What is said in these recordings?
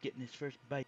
getting his first bite.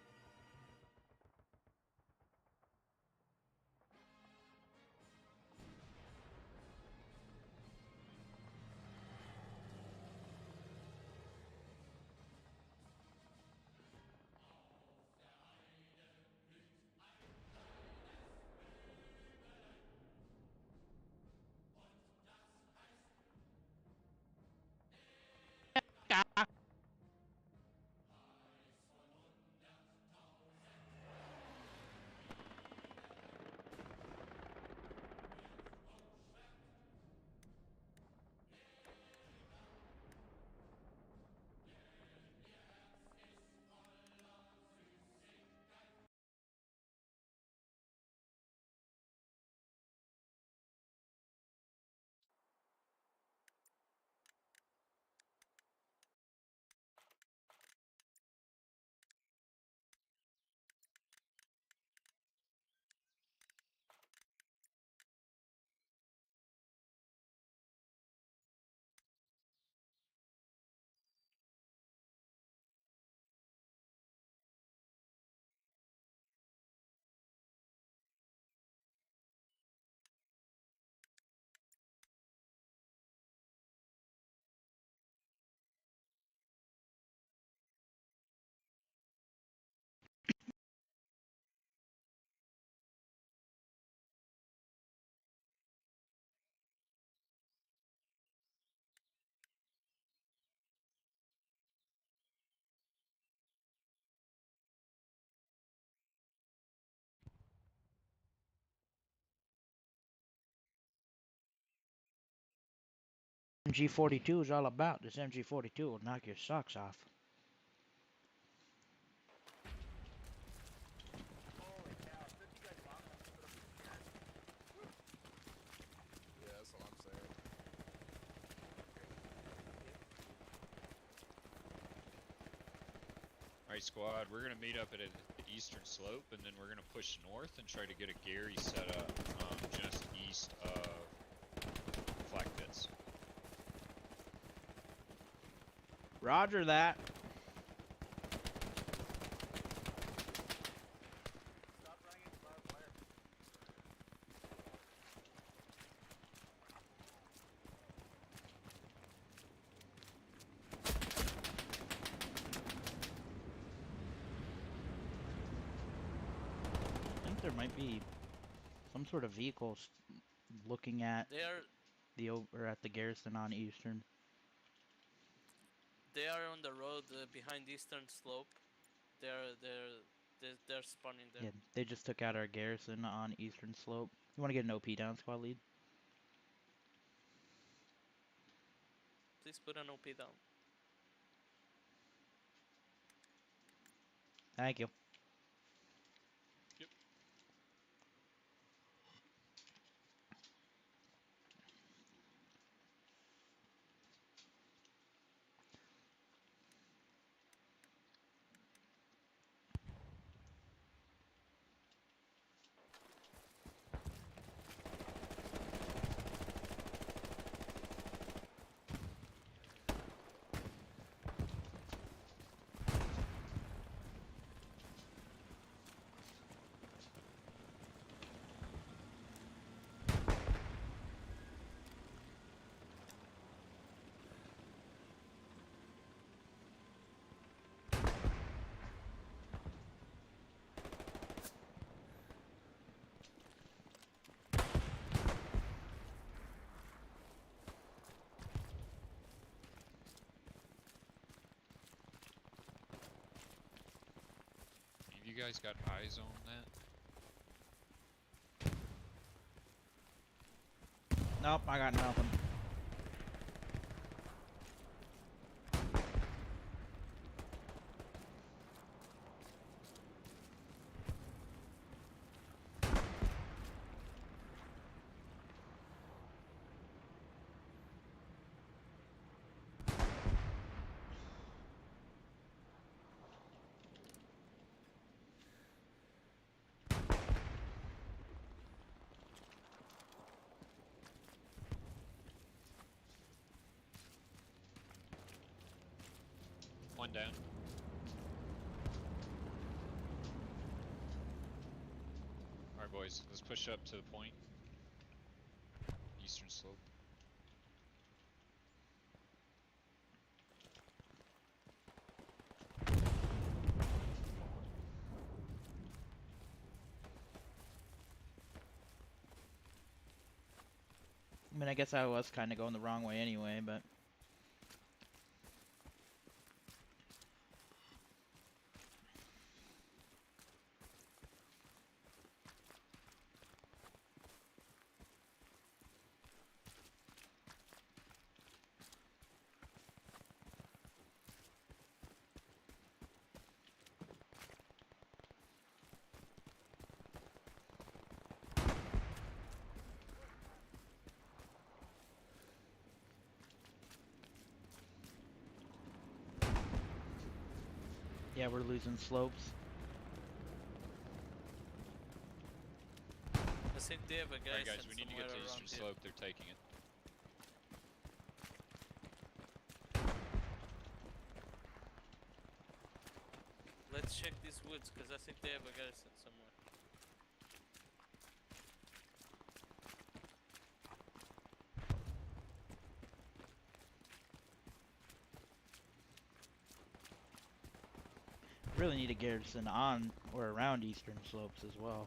MG42 is all about. This MG42 will knock your socks off. Holy cow, it's good you guys long enough to put up with that. Yeah, that's what I'm saying. Alright, squad, we're gonna meet up at the eastern slope, and then we're gonna push north and try to get a Gary set up just east of Flak Pits. Roger that. Stop bringing barbed wire. I think there might be some sort of vehicles looking at at the garrison on Eastern. They are on the road behind Eastern Slope. They're spawning there. Yeah, they just took out our garrison on Eastern Slope. You want to get an OP down, squad lead? Please put an OP down. Thank you. Yep. Have you guys got eyes on that? Nope, I got nothing. One down. boys. Let's push up to the point. Eastern slope. I mean, I guess I was kind of going the wrong way anyway, but... Yeah, we're losing slopes. I think they have a guy Alright guys, we need to get to somewhere eastern around here. slope. They're taking it. Let's check these woods, because I think they have a garrison somewhere. Really need a garrison on or around eastern slopes as well.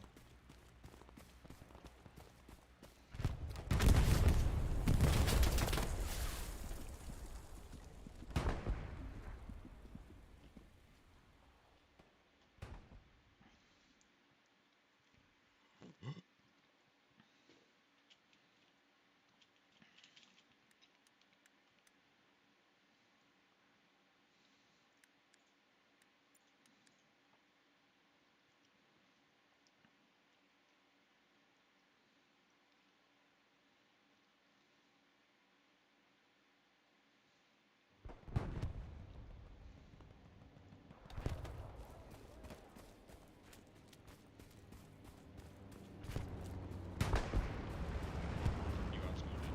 You ops going in.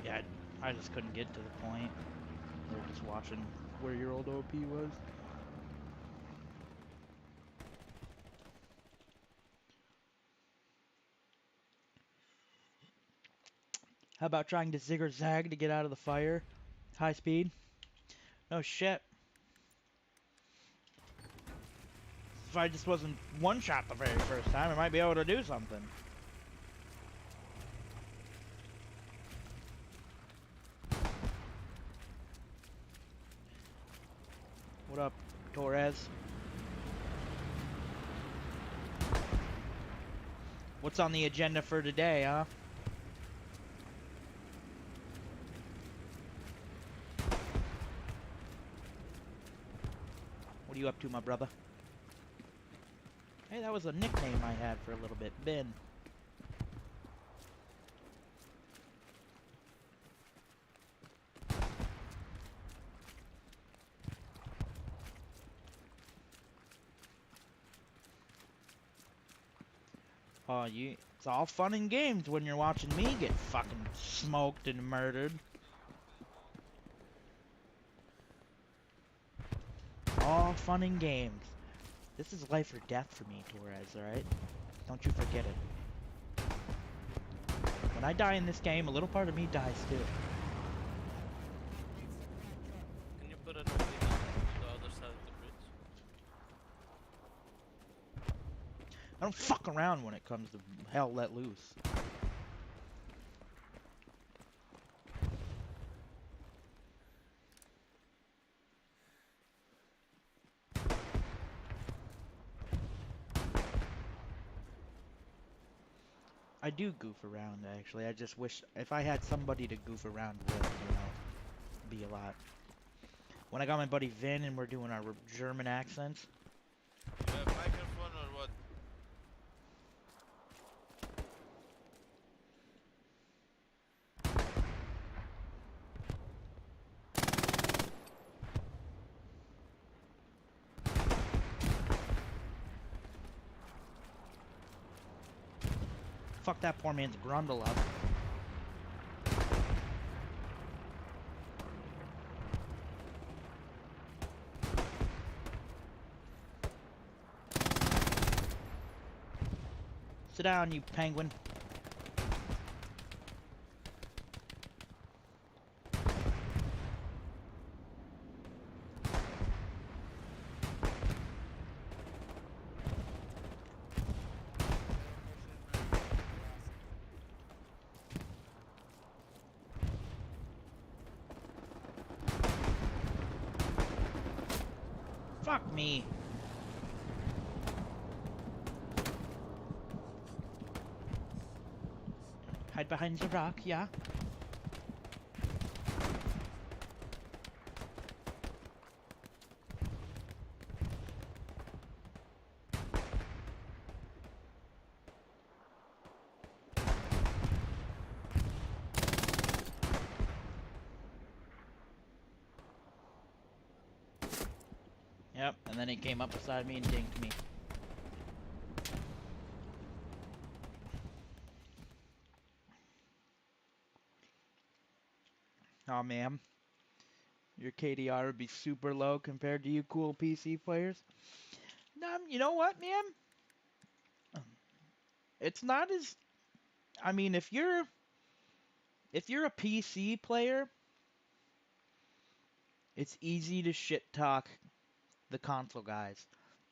Yeah, I just couldn't get to the point. We were just watching where your old OP was. How about trying to zig-zag to get out of the fire? High speed? No shit. If I just wasn't one shot the very first time, I might be able to do something. What up, Torres? What's on the agenda for today, huh? What are you up to, my brother? Hey, that was a nickname I had for a little bit. Ben. Oh, it's all fun and games when you're watching me get fucking smoked and murdered. All fun and games. This is life or death for me, Torres, alright? Don't you forget it. When I die in this game, a little part of me dies too. Can you put an OP down on the other side of the bridge? I don't fuck around when it comes to hell let loose. I do goof around, actually. I just wish if I had somebody to goof around with, you know, it'd be a lot. When I got my buddy Vin and we're doing our German accents. You have microphone or what? fuck that poor man's grundle up. Sit down, you penguin. Fuck me. Hide behind the rock, yeah? Yep, and then he came up beside me and dinked me. Aw, man. Your KDR would be super low compared to you cool PC players. You know what, man? It's not as... I mean, if you're a PC player, it's easy to shit talk the console guys.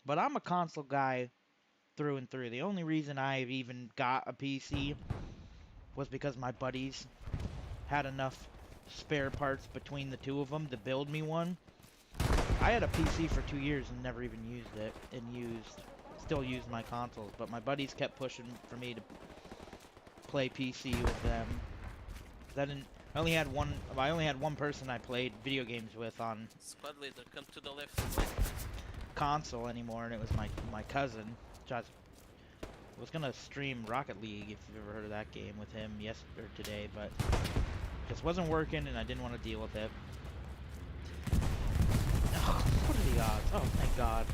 But I'm a console guy through and through. The only reason I've even got a PC was because my buddies had enough spare parts between the two of them to build me one. I had a PC for 2 years and never even used it, and still used my consoles, but my buddies kept pushing for me to play PC with them. I only had one person I played video games with on Squad leader, come to the left. console anymore, and it was my cousin. I was gonna stream Rocket League, if you've ever heard of that game, with him today, but just wasn't working, and I didn't want to deal with it. Oh, what are the odds? Oh, thank God.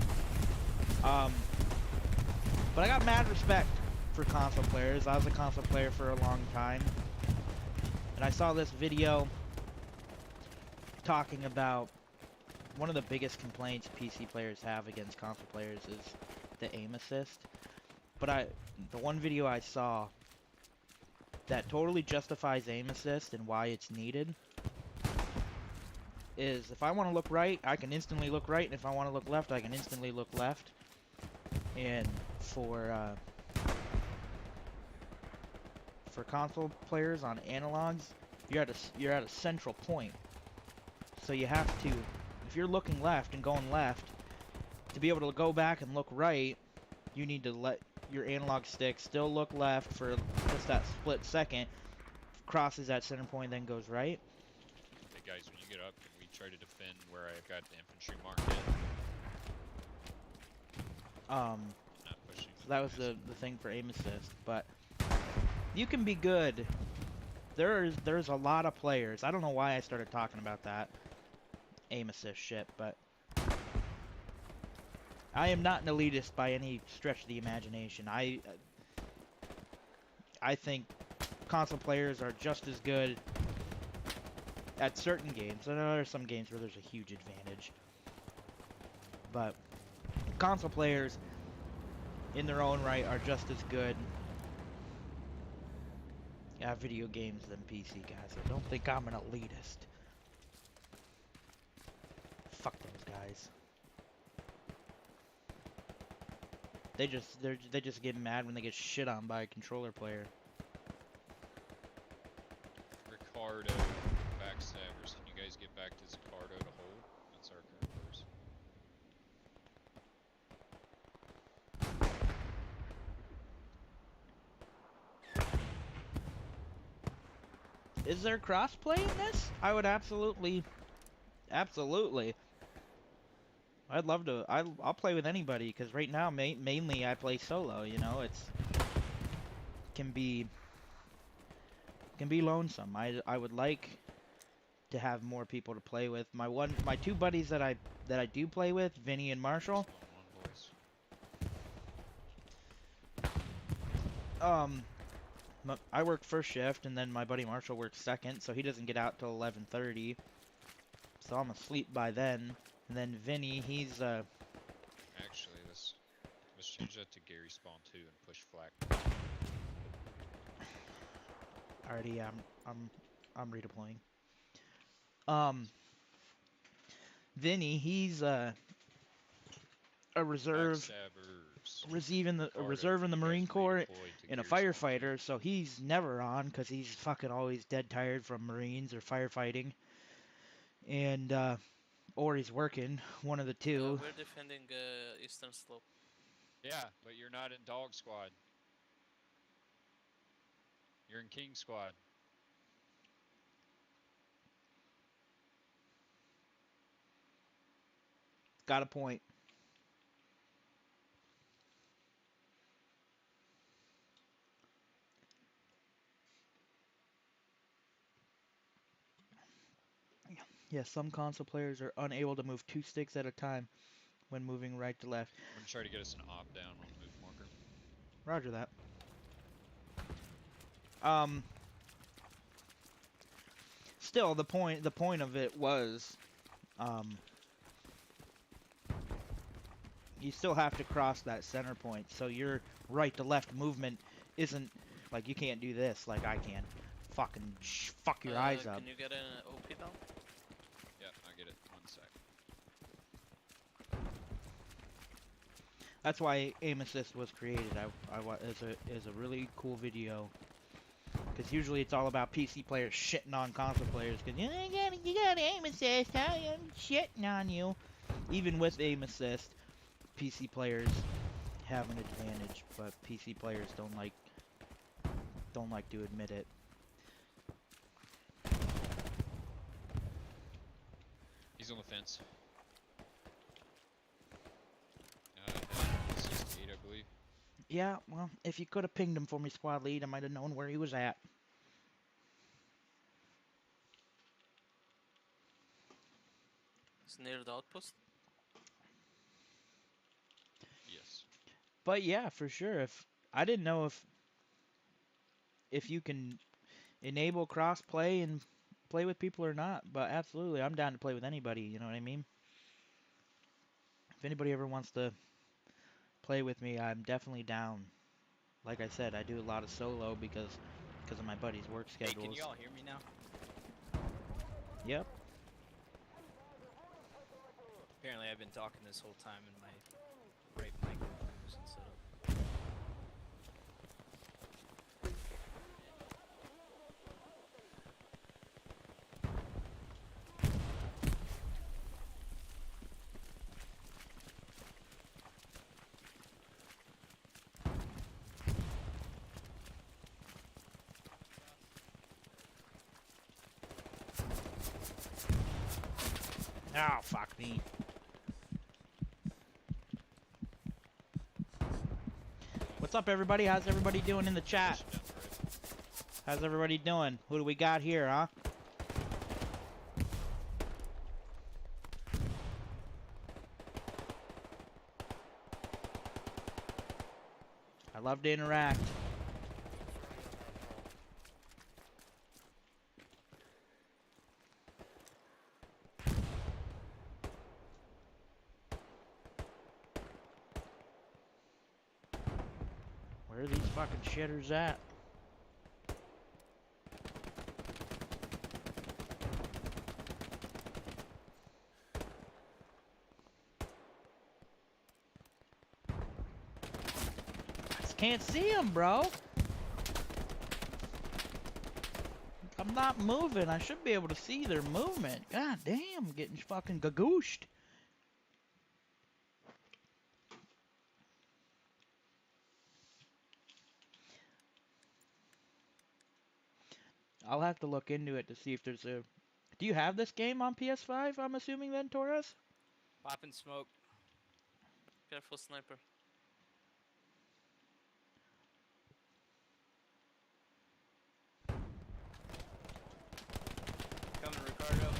But I got mad respect for console players. I was a console player for a long time, and I saw this video talking about one of the biggest complaints PC players have against console players is the aim assist. But the one video I saw that totally justifies aim assist and why it's needed is if I want to look right, I can instantly look right, and if I want to look left, I can instantly look left. And for console players on analogs, you're at a central point. So you have to, if you're looking left and going left, to be able to go back and look right, you need to let your analog stick still look left for just that split second, crosses that center point, then goes right. Hey guys, when you get up, can we try to defend where I got the infantry marked in? Not pushing. So that was the thing for aim assist, but you can be good. There's a lot of players. I don't know why I started talking about that aim assist shit, but I am not an elitist by any stretch of the imagination. I think console players are just as good at certain games. I know there are some games where there's a huge advantage, but console players in their own right are just as good at video games than PC guys. So don't think I'm an elitist. Fuck those guys. They just get mad when they get shit on by a controller player. Ricardo, backstabbers. Can you guys get back to Ricardo to hold? That's our current course. Is there crossplay in this? I would absolutely. I'd love to. I'll play with anybody, because right now mainly I play solo. You know, can be lonesome. I would like to have more people to play with. My two buddies that I do play with, Vinny and Marshall. I work first shift, and then my buddy Marshall works second, so he doesn't get out till 11:30. So I'm asleep by then. And then Vinny, he's Actually, let's change that to Gary spawn 2 and push flak. already I'm redeploying. Vinny, he's a reserve Backstabbers. a Carter, reserve in the you guys Marine Corps redeployed to and a Gary spawn 2. firefighter, so he's never on because he's fucking always dead tired from Marines or firefighting, and or he's working, one of the two. We're defending Eastern Slope. Yeah, but you're not in dog squad. You're in king squad. Got a point. Yeah, some console players are unable to move 2 sticks at a time when moving right to left. I'm gonna try to get us an op down on move marker. Roger that. Still, the point of it was, you still have to cross that center point, so your right to left movement isn't, like, you can't do this like I can. Fucking fuck your eyes up. Can you get an OP down? Yeah, I get it. 1 sec. That's why aim assist was created. Is a really cool video. Because usually it's all about PC players shitting on console players. Because you got aim assist. I'm shitting on you. Even with aim assist, PC players have an advantage, but PC players don't like to admit it. He's on the fence. 68, I believe. Yeah, well, if you could have pinged him for me, squad lead, I might have known where he was at. It's near the outpost. Yes. But yeah, for sure. If I didn't know if you can enable cross play and play with people or not, but absolutely, I'm down to play with anybody. You know what I mean? If anybody ever wants to play with me, I'm definitely down. Like I said, I do a lot of solo because of my buddy's work Hey, schedules. can you all hear me now? Yep. Apparently I've been talking this whole time and my right microphone wasn't set up. Oh, fuck me. What's up, everybody? How's everybody doing in the chat? Pushing down the road. How's everybody doing? Who do we got here, huh? I love to interact. Where are these fucking shitters at? I just can't see them, bro. I'm not moving. I should be able to see their movement. God damn, I'm getting fucking gagooshed. I'll have to look into it to see if there's a... Do you have this game on PS5, I'm assuming then, Torres? Popping smoke. Careful, sniper. Coming, Ricardo.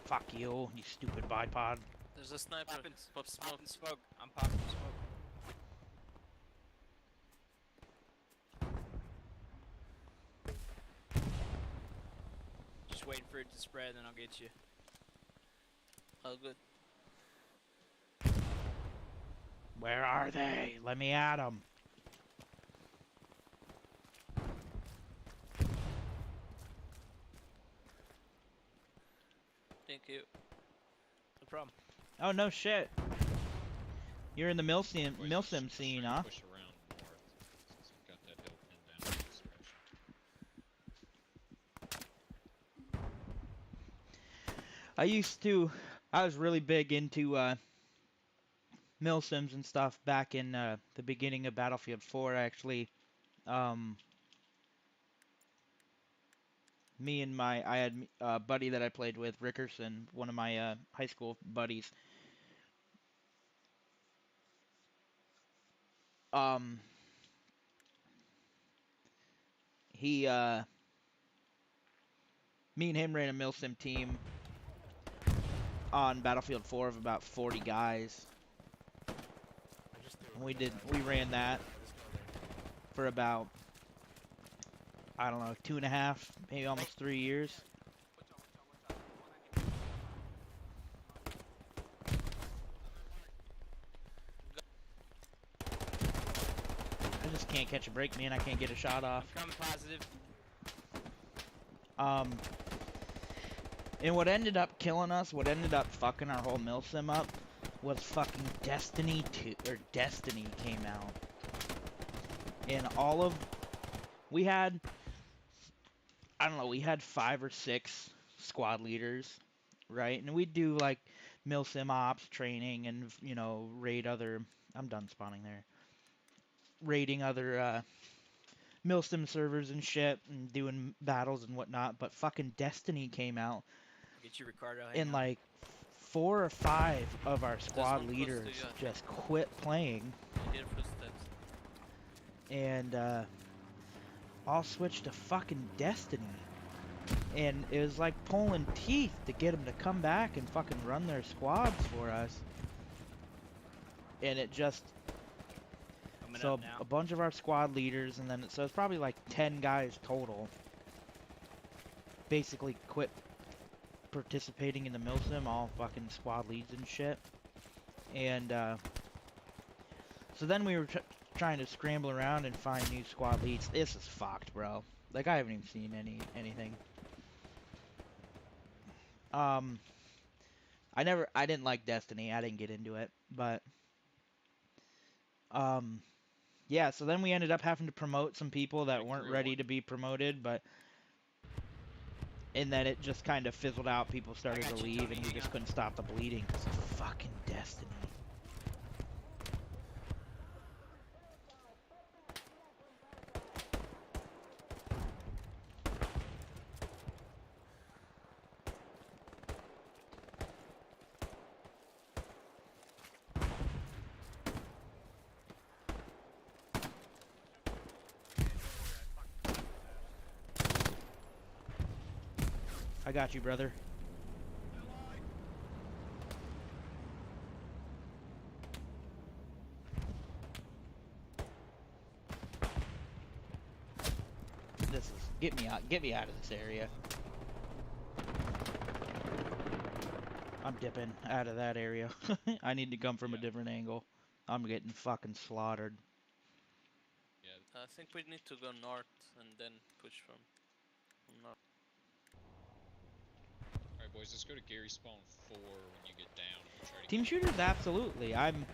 Fuck you, you stupid bipod. There's a sniper. Pop smoke. Popping smoke. I'm popping smoke. the spread, and then I'll get you. All good. Where are they? Let me at them. Thank you. No problem. Oh, no shit. You're in the Milsim Boys, let's scene, try to huh? push around north, since we've got that hill pinned down in this direction. I was really big into Milsims and stuff back in the beginning of Battlefield 4, actually. Um, I had a buddy that I played with, Rickerson, one of my high school buddies. Um, he, me and him ran a Milsim team on Battlefield 4 of about 40 guys. And we ran that for about, I don't know, 2.5, maybe almost 3 years. I just can't catch a break, man. I can't get a shot off. I'm coming positive. And what ended up killing us, what ended up fucking our whole milsim up, was fucking Destiny 2, or Destiny came out. And we had, I don't know, we had 5 or 6 squad leaders, right? And we'd do like milsim ops training and, you know, I'm done spawning there. Raiding other, milsim servers and shit and doing battles and whatnot, but fucking Destiny came out. I'll get you, Ricardo. Hang And on. like 4 or 5 of our one squad close to leaders you, I think. just quit playing I hear footsteps. and all switched to fucking Destiny. And it was like pulling teeth to get them to come back and fucking run their squads for us. And it just, Coming so up now. a bunch of our squad leaders, and then so it's probably like 10 guys total, basically quit participating in the milsim, all fucking squad leads and shit. And so then we were trying to scramble around and find new squad leads. This is fucked, bro. Like, I haven't even seen anything. I didn't like Destiny. I didn't get into it, but yeah. So then we ended up having to promote some people that weren't ready to be promoted, and then it just kind of fizzled out. People started to leave, and we just couldn't stop the bleeding because of fucking Destiny. I got you, brother. Get me out of this area. I'm dipping out of that area. I need to come from a different angle. I'm getting fucking slaughtered. Yeah, I think we need to go north and then push from north. alright boys, let's go to Gary Spawn 4 when you get down. We'll try to Team get you shooters, absolutely. I'm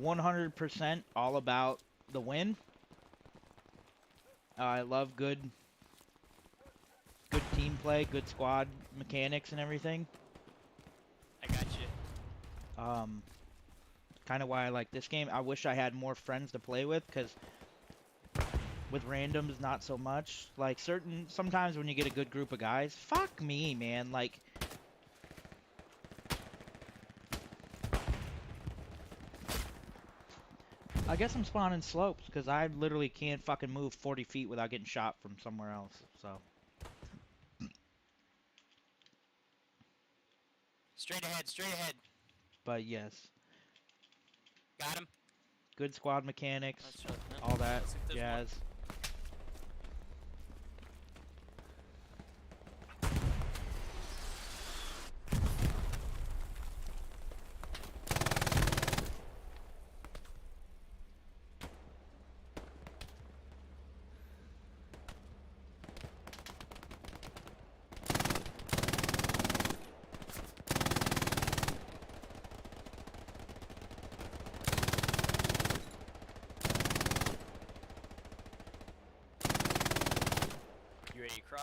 100% all about the win. I love good team play, good squad mechanics and everything. I got you. Kind of why I like this game. I wish I had more friends to play with, because with randoms, not so much. Like, sometimes when you get a good group of guys, fuck me, man. Like, I guess I'm spawning slopes, because I literally can't fucking move 40 feet without getting shot from somewhere else, so. Straight ahead, straight ahead. But yes, Got him. good squad mechanics, Nice shot, man. all that I think there's jazz. one.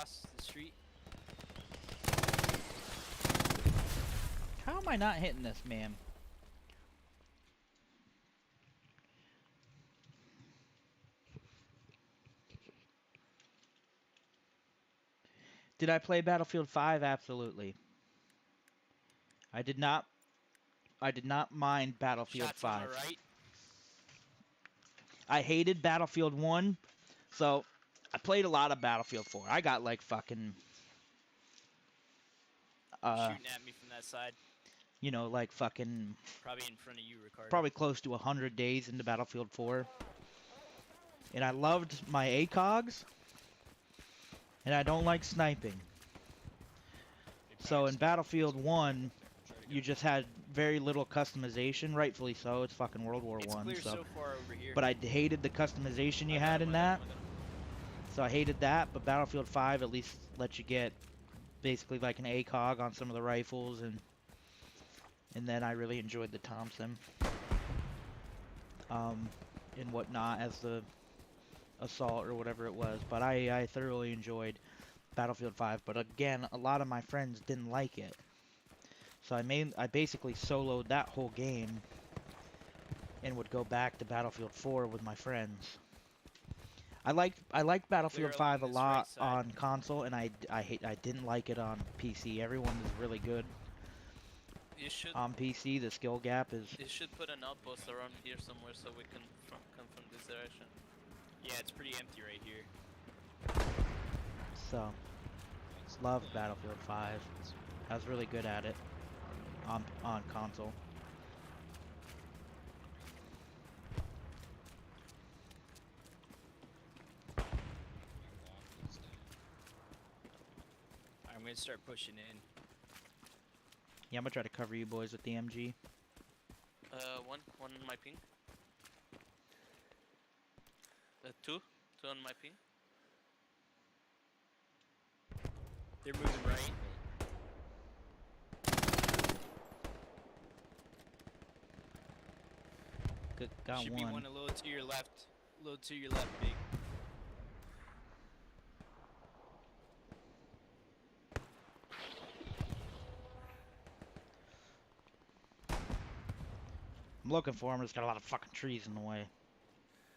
across the street. How am I not hitting this, man? Did I play Battlefield 5? Absolutely. I did not mind Battlefield Shots on 5. the right. I hated Battlefield 1, so I played a lot of Battlefield 4. I got like fucking Shooting at me from that side. you know, like fucking Probably in front of you, Ricardo. probably close to 100 days into Battlefield 4. And I loved my ACOGs, and I don't like sniping. So in Battlefield 1, you just had very little customization, rightfully so. It's fucking World War It's 1, clear so. so far over here. But I hated the customization you had in that. So I hated that, but Battlefield 5 at least let you get basically like an ACOG on some of the rifles, and then I really enjoyed the Thompson and whatnot as the assault or whatever it was. But I thoroughly enjoyed Battlefield 5, but again, a lot of my friends didn't like it. So I basically soloed that whole game and would go back to Battlefield 4 with my friends. I liked Battlefield 5 a along this lot right side. on console, and I didn't like it on PC. Everyone is really good You should on PC. The skill gap is you should put an outpost around here somewhere so we can come from this direction. Yeah, it's pretty empty right here. so. Love Battlefield 5. I was really good at it on console. I'm gonna start pushing in. Yeah, I'm gonna try to cover you boys with the MG. One on my ping. Two on my ping. They're moving right. Good, got Should one. be one a little to your left. A little to your left, big. I'm looking for him. There's got a lot of fucking trees in the way.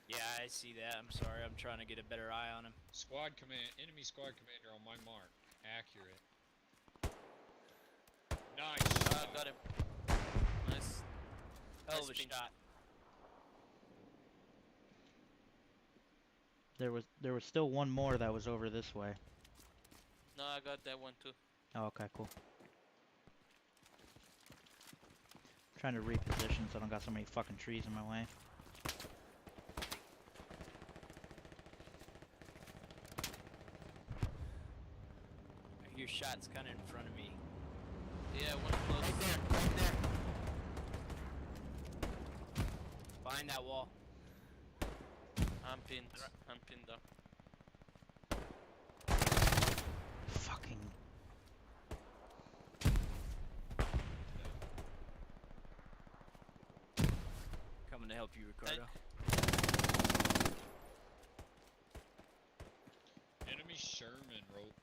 Yeah, I see that. I'm sorry. I'm trying to get a better eye on him. Enemy squad commander on my mark. Accurate. Nice. Got him. Nice. Hell of a Nice ping. shot. There was still one more that was over this way. No, I got that one too. Oh, okay, cool. Trying to reposition so I don't got so many fucking trees in my way. I hear shots kind of in front of me. Yeah, one close. Right there. Right there. Behind that wall. I'm pinned. I'm pinned down. Fucking. Coming to help you, Ricardo. Enemy Sherman rope.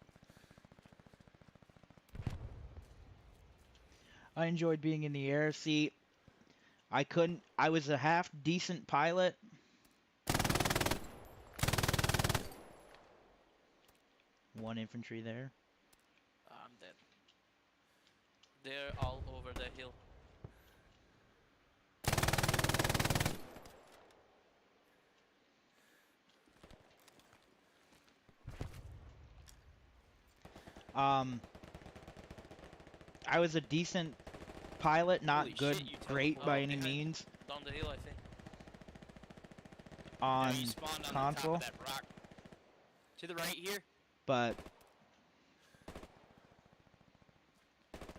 I enjoyed being in the air. See, I was a half decent pilot. One infantry there. I'm dead. They're all over the hill. I was a decent pilot, not Holy good, shit, you great teleported by any behind. means Down the hill, I think. on Yeah, you spawned on console, the top of that rock. To the right here. but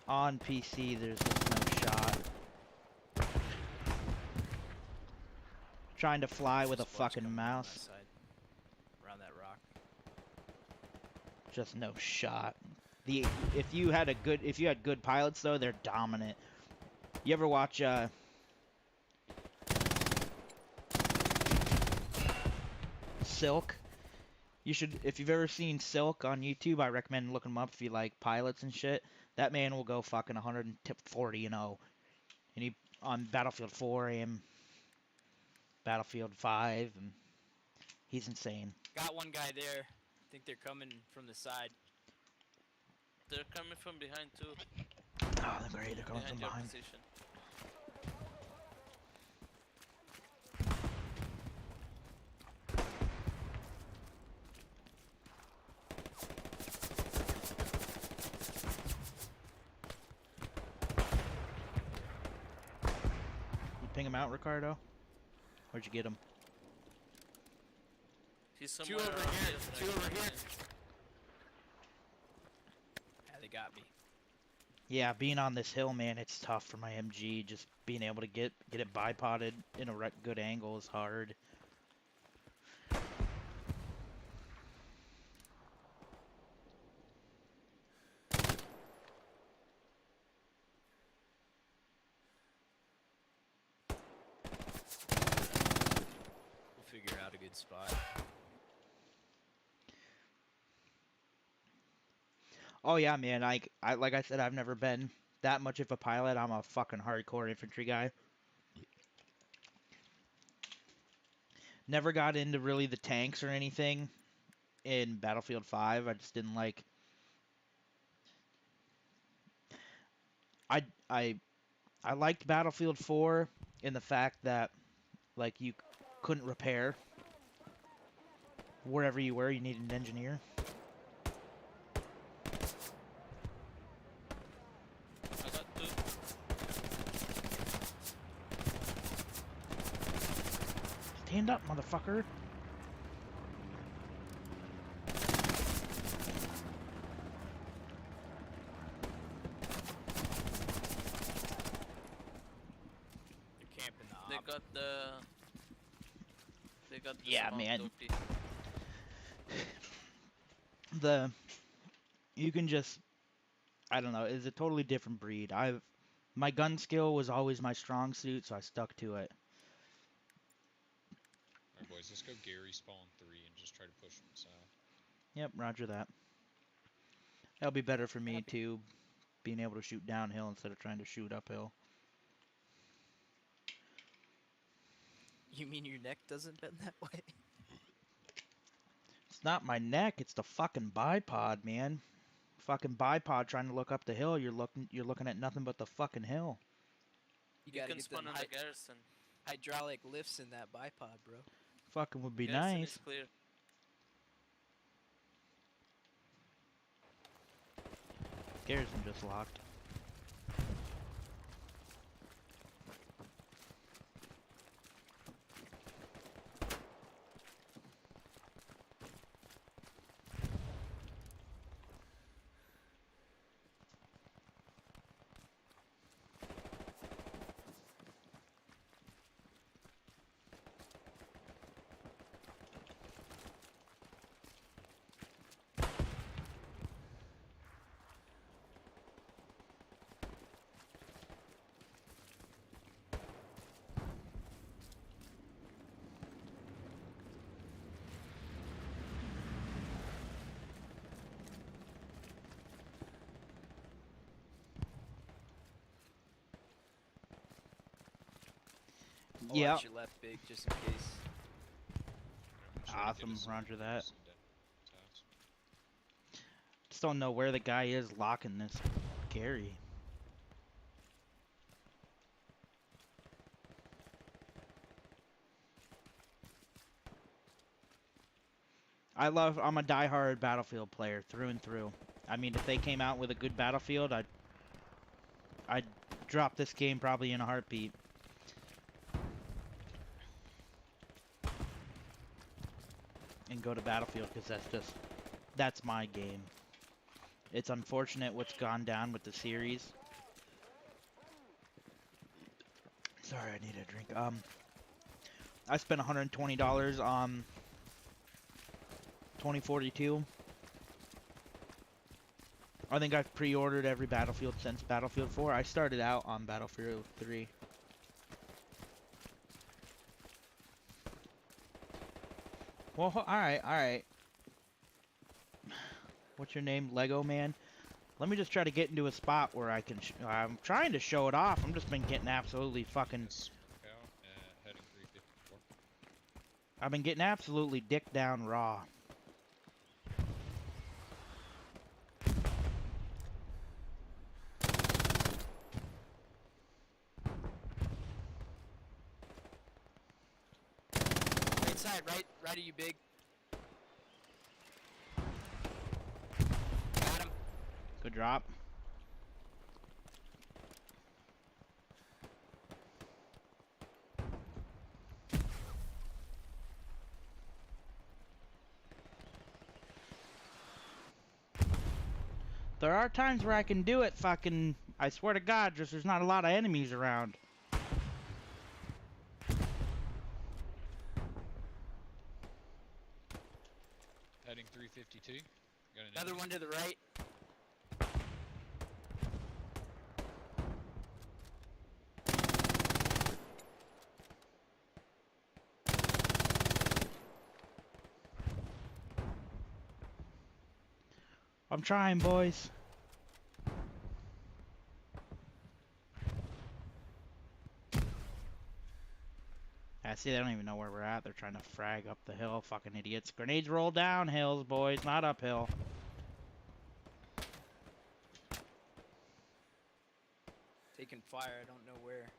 on PC there's just no shot. Trying to fly with a Squad's fucking coming on that mouse, side, around that rock. just no shot. If you had good pilots though, they're dominant. You ever watch Silk? You should, if you've ever seen Silk on YouTube, I recommend looking him up if you like pilots and shit. That man will go fucking 140 and 0. And he on Battlefield 4 and Battlefield 5, and he's insane. Got one guy there. I think they're coming from the side. They're coming from behind too. Oh, they're great. They're coming Behind from your behind. position. You ping him out, Ricardo? Where'd you get him? He's Two somewhere over around here. but I Two can't over find here. him. Yeah, they got me. Yeah, being on this hill, man, it's tough for my MG. Just being able to get it bipoded in a good angle is hard. We'll figure out a good spot. Oh yeah, man. Like I said, I've never been that much of a pilot. I'm a fucking hardcore infantry guy. Never got into really the tanks or anything in Battlefield 5. I just didn't like. I I I liked Battlefield 4 in the fact that like you couldn't repair wherever you were. You needed an engineer. I got two. Stand up, motherfucker. They're camping the They op. got the. They got the Yeah, small man. topi. You can just, I don't know, it's a totally different breed. My gun skill was always my strong suit, so I stuck to it. Alright, boys, let's go Gary spawn 3 and just try to push them south. Yep, roger that. That'll be better for me too, being able to shoot downhill instead of trying to shoot uphill. You mean your neck doesn't bend that way? It's not my neck, it's the fucking bipod, man. Fucking bipod trying to look up the hill, you're looking at nothing but the fucking hill. You You gotta can get spawn them in the garrison. hydraulic lifts in that bipod, bro. Fucking would be Garrison nice. is clear. Garrison just locked. Pull Yeah. out your left big just in case. Try to get Awesome, us roger that. some taps. Just don't know where the guy is locking this Gary. I'm a diehard Battlefield player through and through. I mean, if they came out with a good Battlefield, I'd drop this game probably in a heartbeat. And go to Battlefield because that's my game. It's unfortunate what's gone down with the series. Sorry, I need a drink. I spent $120 on 2042. I think I've pre-ordered every Battlefield since Battlefield 4. I started out on Battlefield 3. Well, alright. What's your name? Lego Man? Let me just try to get into a spot where I can. I'm trying to show it off. I'm just been getting absolutely fucking. Smoke out, heading 354. I've been getting absolutely dick down raw. Right side, right of you, big. Got him. Good drop. There are times where I can do it, fucking. I swear to God, just there's not a lot of enemies around. Heading 352. Got an Another enemy. one to the right. I'm trying, boys. I see they don't even know where we're at. They're trying to frag up the hill. Fucking idiots. Grenades roll down hills, boys, not uphill. Taking fire, I don't know where.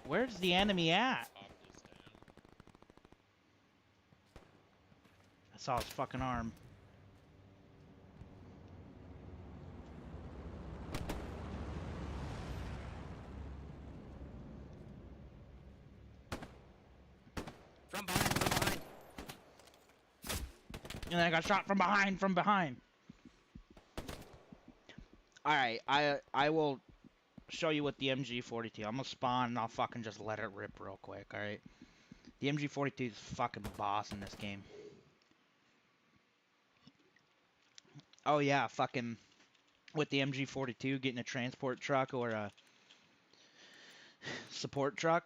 Where's the enemy at? Top is down. I saw his fucking arm. From behind, from behind. And then I got shot from behind, from behind. Alright, I will show you with the MG42. I'm gonna spawn and I'll fucking just let it rip real quick, alright? The MG42 is fucking boss in this game. Oh yeah, fucking with the MG42 getting a transport truck or a support truck.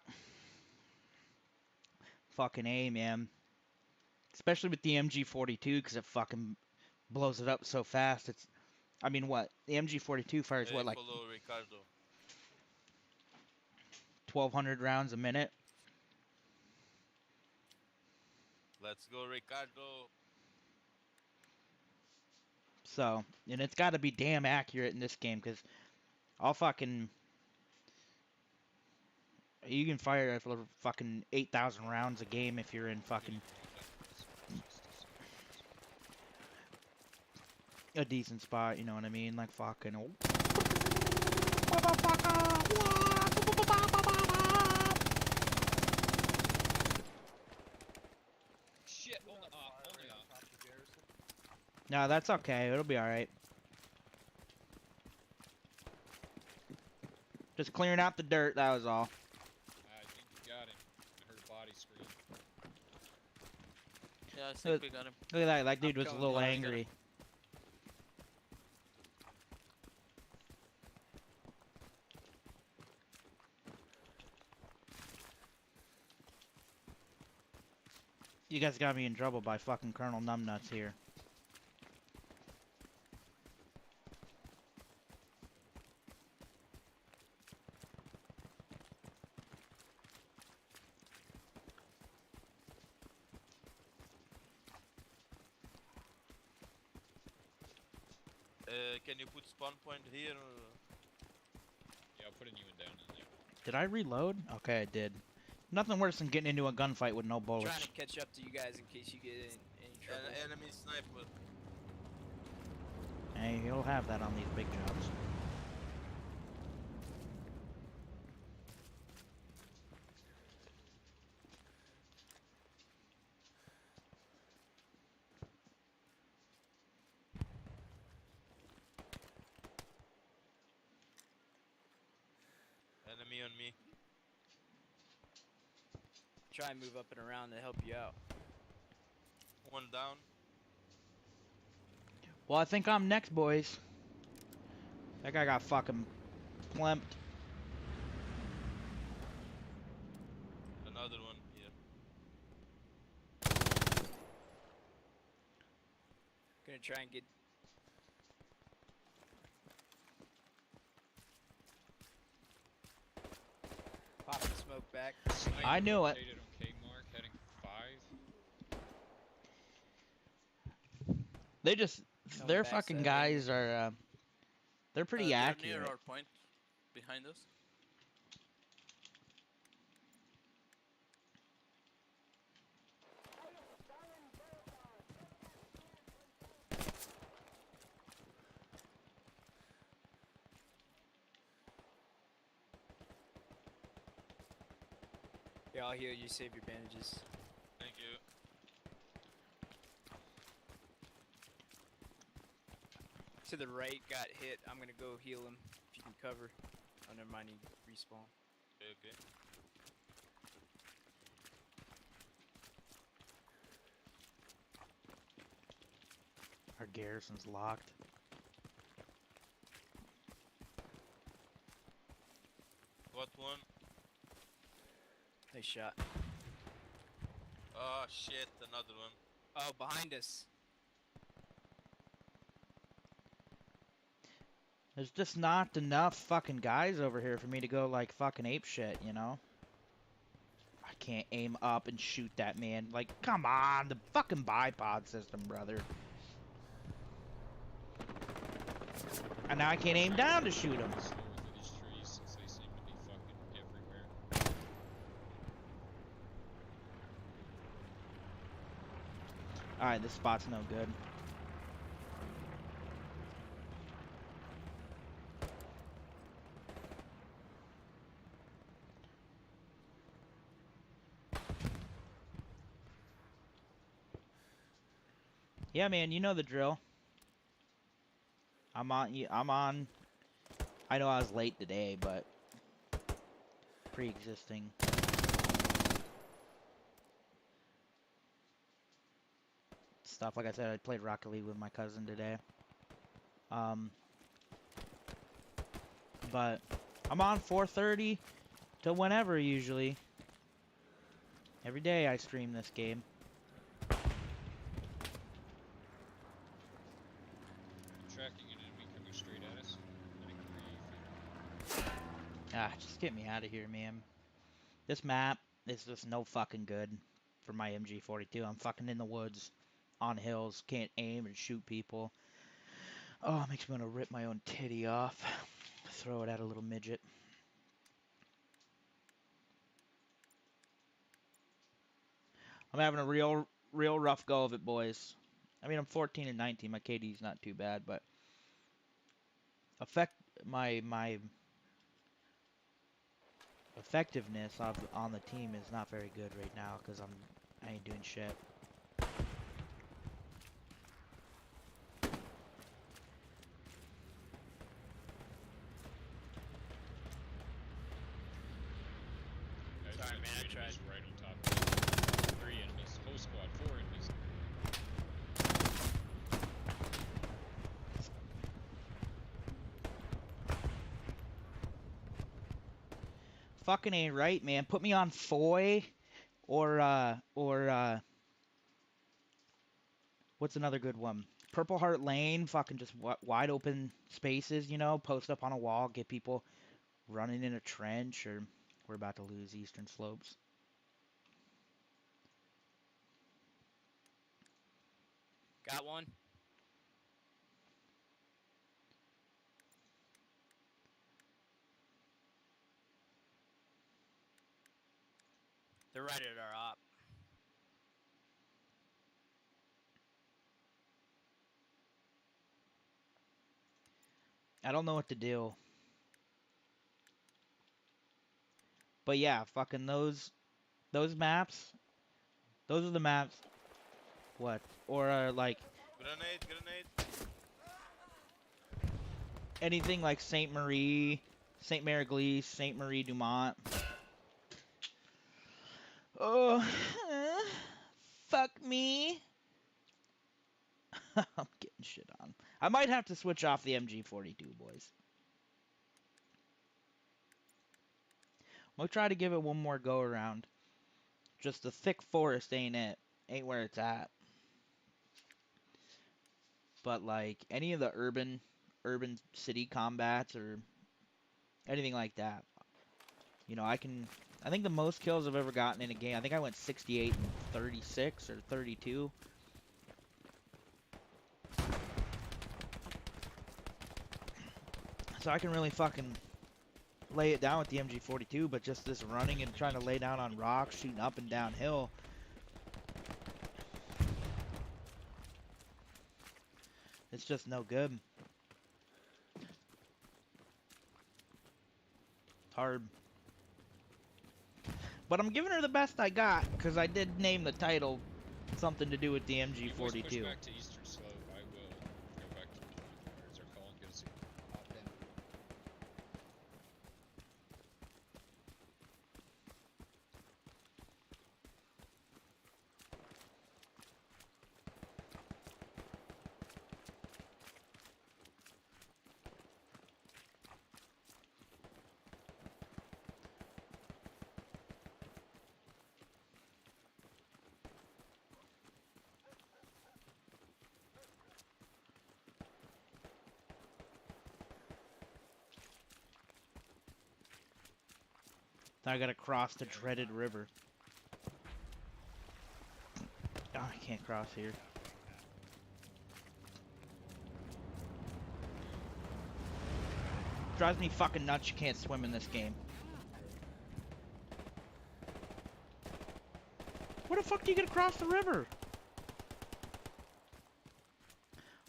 Fucking A, man. Especially with the MG42 because it fucking blows it up so fast. It's, I mean, what? The MG42 fires what, like Follow Ricardo. 1,200 rounds a minute? Let's go, Ricardo. So, and it's got to be damn accurate in this game because I'll fucking. You can fire for fucking 8,000 rounds a game if you're in fucking a decent spot, you know what I mean? Like fucking. Shit, only off, Fire only right on off. top of the garrison. No, that's okay. It'll be alright. Just clearing out the dirt, that was all. I think you got him. I heard a body scream. Yeah, I think we got him. Look at that, that dude I'm was a coming, little yeah, I got angry. You guys got me in trouble by fucking Colonel Numbnuts here. Can you put spawn point here? Yeah, I'm putting you and down in there. Did I reload? Okay, I did. Nothing worse than getting into a gunfight with no bullets. Trying to catch up to you guys in case you get in any trouble. An enemy sniper. Hey, you'll have that on these big jobs. Enemy on me. Try and move up and around to help you out. One down. Well, I think I'm next, boys. That guy got fucking plumped. Gonna try and get. Popping smoke back. I knew it. Located on K mark, heading 5. They just, Coming their back fucking side guys A. are, they're pretty They're accurate. near our point, behind us. Yeah, I'll heal you. Save your bandages. Thank you. To the right, got hit. I'm gonna go heal him. If you can cover. Oh, never mind. He respawn. Okay, okay. Our garrison's locked. What one? Nice shot. Oh shit, another one. Oh, behind us. There's just not enough fucking guys over here for me to go like fucking ape shit, you know? I can't aim up and shoot that man. Like, come on, the fucking bipod system, brother. And now I can't aim down to shoot him. North of these trees, since they seem to be fucking everywhere. Alright, this spot's no good. Yeah, man, you know the drill. I'm on. I know I was late today, but pre-existing. Stuff. Like I said, I played Rocket League with my cousin today. But I'm on 4:30 to whenever usually. Every day I stream this game. Tracking an enemy coming straight at us. Heading 3 feet. Ah, just get me out of here, man. This map is just no fucking good for my MG42. I'm fucking in the woods, on hills, can't aim and shoot people. Oh, it makes me want to rip my own titty off. Throw it at a little midget. I'm having a real rough go of it, boys. I mean, I'm 14 and 19. My KD's not too bad, but effect my effectiveness on the team is not very good right now because I ain't doing shit. Guys, Sorry, got man, I 3 tried. enemies right on top of us. 3 enemies. Whole squad. 4 enemies. Fucking ain't right, man. Put me on Foy or what's another good one? Purple Heart Lane, fucking just wide open spaces, you know, post up on a wall, get people running in a trench, or we're about to lose Eastern Slopes. Got one. They're right at our op. I don't know what to do. But yeah, fucking those maps, those are the maps. What? Or like Grenade, grenade. anything like Saint Marie, Saint Mary-Glise, Saint Marie Dumont. Oh, fuck me. I'm getting shit on. I might have to switch off the MG42, boys. We'll try to give it one more go around. Just the thick forest ain't it. Ain't where it's at. but like any of the urban city combats or anything like that, you know, I think the most kills I've ever gotten in a game, I think I went 68 and 36 or 32. So I can really fucking lay it down with the MG42, but just this running and trying to lay down on rocks, shooting up and downhill, it's just no good. It's hard. But I'm giving her the best I got, because I did name the title something to do with the You boys push MG42. back to Eastern Slope. I will go back to the bonfires. They're calling, get us popped in. I gotta cross the dreaded river. Oh, I can't cross here. Drives me fucking nuts you can't swim in this game. Where the fuck do you get across the river?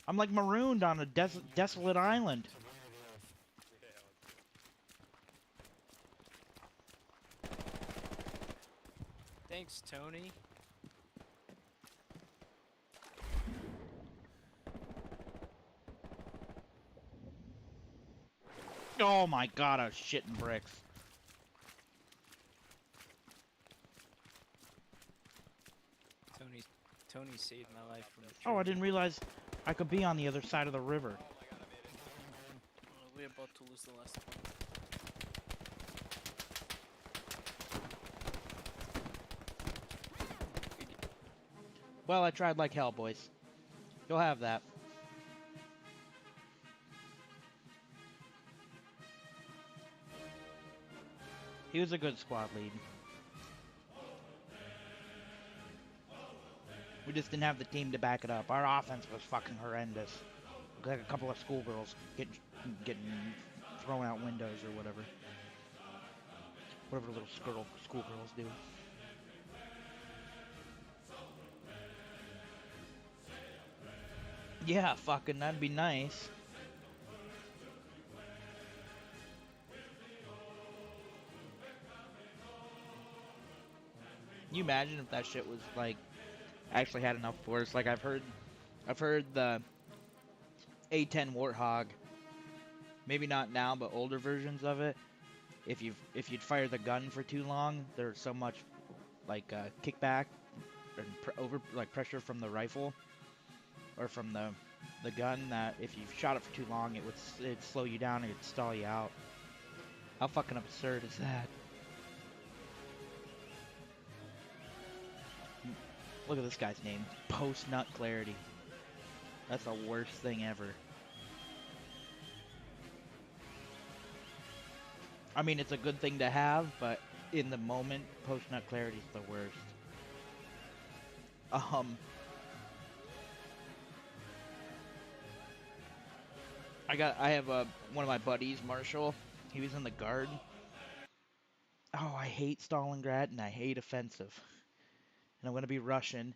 I'm like marooned on a desolate island. Thanks, Tony. Oh my god, I was shitting bricks. Tony saved my life from. Oh, I didn't realize I could be on the other side of the river. We're about to lose the last one. Well, I tried like hell, boys. You'll have that. He was a good squad lead. We just didn't have the team to back it up. Our offense was fucking horrendous. Like a couple of schoolgirls getting thrown out windows or whatever. Whatever little schoolgirls do. Yeah, fucking, that'd be nice. Can you imagine if that shit was like actually had enough force? Like I've heard the A10 Warthog, maybe not now, but older versions of it. If you'd fire the gun for too long, there's so much like kickback and pressure from the rifle or from the gun that if you shot it for too long, it'd slow you down and it'd stall you out. How fucking absurd is that? Look at this guy's name. Post-nut clarity. That's the worst thing ever. I mean, it's a good thing to have, but in the moment, post-nut clarity is the worst. I have one of my buddies, Marshall. He was in the guard. Oh, I hate Stalingrad and I hate offensive. And I'm gonna be Russian.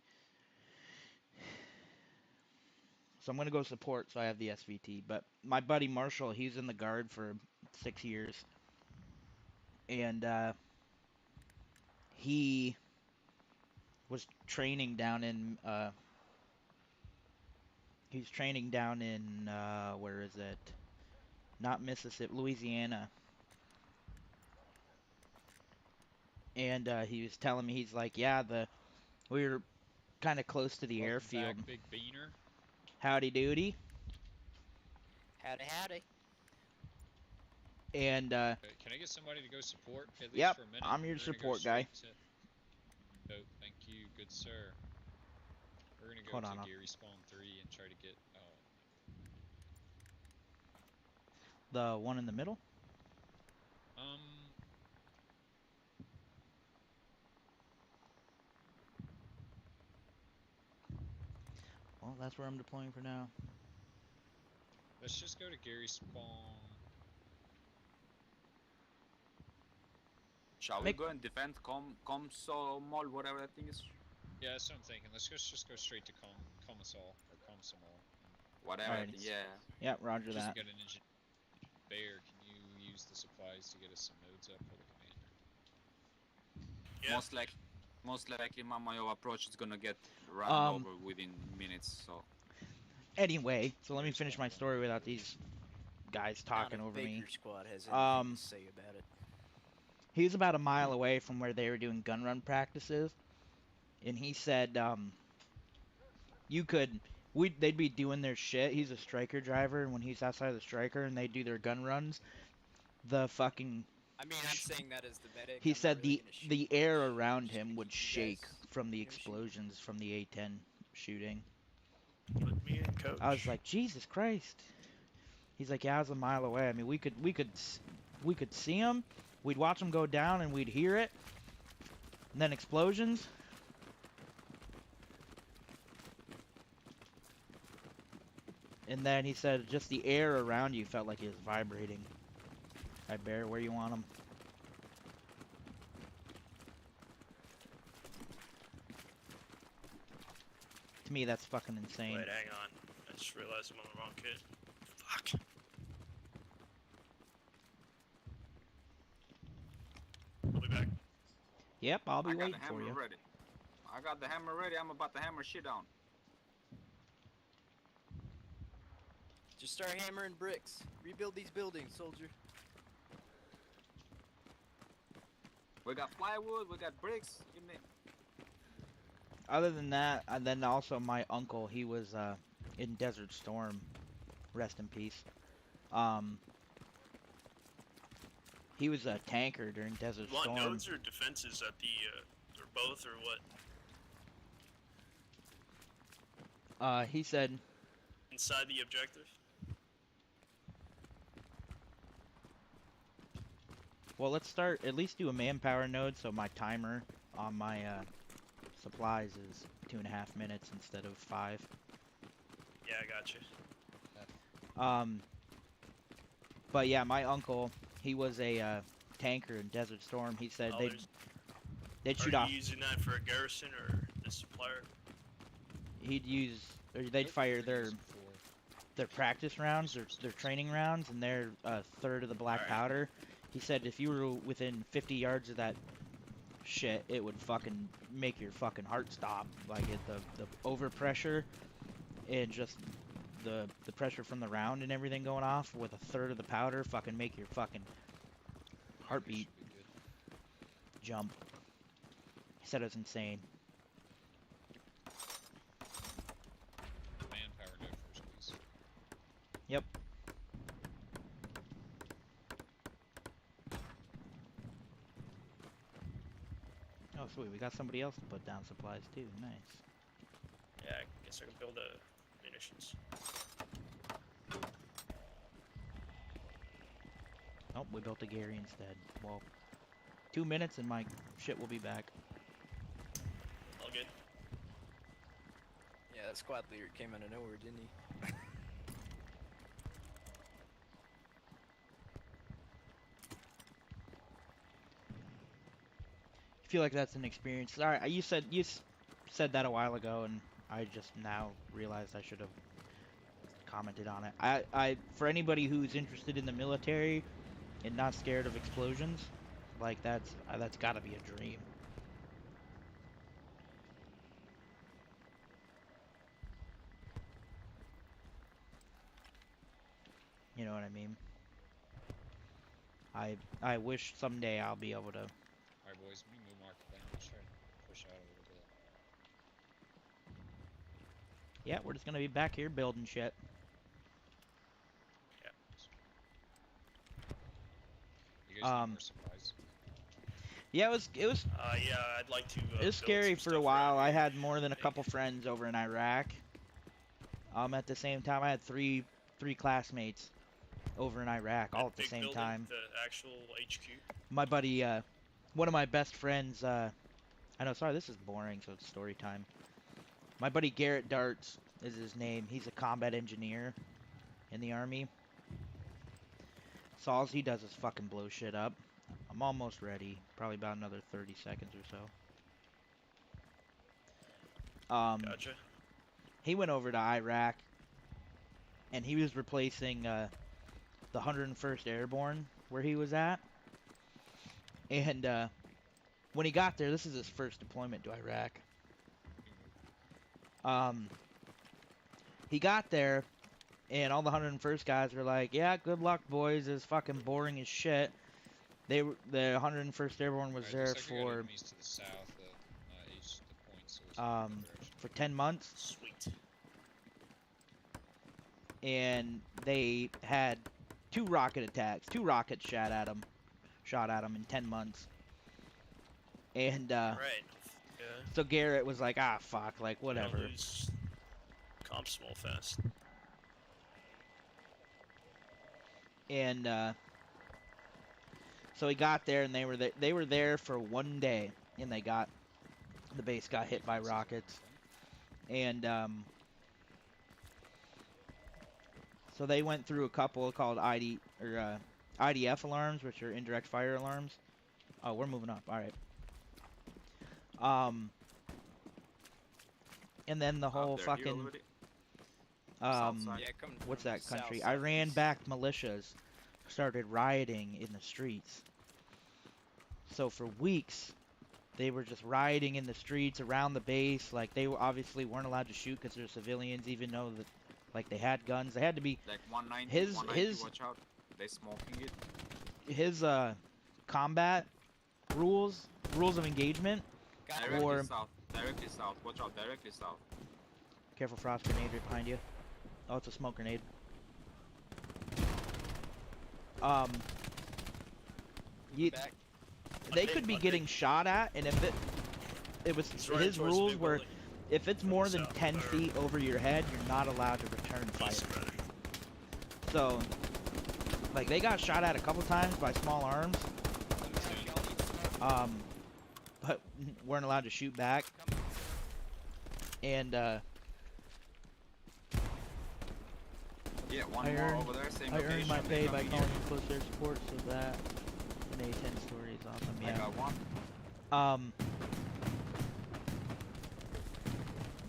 So I'm gonna go support, so I have the SVT. But my buddy Marshall, he's in the guard for 6 years. And he was training down in he's training down in where is it? Not Mississippi, Louisiana. And he was telling me, he's like, yeah, we were kind of close to the Welcome airfield. back, Big Beaner. Howdy doody. Howdy, howdy. And Can I get somebody to go support at least yep, for a minute? I'm your We're gonna support go guy. straight to... Oh, thank you, good sir. We're gonna go Hold to on, Gary Spawn 3 and try to get The one in the middle? Um, Well, that's where I'm deploying for now. let's just go to Gary spawn. Shall we Make- go and defend Comso Mall, whatever that thing is? Yeah, that's what I'm thinking. Let's just go straight to Commissal or Comsomol. Whatever, Alrighty. yeah. Yeah, roger Just that. get an engineer. Bear, can you use the supplies to get us some nodes up for the commander? Yeah. Most likely Mamayo approach is gonna get run over within minutes, so. Anyway, so let me finish my story without these guys None talking of over me. Baker Squad has anything Um, to say about it. He was about a mile away from where they were doing gun run practices, and he said, you could, they'd be doing their shit. He's a striker driver, and when he's outside of the striker and they do their gun runs, the fucking, I mean, I'm saying that as the medic. he I'm not said really gonna shoot the much. air I'm around just him gonna would keep you shake guys, from the you know, shooting. explosions from the A10 shooting. Put me in, coach. I was like, Jesus Christ. He's like, yeah, I was a mile away. I mean, we could see him. We'd watch him go down, and we'd hear it. And then explosions. And then he said, just the air around you felt like it was vibrating. Alright, Bear, where you want him? To me, that's fucking insane. Wait, hang on. I just realized I'm on the wrong kid. Fuck. I'll be back. Yep, I'll be I got waiting the for hammer you. ready. I got the hammer ready. I'm about to hammer shit down. Just start hammering bricks. Rebuild these buildings, soldier. We got plywood. We got bricks. You name. Other than that, and then also my uncle, he was in Desert Storm. Rest in peace. He was a tanker during Desert You want Storm. nodes or defenses at the, or both, or what? He said, Inside the objective? well, let's start, at least do a manpower node, so my timer on my supplies is 2.5 minutes instead of 5. Yeah, I got you. But yeah, my uncle, he was a tanker in Desert Storm. He said Oh, they'd shoot Are off. you using that for a garrison or the supplier? He'd use, or they'd fire their practice rounds, their training rounds, and they're a third of the black Alright. powder. He said if you were within 50 yards of that shit, it would fucking make your fucking heart stop. Like the overpressure and just the pressure from the round and everything going off with a third of the powder fucking make your fucking heartbeat jump. He said it was insane. Manpower node first, please. Yep. Oh, sweet. We got somebody else to put down supplies too. Nice. Yeah, I guess I can build a munitions. Oh, we built a Gary instead. Well, 2 minutes and my shit will be back. All good. Yeah, that squad leader came out of nowhere, didn't he? I feel like that's an experience. Sorry, you said that a while ago, and I just now realized I should have commented on it. I for anybody who's interested in the military and not scared of explosions, like that's gotta be a dream. You know what I mean? I wish someday I'll be able to. Alright, boys, we move mark down. Let's try to push out a little bit. Yeah, we're just gonna be back here building shit. You guys need more supplies? Yeah, it was Yeah, I'd like to. it was build scary some for a stuff while. around I here. had more than a couple friends over in Iraq. At the same time, I had three classmates over in Iraq all That at the big same building, time. The actual HQ. My buddy, one of my best friends, I know, sorry, this is boring, so it's story time. My buddy Garrett Darts is his name. He's a combat engineer in the Army. So all he does is fucking blow shit up. I'm almost ready. Probably about another 30 seconds or so. Gotcha. He went over to Iraq, and he was replacing the 101st Airborne where he was at. And when he got there, this is his first deployment to Iraq. He got there, and all the 101st guys were like, "Yeah, good luck, boys. It's fucking boring as shit." The 101st Airborne was Alright, there looks like we got for enemies to the south that east the point, so let's move in that direction. for 10 months, Sweet. and they had 2 rocket attacks, 2 rockets shot at them in 10 months. And Right. Yeah. so Garrett was like, "Ah, fuck, like whatever." Gotta lose comp small fast. And so he got there, and they were there for 1 day, and the base got hit by rockets, and so they went through a couple called IDF alarms, which are indirect fire alarms. Oh, we're moving up. All right. And then the whole They're here fucking already? South side. Yeah, coming what's from that south, country? southeast. Iran-backed militias started rioting in the streets. So for weeks, they were just rioting in the streets around the base. Like they obviously weren't allowed to shoot because they're civilians, even though that like they had guns. They had to be Like 190, His- 190, his- watch out. They smoking it. his combat rules of engagement. Got it. Directly Or- south. Directly south. Watch out. Directly south. Careful, frost grenade right behind you. Oh, it's a smoke grenade. You, Back. they could be getting shot at, and if it was He's running his towards the rules big were building. if it's From more the than south, 10 or- feet over your head, you're not allowed to return fire. East, rather. So, like they got shot at a couple times by small arms, Let me know if y'all need smoke. but weren't allowed to shoot back. And Yeah, one I more earned- over there. Same I location. earned my they pay by coming calling here. in close air support, so that an A10 story is awesome. I Yeah. got one.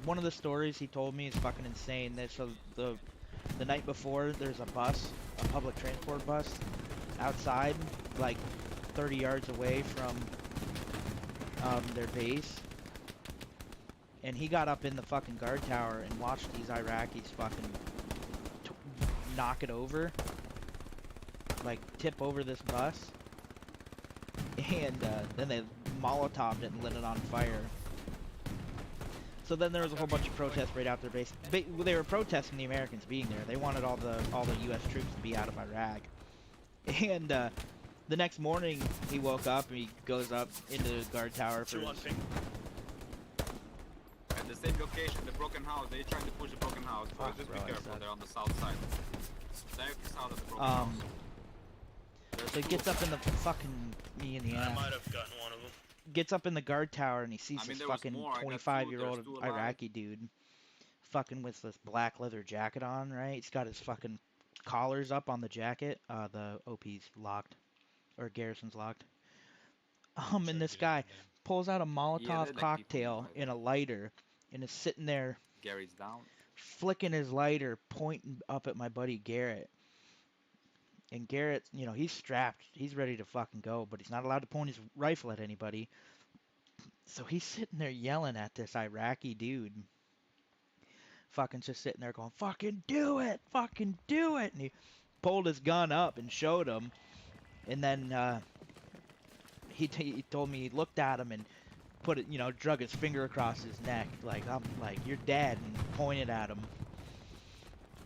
One of the stories he told me is fucking insane. So the night before, there's a bus, a public transport bus, outside, like 30 yards away from their base. And he got up in the fucking guard tower and watched these Iraqis fucking knock it over, like tip over this bus, and then they Molotoved it and lit it on fire. So then there was a whole bunch of protests right out their base. They were protesting the Americans being there. They wanted all the U.S. troops to be out of Iraq. And the next morning, he woke up and he goes up into the guard tower for 2 on his, ping. At the same location, the broken house. They trying to push the broken house. So Fuck, just bro, be I careful. suck. They're on the south side. Directly south of the broken house. There's So he two gets of up in the fucking knee in the I ass. might have gotten one of them. Gets up in the guard tower and he sees I mean, this there was fucking more. I got two, 25-year-old there's two alive. Iraqi dude fucking with this black leather jacket on, right? He's got his fucking collars up on the jacket. The OP's locked. Or Garrison's locked. And Sorry, this get guy it, man. pulls out a they're Molotov like people cocktail inside and a lighter and is sitting there Gary's down. flicking his lighter, pointing up at my buddy Garrett. And Garrett, you know, he's strapped. He's ready to fucking go, but he's not allowed to point his rifle at anybody. So he's sitting there yelling at this Iraqi dude. Fucking just sitting there going, fucking do it! Fucking do it! And he pulled his gun up and showed him. And then he told me he looked at him and put it, you know, drug his finger across his neck. Like, I'm like, you're dead, and pointed at him.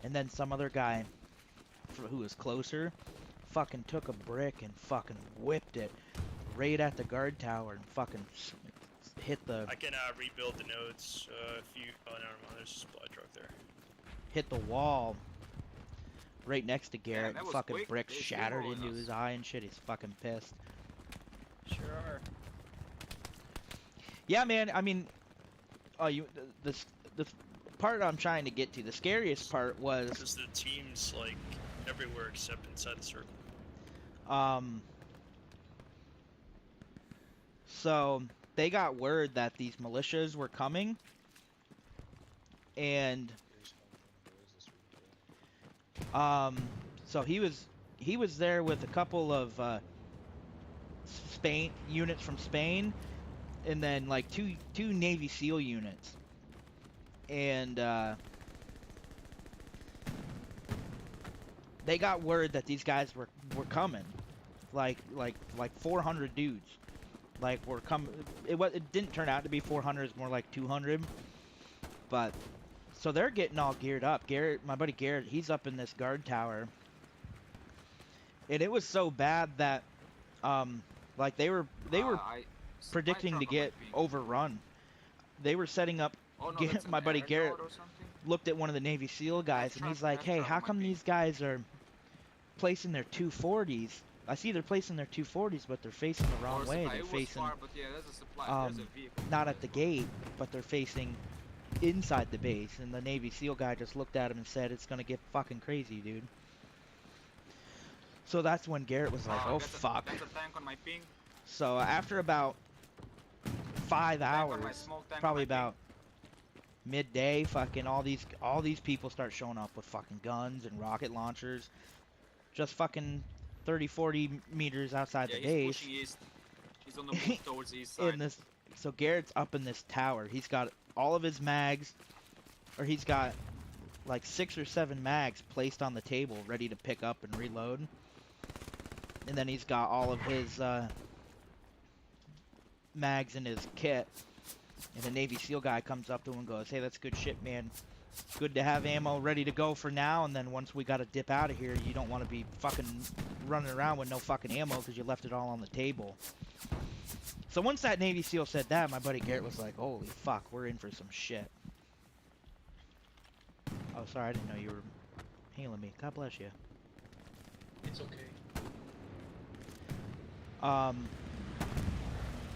And then some other guy who was closer fucking took a brick and fucking whipped it right at the guard tower and fucking hit the I can rebuild the nodes if you. Oh, never mind. There's a supply truck there. hit the wall right next to Garrett. that was Fucking quick. bricks They shattered steamrolling into us. his eye and shit. He's fucking pissed. Sure are. Yeah, man. I mean, the part I'm trying to get to, the scariest part was Because the team's like everywhere except inside the circle. So they got word that these militias were coming, and so he was there with a couple of Spain units from Spain, and then like two Navy SEAL units, and they got word that these guys were coming, like 400 dudes. Like we're coming. It didn't turn out to be 400. It's more like 200. But so they're getting all geared up. Garrett, my buddy Garrett, he's up in this guard tower, and it was so bad that like they were predicting to get overrun. They were setting up. Oh, no, that's My an buddy air Garrett node or something? looked at one of the Navy SEAL guys, and he's like, "Hey, how come these guys are placing their 240s? I see they're placing their 240s, but they're facing the wrong way. They're facing Far, but yeah, there's a supply. There's a vehicle not there at the as well. gate, but they're facing inside the base." And the Navy SEAL guy just looked at him and said, "It's gonna get fucking crazy, dude." So that's when Garrett was like, "Oh fuck." That's a tank on my ping. So after about 5 Tank on my hours, small tank probably on my about midday, fucking all these people start showing up with fucking guns and rocket launchers, just fucking 30-40 meters outside ping. the Yeah, base. he's pushing east. He's on the move towards the east side. In this, so Garrett's up in this tower. He's got all of his mags, or he's got like 6 or 7 mags placed on the table, ready to pick up and reload. And then he's got all of his mags in his kit. And the Navy SEAL guy comes up to him and goes, "Hey, that's good shit, man. Good to have ammo ready to go for now, and then once we gotta dip out of here, you don't want to be fucking running around with no fucking ammo because you left it all on the table." So once that Navy SEAL said that, my buddy Garrett was like, "Holy fuck, we're in for some shit." Oh, sorry, I didn't know you were hailing me. God bless you. It's okay.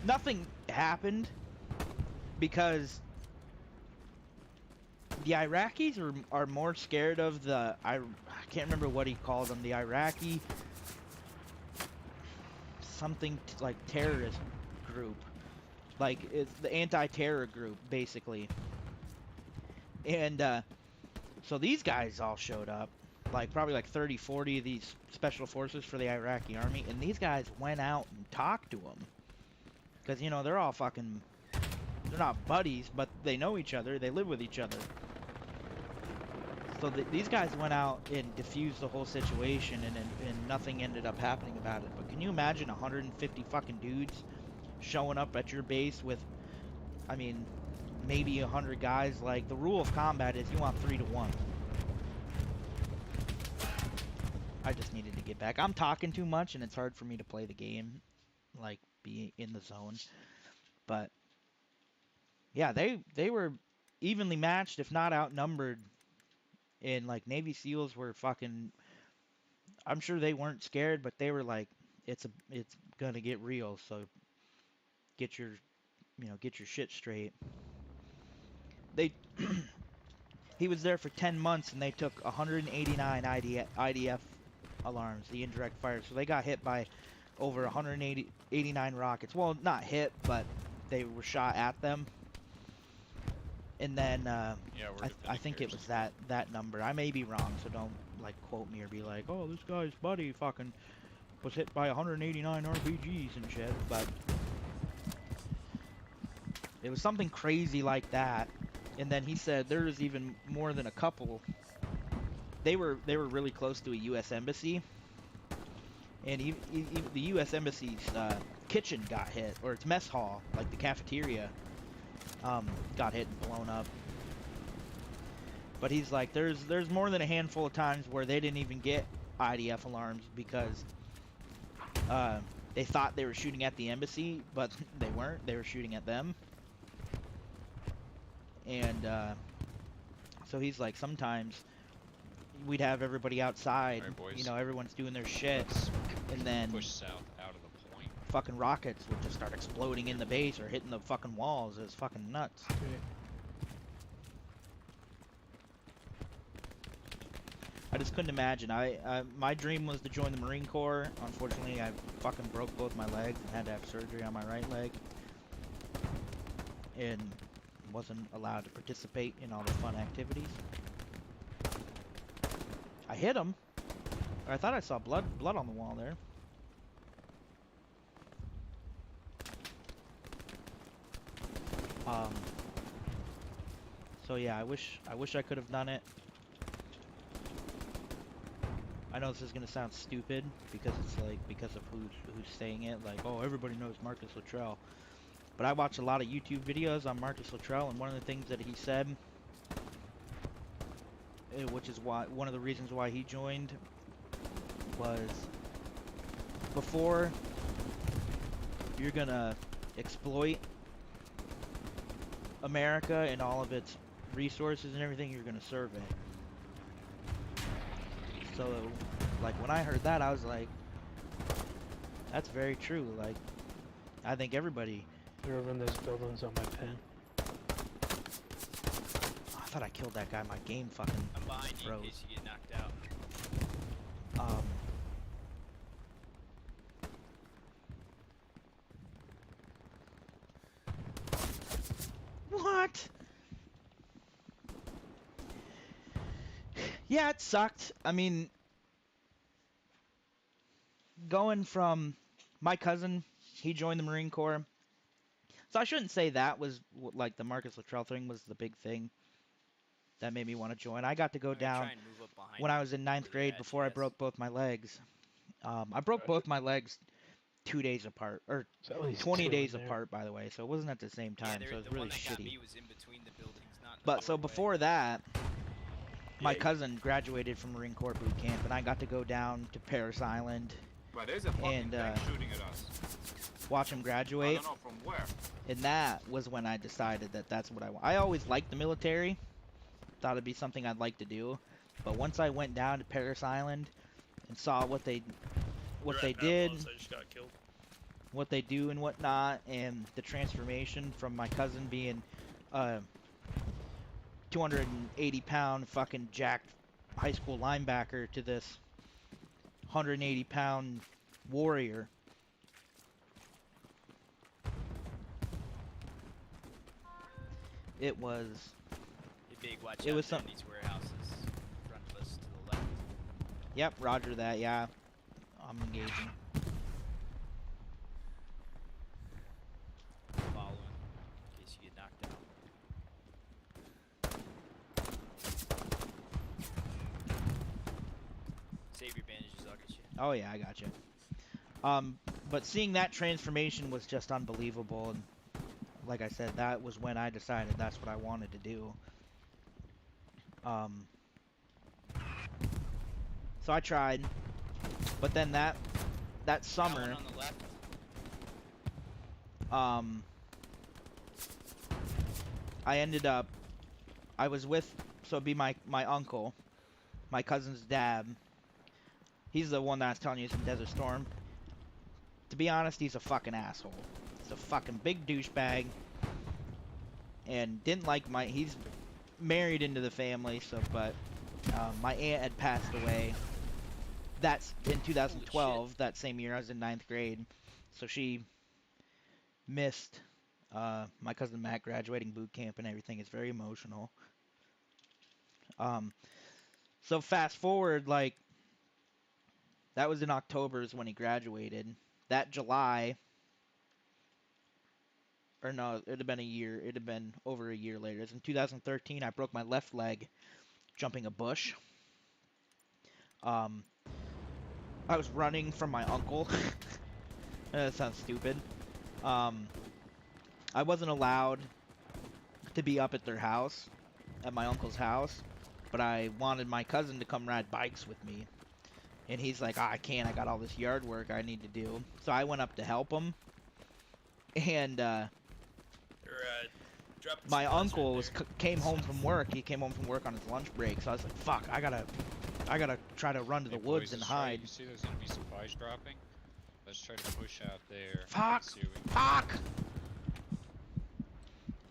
Nothing happened because the Iraqis are more scared of I can't remember what he called them, the Iraqi something like terrorist group, like it's the anti-terror group basically. And so these guys all showed up, like probably like 30-40 of these special forces for the Iraqi army, and these guys went out and talked to them because you know they're all fucking, they're not buddies, but they know each other, they live with each other. So these guys went out and diffused the whole situation, and nothing ended up happening about it. But can you imagine 150 fucking dudes showing up at your base with, I mean, maybe 100 guys? Like, the rule of combat is you want 3 to 1. I just needed to get back. I'm talking too much, and it's hard for me to play the game, like, be in the zone. But, yeah, they were evenly matched, if not outnumbered. And like Navy SEALs were fucking, I'm sure they weren't scared, but they were like, it's gonna get real, so get your shit straight. They he was there for 10 months and they took 189 IDF alarms, the indirect fire. So they got hit by over 189 rockets. Well, not hit, but they were shot at them. And then I think it was that number. I may be wrong, so don't like quote me or be like, "Oh, this guy's buddy fucking was hit by 189 RPGs and shit." But it was something crazy like that. And then he said there was even more than a couple. They were really close to a U.S. embassy, and the U.S. embassy's kitchen got hit, or its mess hall, like the cafeteria. Got hit and blown up. But he's like, there's more than a handful of times where they didn't even get IDF alarms because they thought they were shooting at the embassy, but they weren't. They were shooting at them. And so he's like, sometimes we'd have everybody outside. Alright, boys. You know, everyone's doing their shit, Let's and then push south out of the point. fucking rockets would just start exploding in the base or hitting the fucking walls. It was fucking nuts. I just couldn't imagine. My dream was to join the Marine Corps. Unfortunately, I fucking broke both my legs and had to have surgery on my right leg, and wasn't allowed to participate in all the fun activities. I hit him. Or I thought I saw blood on the wall there. So yeah, I wish I could have done it. I know this is gonna sound stupid because it's like because of who's saying it. Like, oh, everybody knows Marcus Luttrell. But I watch a lot of YouTube videos on Marcus Luttrell, and one of the things that he said, which is why one of the reasons why he joined, was before you're gonna exploit America and all of its resources and everything, you're gonna serve it. So, like, when I heard that, I was like, that's very true. Like, I think everybody... Whoever in those buildings on my pin. Oh, I thought I killed that guy. My game fucking I'm behind you in froze. case you get knocked out. What? Yeah, it sucked. I mean, going from my cousin, he joined the Marine Corps. So I shouldn't say that was like the Marcus Luttrell thing was the big thing that made me want to join. I got to go I'm gonna down try and move up behind when you I was in ninth where you're grade at, before I GS. broke both my legs. I broke both my legs 2 days apart, or There's at least 20 two in days there. apart, by the way. So it wasn't at the same time. Yeah, So it was the really one that got shitty. me was in between the buildings, not in the But so doorway. before that, my Yeah. cousin graduated from Marine Corps boot camp, and I got to go down to Paris Island, But there's a fucking And, tank shooting at us. watch him I graduate. don't know from where. And that was when I decided that that's what I want. I always liked the military. Thought it'd be something I'd like to do. But once I went down to Paris Island and saw what they You're at did, Pavlos, I just got killed. what they do and whatnot, and the transformation from my cousin being 280-pound fucking jacked high school linebacker to this 180-pound warrior. It was Hey, big, watch It out was there some- in these warehouses in front of us to the left. Yep, roger that, yeah. I'm engaging. Following in case you get knocked out. Save your bandages, I'll get you. Oh yeah, I got you. But seeing that transformation was just unbelievable, and like I said, that was when I decided that's what I wanted to do. So I tried, but then that That summer, one on the left. I ended up, I was with, so it'd be my uncle, my cousin's dad. He's the one that I was telling you is in Desert Storm. To be honest, he's a fucking asshole. He's a fucking big douchebag. And didn't like he's married into the family, so, but my aunt had passed away. That's in 2012, that same year I was in 9th grade. So she missed my cousin Matt graduating boot camp and everything. It's very emotional. So fast forward, like, that was in October is when he graduated. That July, or no, it'd have been a year. It'd have been over a year later. It's in 2013. I broke my left leg jumping a bush. I was running from my uncle. That sounds stupid. I wasn't allowed to be up at their house, at my uncle's house, but I wanted my cousin to come ride bikes with me. And he's like, I can't, I got all this yard work I need to do. So I went up to help him. And Dropping my supplies uncle right was there. came home from work. He came home from work on his lunch break. So I was like, fuck, I gotta I gotta try to run to the Hey, woods boys, and let's try- hide. You see those enemy supplies dropping? Let's try to push out there. Fuck! See what we can Fuck!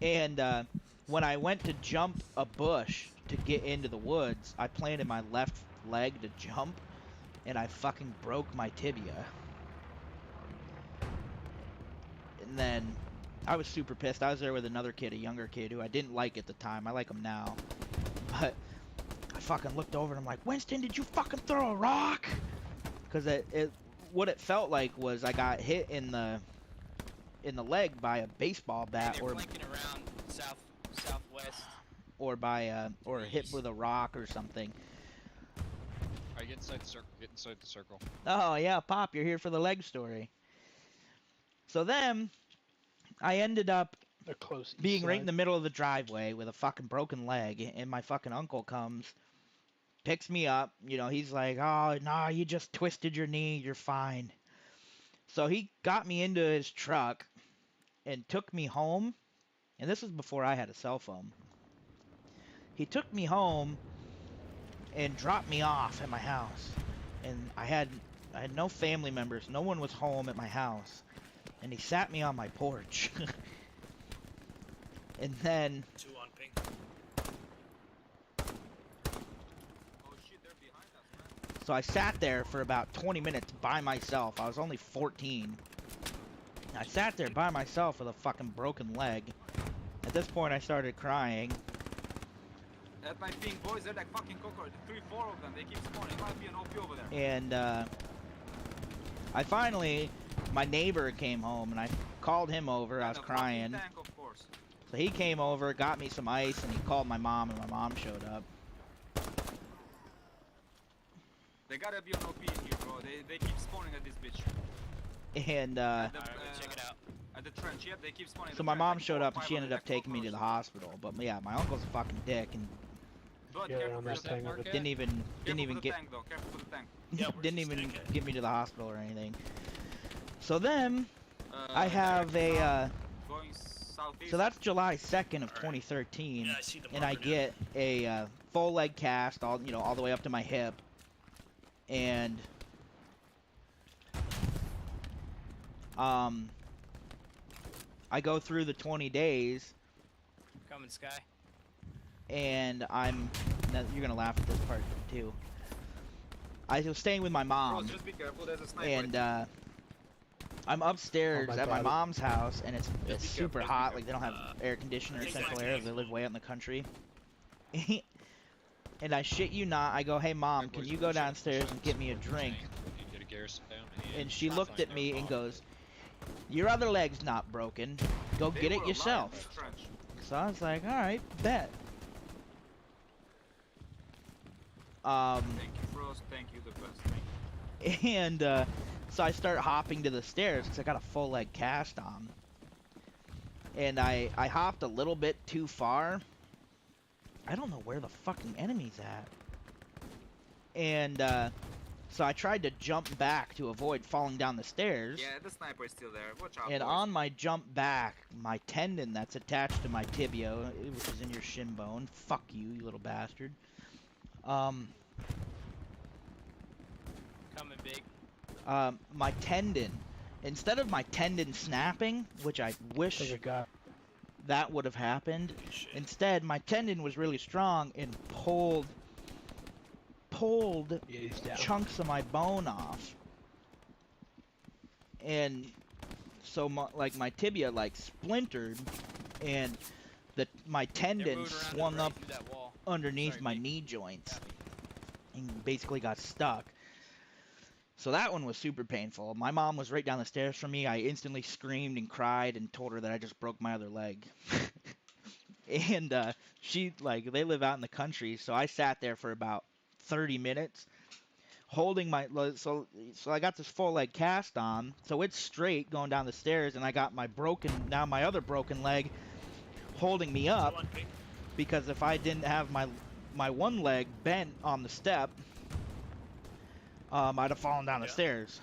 And when I went to jump a bush to get into the woods, I planted my left leg to jump, and I fucking broke my tibia. And then I was super pissed. I was there with another kid, a younger kid, who I didn't like at the time. I like him now. But I fucking looked over and I'm like, Winston, did you fucking throw a rock? Because what it felt like was I got hit in the leg by a baseball bat, They're flanking around southwest. or hit east. with a rock or something. Alright, get inside the circle. Get inside the circle. Oh yeah, Pop, you're here for the leg story. So then I ended up They're close. East being right in side. the middle of the driveway with a fucking broken leg, and my fucking uncle comes, picks me up. You know, he's like, "Oh, nah, you just twisted your knee. You're fine." So he got me into his truck and took me home. And this was before I had a cell phone. He took me home and dropped me off at my house. And I had no family members. No one was home at my house. And he sat me on my porch. And then 2 on ping. Oh shit, they're behind us, man. so I sat there for about 20 minutes by myself. I was only 14. I sat there by myself with a fucking broken leg. At this point, I started crying. At my ping, boys, they're like fucking cockroaches. 3-4 of them. They keep spawning. Might be an OP over there. And I finally, my neighbor came home, and I called him over. I was And a fucking crying. Tank, of course. So he came over, got me some ice, and he called my mom, and my mom showed up. They gotta be an OP in here, bro. They keep spawning at this bitch. And At the, Alright, we'll check it out. At the trench, yep, they keep spawning. at so the my trench, mom like showed 4 or up, and 5 she of ended them, up like taking me to the cockroaches. hospital. But yeah, my uncle's a fucking dick, and But Yeah, careful on for that the tank tank. over there. didn't even Careful for the get tank, though. Careful for the tank. Yeah, where's didn't this even tank at? get me to the hospital or anything. So then I They're have actually a going southeast. so that's July 2nd of Alright. 2013, Yeah, I see the and I marker now. get a full leg cast, all the way up to my hip, and I go through the 20 days, Coming, Sky. and you're gonna laugh at this part too. I was staying with my Bro, mom, just be careful. There's a sniper. and I'm upstairs Oh my at my God. mom's house, and it's be super careful, hot. be Like they don't have air conditioner or Take central that air. tank. They live way out in the country. And I shit you not, I go, "Hey mom, Alright, can boys, you go push out, downstairs push and out, get me a support the drink?" tank, and get a garrison down, And she find looked at their me and bomb. goes, "Your other leg's not broken. Go They get were it alive yourself." in the trench. So I was like, "All right, bet." Thank you, bros. Thank you, the best. Thank you. And so I start hopping to the stairs because I got a full leg cast on. And I hopped a little bit too far. I don't know where the fucking enemy's at. And so I tried to jump back to avoid falling down the stairs. Yeah, the sniper is still there. Watch out, And boys. on my jump back, my tendon that's attached to my tibia, which is in your shin bone, fuck you, you little bastard. Coming big. My tendon, instead of my tendon snapping, which I wish Take a guy. that would have happened, Holy shit. instead my tendon was really strong and pulled Yeah, he's down. chunks of my bone off. And so my tibia like splintered, and my They're tendon moving around to the swung right up through that wall. underneath Sorry, my mate. knee joints and basically got stuck. So that one was super painful. My mom was right down the stairs from me. I instantly screamed and cried and told her that I just broke my other leg. And she, like, they live out in the country, so I sat there for about 30 minutes holding my, so I got this full leg cast on, so it's straight going down the stairs, and I got my other broken leg holding me 2 up, on ping. because if I didn't have my one leg bent on the step, I'd have fallen down the Yeah. stairs.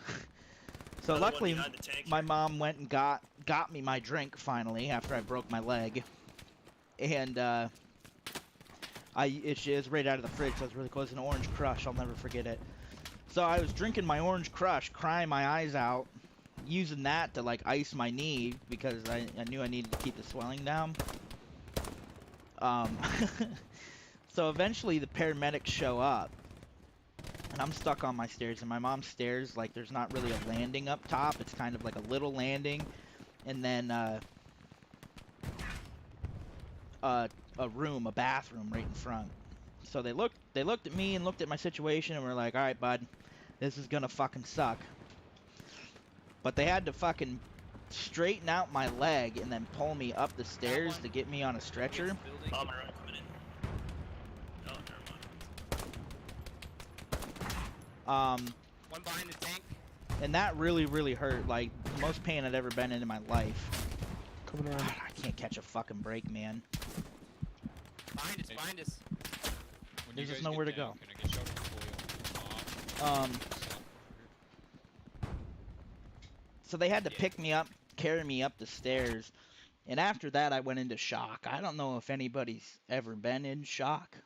So Another one luckily, behind the tank my here. mom went and got me my drink finally after I broke my leg, and It's right out of the fridge, so it's really close. An orange crush, I'll never forget it. So I was drinking my orange crush, crying my eyes out, using that to like ice my knee because I knew I needed to keep the swelling down. So eventually the paramedics show up, and I'm stuck on my stairs, and my mom's stairs, like, there's not really a landing up top. It's kind of like a little landing, and then a bathroom right in front. So they looked at me and looked at my situation and were like, all right, bud, this is gonna fucking suck. But they had to fucking straighten out my leg and then pull me up the stairs to get me on a stretcher. Bomber coming in. Oh, never mind. One behind the tank. And that really, really hurt. Like, the most pain I'd ever been in my life. Coming around. I can't catch a fucking break, man. Behind us, behind us. When There's you just guys nowhere get to go. down, Can I get y'all to deploy So they had to pick me up, carry me up the stairs, and after that I went into shock. I don't know if anybody's ever been in shock,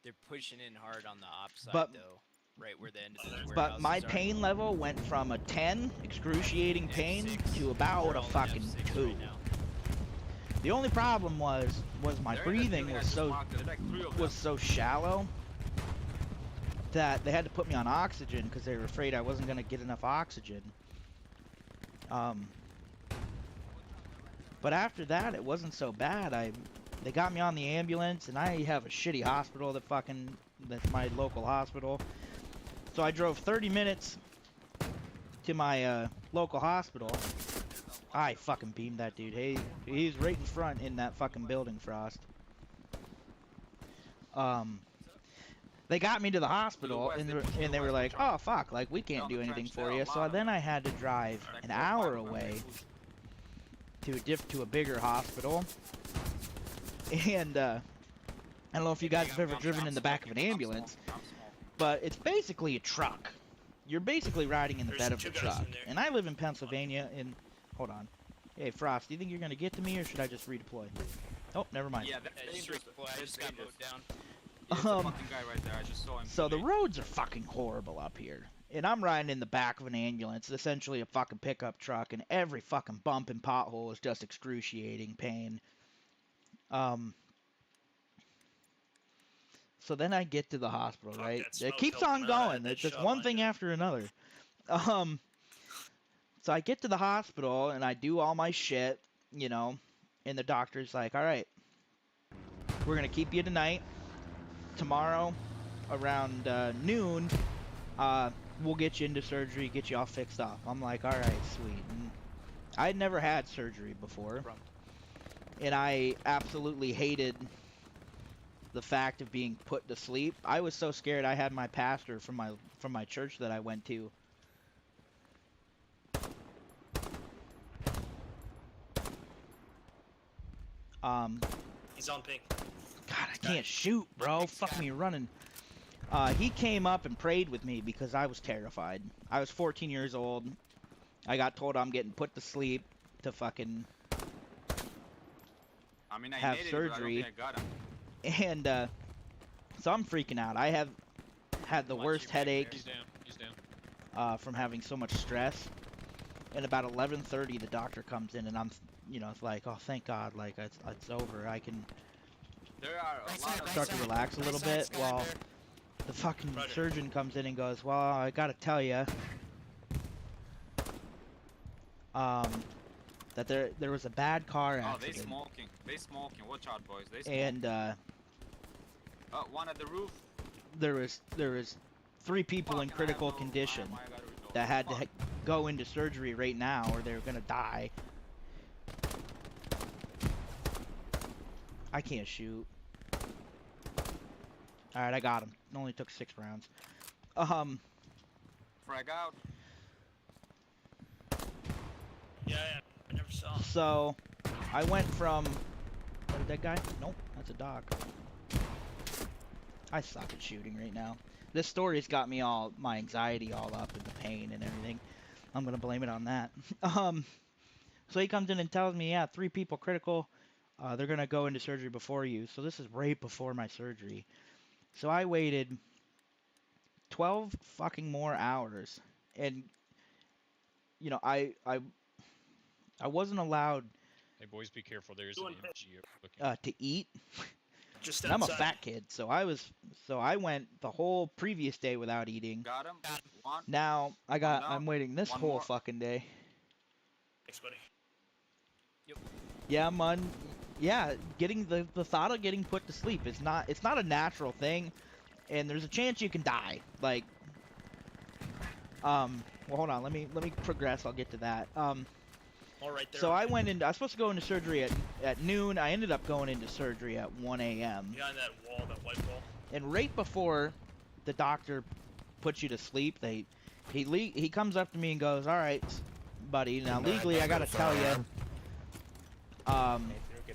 They're pushing in hard on the op side, But- though. Right where the end of the but warehouses my are. pain level went from a 10, excruciating pain, F6. to We're about all a in fucking F6 2. right now. The only problem was my They're in the breathing building I was just so marked. There's like 3 of them. was so shallow that they had to put me on oxygen because they were afraid I wasn't gonna get enough oxygen. But after that, it wasn't so bad. They got me on the ambulance, and I have a shitty hospital that's my local hospital. So I drove 30 minutes to my local hospital. I fucking beamed that dude. Hey, he's right in front in that fucking building, Frost. They got me to the hospital, and they were like, "Oh fuck, like we can't do anything for you." So then I had to drive an hour away to a bigger hospital, and I don't know if you guys have ever driven in the back of an ambulance, but it's basically a truck. You're basically riding in the There's bed of two the guys truck. in there. And I live in Pennsylvania, and hold on. Hey Frost, do you think you're gonna get to me, or should I just redeploy? Oh, never mind. Yeah, that's I just dangerous. I just got mowed down. Yeah, it's a fucking guy right there. I just saw him. So the roads are fucking horrible up here. And I'm riding in the back of an ambulance, essentially a fucking pickup truck, and every fucking bump and pothole is just excruciating pain. So then I get to the hospital, Fuck, right? that It smoke keeps helping on out. I had going. that It's just shot one lined thing up. after another. So I get to the hospital and I do all my shit, you know, and the doctor's like, all right, we're going to keep you tonight. Tomorrow around noon, we'll get you into surgery, get you all fixed up. I'm like, all right, sweet. And I'd never had surgery before, and I absolutely hated the fact of being put to sleep. I was so scared. I had my pastor from my church that I went to. He's on ping. God, I can't shoot, bro. Fuck me running. He came up and prayed with me because I was terrified. I was 14 years old. I got told I'm getting put to sleep to fucking I mean, I have made it, but I don't surgery. think I got him. And so I'm freaking out. I have had the worst headache He's down. He's down. from having so much stress. And about 11:30, the doctor comes in, and I'm, you know, it's like, oh, thank God, like it's over. I can There are a lot of start to relax a little bit. While the fucking Roger. surgeon comes in and goes, well, I gotta tell you, that there was a bad car Oh, they accident, smoking. They smoking. Watch out, boys. They smoking. and One at the roof. there was 3 people in Fuck, I have critical no- condition I gotta reload. that had to Fuck. go into surgery right now, or they were gonna die. I can't shoot. All right, I got him. It only took 6 rounds. Frag out. Yeah, I never saw him. So I went from. Is that a dead guy? Nope, that's a dog. I suck at shooting right now. This story's got me my anxiety all up and the pain and everything. I'm gonna blame it on that. So he comes in and tells me, yeah, 3 people critical. They're gonna go into surgery before you. So this is right before my surgery. So I waited 12 fucking more hours, and you know I wasn't allowed Hey boys, be careful. There's an Doing MG looking. to eat. Just And I'm a outside. fat kid, so I went the whole previous day without eating. Got him. One. Now down. I'm waiting this One whole more. fucking day. Thanks, buddy. Yeah, man. Yeah, getting the thought of getting put to sleep is not a natural thing, and there's a chance you can die. Like, well, hold on, let me progress. I'll get to that. All right there. So I was supposed to go into surgery at noon. I ended up going into surgery at 1 a.m. Behind that wall, that white wall. And right before the doctor puts you to sleep, he comes up to me and goes, "All right, buddy. Now legally, I gotta tell you,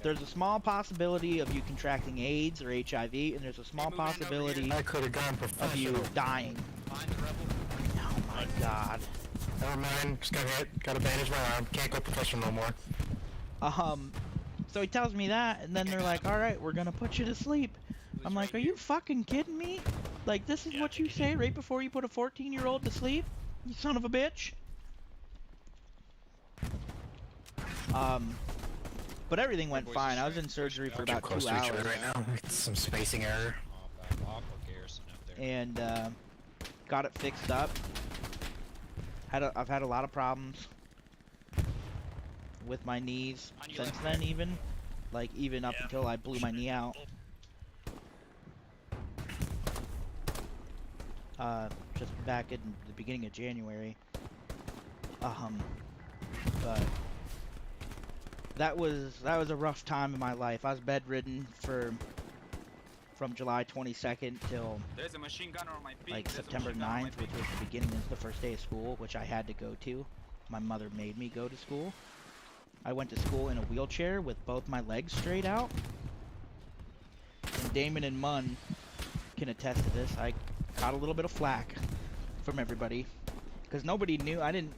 there's a small possibility of you contracting AIDS or HIV, and there's a small possibility I could have gone of you professional. dying." Find the rebel. Oh my god. Never mind, just got hit, got to bandage my arm, can't go professional no more. So he tells me that, and then they're like, "All right, we're gonna put you to sleep." I'm like, "Are you fucking kidding me? Like, this is what you say right before you put a 14-year-old to sleep? You son of a bitch." But everything went boys, fine. just I was trying in to surgery push for it about out. 2 Close to each hours, other right now. It's some spacing error. Back off or Garrison up there. and got it fixed up. I've had a lot of problems with my knees On your since left. then, even up Yeah. until I blew my knee out. Just back in the beginning of January. But that was a rough time in my life. I was bedridden from July 22nd till There's a machine gunner on my ping. like There's a September machine gunner on my 9th, which ping. was the beginning of the first day of school, which I had to go to. My mother made me go to school. I went to school in a wheelchair with both my legs straight out. And Damon and Munn can attest to this. I caught a little bit of flack from everybody because nobody knew. I didn't,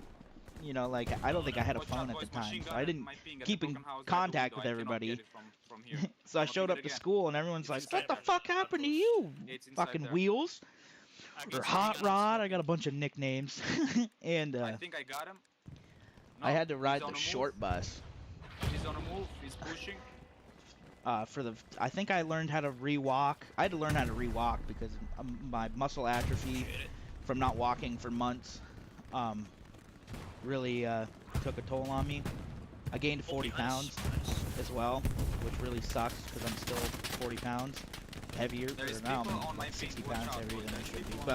like, I don't think I had a Watch phone out, at the boys, time, machine so gunner I in didn't my ping at keep the in broken house by the contact window. with I cannot everybody. get it from here. So I I'll showed ping up it to again. school and everyone's like, It's "What the inside fuck there. happened to you, It's inside fucking there. wheels?" I Or got Hot something on Rod. smoke. I got a bunch of nicknames. And I think I got him. No, I had to he's ride on the a short bus. Move. He's on a move. He's pushing. I think I learned how to re-walk. I had to learn how to re-walk because my muscle atrophy from not walking for months really took a toll on me. I gained 40 pounds as well, which really sucks because I'm still 40 pounds heavier. There's Or now people I'm on my like ping. 60 Watch pounds out, heavier boys. than I There's should be. people on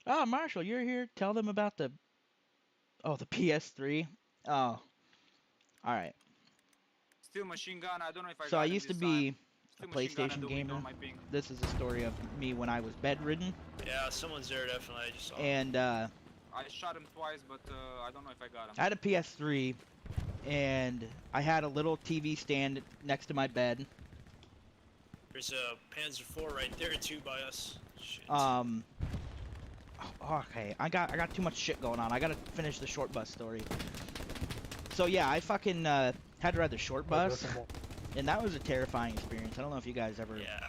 But Marshall, you're here. Tell them about the PS3. Oh, all right. Still machine gun. I don't know if I So got I him used to this be time. a Still machine gun at PlayStation the window gamer. on my ping. This is a story of me when I was bedridden, Yeah, someone's there definitely. I just saw. and I shot him twice, but I don't know if I got him. I had a PS3, and I had a little TV stand next to my bed. There's a Panzer IV right there too by us. Shit. Okay, I got too much shit going on. I gotta finish the short bus story. So yeah, I fucking had to ride the short bus, and that was a terrifying experience. I don't know if you guys ever Yeah.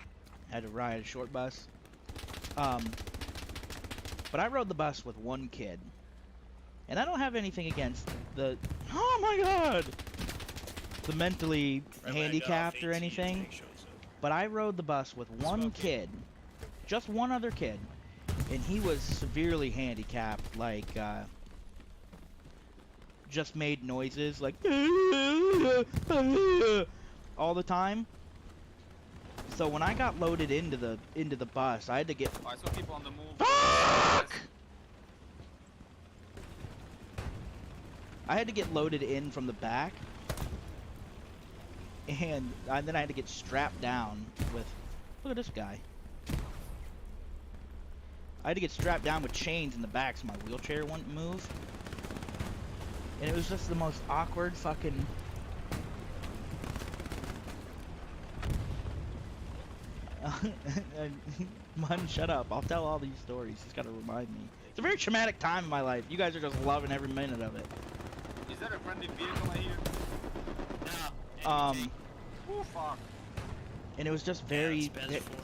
had to ride a short bus. But I rode the bus with one kid, and I don't have anything against the. Oh my god! The mentally Right when I got off handicapped or 18, anything. thing shows up. But I rode the bus with one Smoking. kid, just one other kid, and he was severely handicapped, like, just made noises, like, all the time. So when I got loaded into the bus, I had to get. I saw people on the move. Fuck! I had to get loaded in from the back, and then I had to get strapped down with. Look at this guy. I had to get strapped down with chains in the back so my wheelchair wouldn't move. And it was just the most awkward fucking. Mun, shut up. I'll tell all these stories. He's got to remind me. It's a very traumatic time in my life. You guys are just loving every minute of it. Is that a friendly vehicle I hear? No. Oh fuck. And it was just very,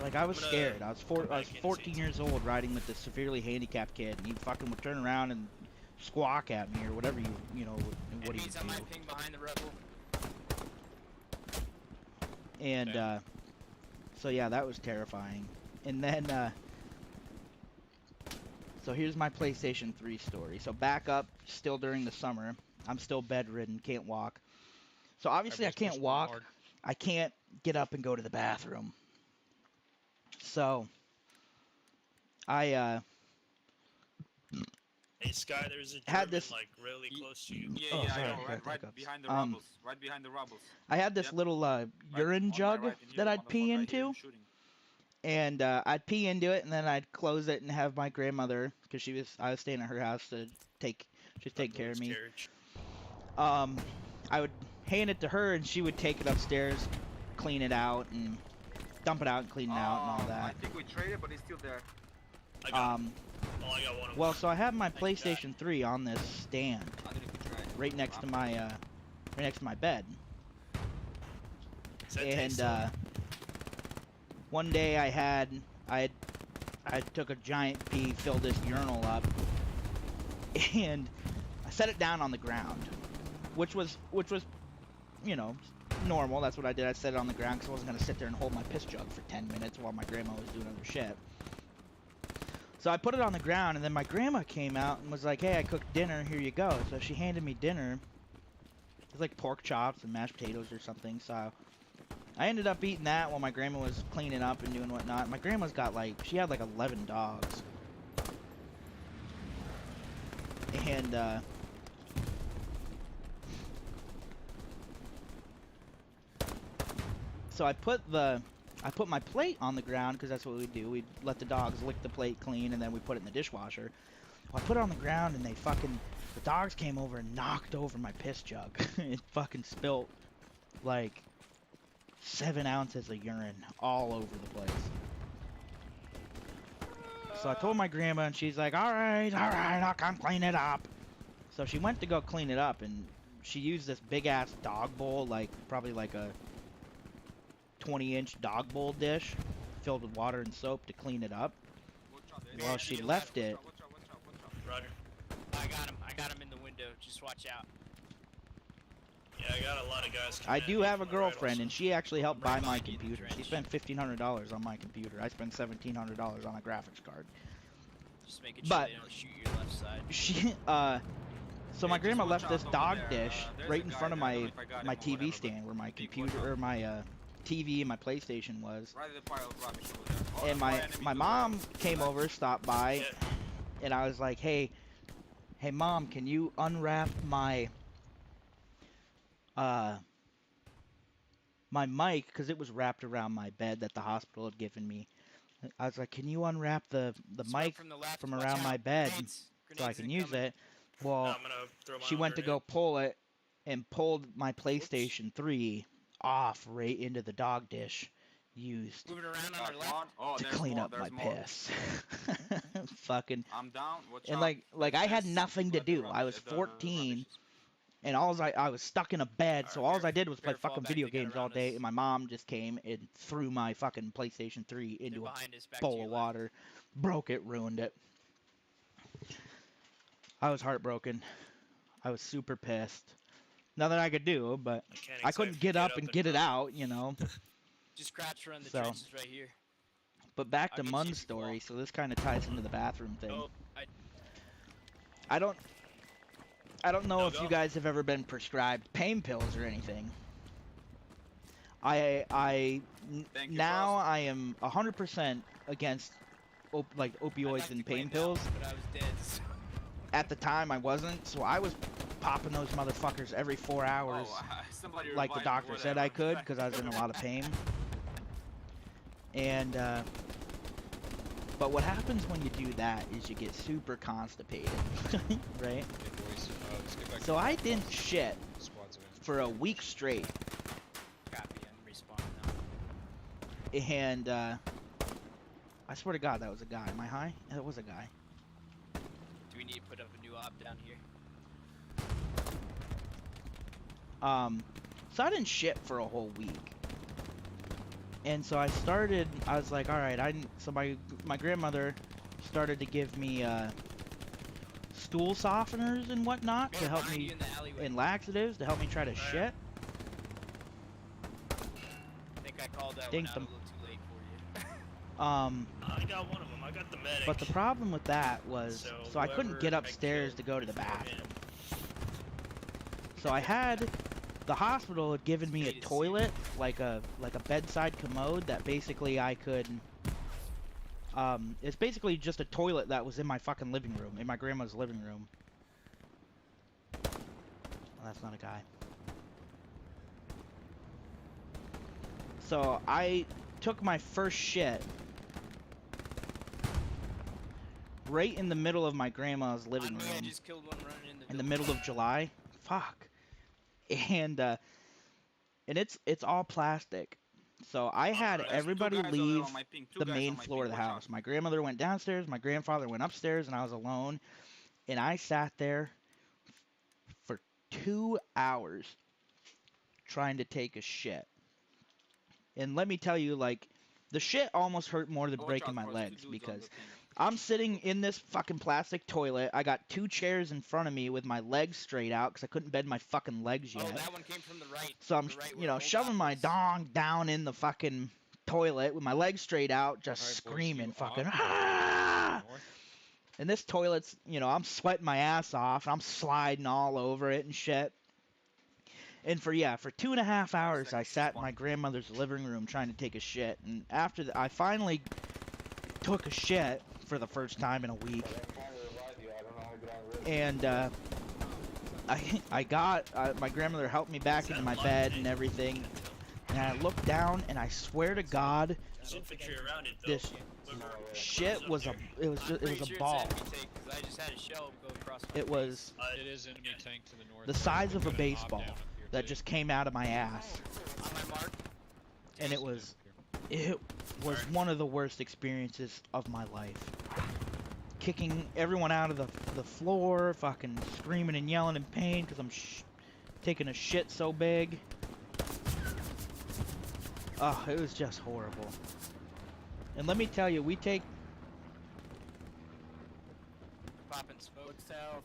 like, I was scared. I was 14 years old riding with this severely handicapped kid, and he fucking would turn around and squawk at me or whatever you know, what he Enemies would on my do. ping behind the rebel. And, so yeah, that was terrifying. And then, so here's my PlayStation 3 story. So back up, still during the summer. I'm still bedridden, can't walk. So obviously I can't walk. I can't get up and go to the bathroom. So I Hey Sky, there's a had German this- like really close to you. Yeah, Oh, yeah, sorry, I know, I right, got right hiccups. behind the rubbles. Right behind the rubbles. I had this Yep. little urine on my jug right in here, that I'd pee motherfucker, I hear into. him shooting. And I'd pee into it, and then I'd close it and have my grandmother, because I was staying at her house to she's taking care of me. Carriage. I would hand it to her, and she would take it upstairs, clean it out, and dump it out and clean it out and all I that. think we traded, but he's still there. I got him. Oh, I got one of Well, them. so I have my Thank you, PlayStation 3 on this stand, I didn't even try. right next to my bed. Does that And taste good? one day I took a giant pee, filled this urinal up, and I set it down on the ground, which was you know, normal. That's what I did. I set it on the ground because I wasn't gonna sit there and hold my piss jug for 10 minutes while my grandma was doing other shit. So I put it on the ground, and then my grandma came out and was like, "Hey, I cooked dinner. Here you go." So she handed me dinner. It was like pork chops and mashed potatoes or something. So I ended up eating that while my grandma was cleaning up and doing whatnot. My grandma's got she had like 11 dogs. And, so I put my plate on the ground because that's what we do. We'd let the dogs lick the plate clean, and then we put it in the dishwasher. Well, I put it on the ground, and the dogs came over and knocked over my piss jug. It fucking spilt like 7 ounces of urine all over the place. So I told my grandma, and she's like, all right, I'll come clean it up. So she went to go clean it up, and she used this big-ass dog bowl, probably like a 20-inch dog bowl dish filled with water and soap to clean it up. Well, she left it. Roger. I got him in the window. Just watch out. Yeah, I got a lot of guys. I coming do at have me a from the right girlfriend, also. and she actually helped buy Right my behind you in the computer. She trench. spent $1,500 on my computer. I spent $1,700 on a graphics card. Just making sure But- they don't shoot your left side. She, so my Hey, grandma just left watch this out dog over there. dish There's right a in guy front of there. I don't my know if I got my him or TV whatever, stand where my but keep computer watch or my TV and my PlayStation was. Right at the pile of rubbish over there. Oh, And that's my enemy my to the mom right. came over, stopped by, Yeah. and I was like, hey mom, can you unwrap my my mic, because it was wrapped around my bed that the hospital had given me. I was like, can you unwrap the Smoke mic from the left. from watch around out. my bed Grenades. so I Grenades can use incoming. it? Well, I'm gonna throw my she own went to grenade. go pull it and pulled my PlayStation 3 off right into the dog dish used Moving around on Got their left. one. Oh, to there's clean more, up my there's more. piss. Fucking. I'm down. Watch And out. like I had There's nothing to people at the do. I rubbish- was at the 14 rubbish. and I was stuck in a bed, so Alright, all I did was play better fall fucking back, video they got games all around day, us. and my mom just came and threw my fucking PlayStation 3 They're into a behind us. Back to bowl your of left. water, broke it, ruined it. I was heartbroken. I was super pissed. Nothing I could do, but Mechanics I couldn't have to get up and get it run. out, you know. Just crouch around the So- trenches right here. But back I to can see if Mun's you fall. story, so this kind of ties into the bathroom thing. Oh, I don't know No, if go. you guys have ever been prescribed pain pills or anything. N- Thank you, now boss. I am 100% against I'd opioids like to and claim pain pills. now, but I was dead. So. At the time I wasn't, so I was popping those motherfuckers every 4 hours, Oh, somebody like the revive me, doctor said I whatever. could, because I was in a lot of pain. And but what happens when you do that is you get super constipated, right? Hey boys, let's get back So to I the didn't shit squads event. for a week straight, Copy. I'm respawning now. and I swear to God that was a guy. Am I high? That was a guy. need to put up a new op down here. So I didn't shit for a whole week. And so I was like, all right, so my grandmother started to give me stool softeners and whatnot to help me, and laxatives to help me try to shit. I think I called that Dinked one out them. a little too late for you. I got one of them. I got the medic. But the problem with that was, so I couldn't get whoever I upstairs killed to go to the before bathroom. him. So the hospital had given me a toilet, like a bedside commode that basically I could, it's basically just a toilet that was in my fucking living room, in my grandma's living room. Well, that's not a guy. So I took my first shit right in the middle of my grandma's living I room just killed one running in the middle of July. Fuck. And it's all plastic. So I had There's everybody two guys over there leave on my ping. Two the guys main on my floor of ping. the Watch house. My grandmother went downstairs, my grandfather went upstairs, and I was alone. And I sat there for 2 hours trying to take a shit. And let me tell you, like, the shit almost hurt more than Watch breaking out, my bros, legs, two dudes on because the ping. I'm sitting in this fucking plastic toilet. I got 2 chairs in front of me with my legs straight out because I couldn't bend my fucking legs Oh, yet. that one came from the right. So I'm, the right you where know, old shoving op my is. dong down in the fucking toilet with my legs straight out, just Alright, boys, screaming, you fucking, op, ah! north. And this toilet's, you know, I'm sweating my ass off, and I'm sliding all over it and shit. And for 2.5 hours, I sat in my grandmother's living room trying to take a shit. And after I finally took a shit for the first time in a week. And I got my grandmother helped me back into my bed and everything. And I looked down, and I swear to God, There's infantry around it, though. this Whoever shit was a Pretty sure ball. It's enemy tank, 'cause I just had a shell go across my It was It is enemy tank to the north. the guys. size We've of a got an op baseball down up here, that too. just came out of my ass. on my mark. And it was one of the worst experiences of my life. Kicking everyone out of the floor, fucking screaming and yelling in pain because I'm taking a shit so big. Oh, it was just horrible. And let me tell you, Popping smoke south.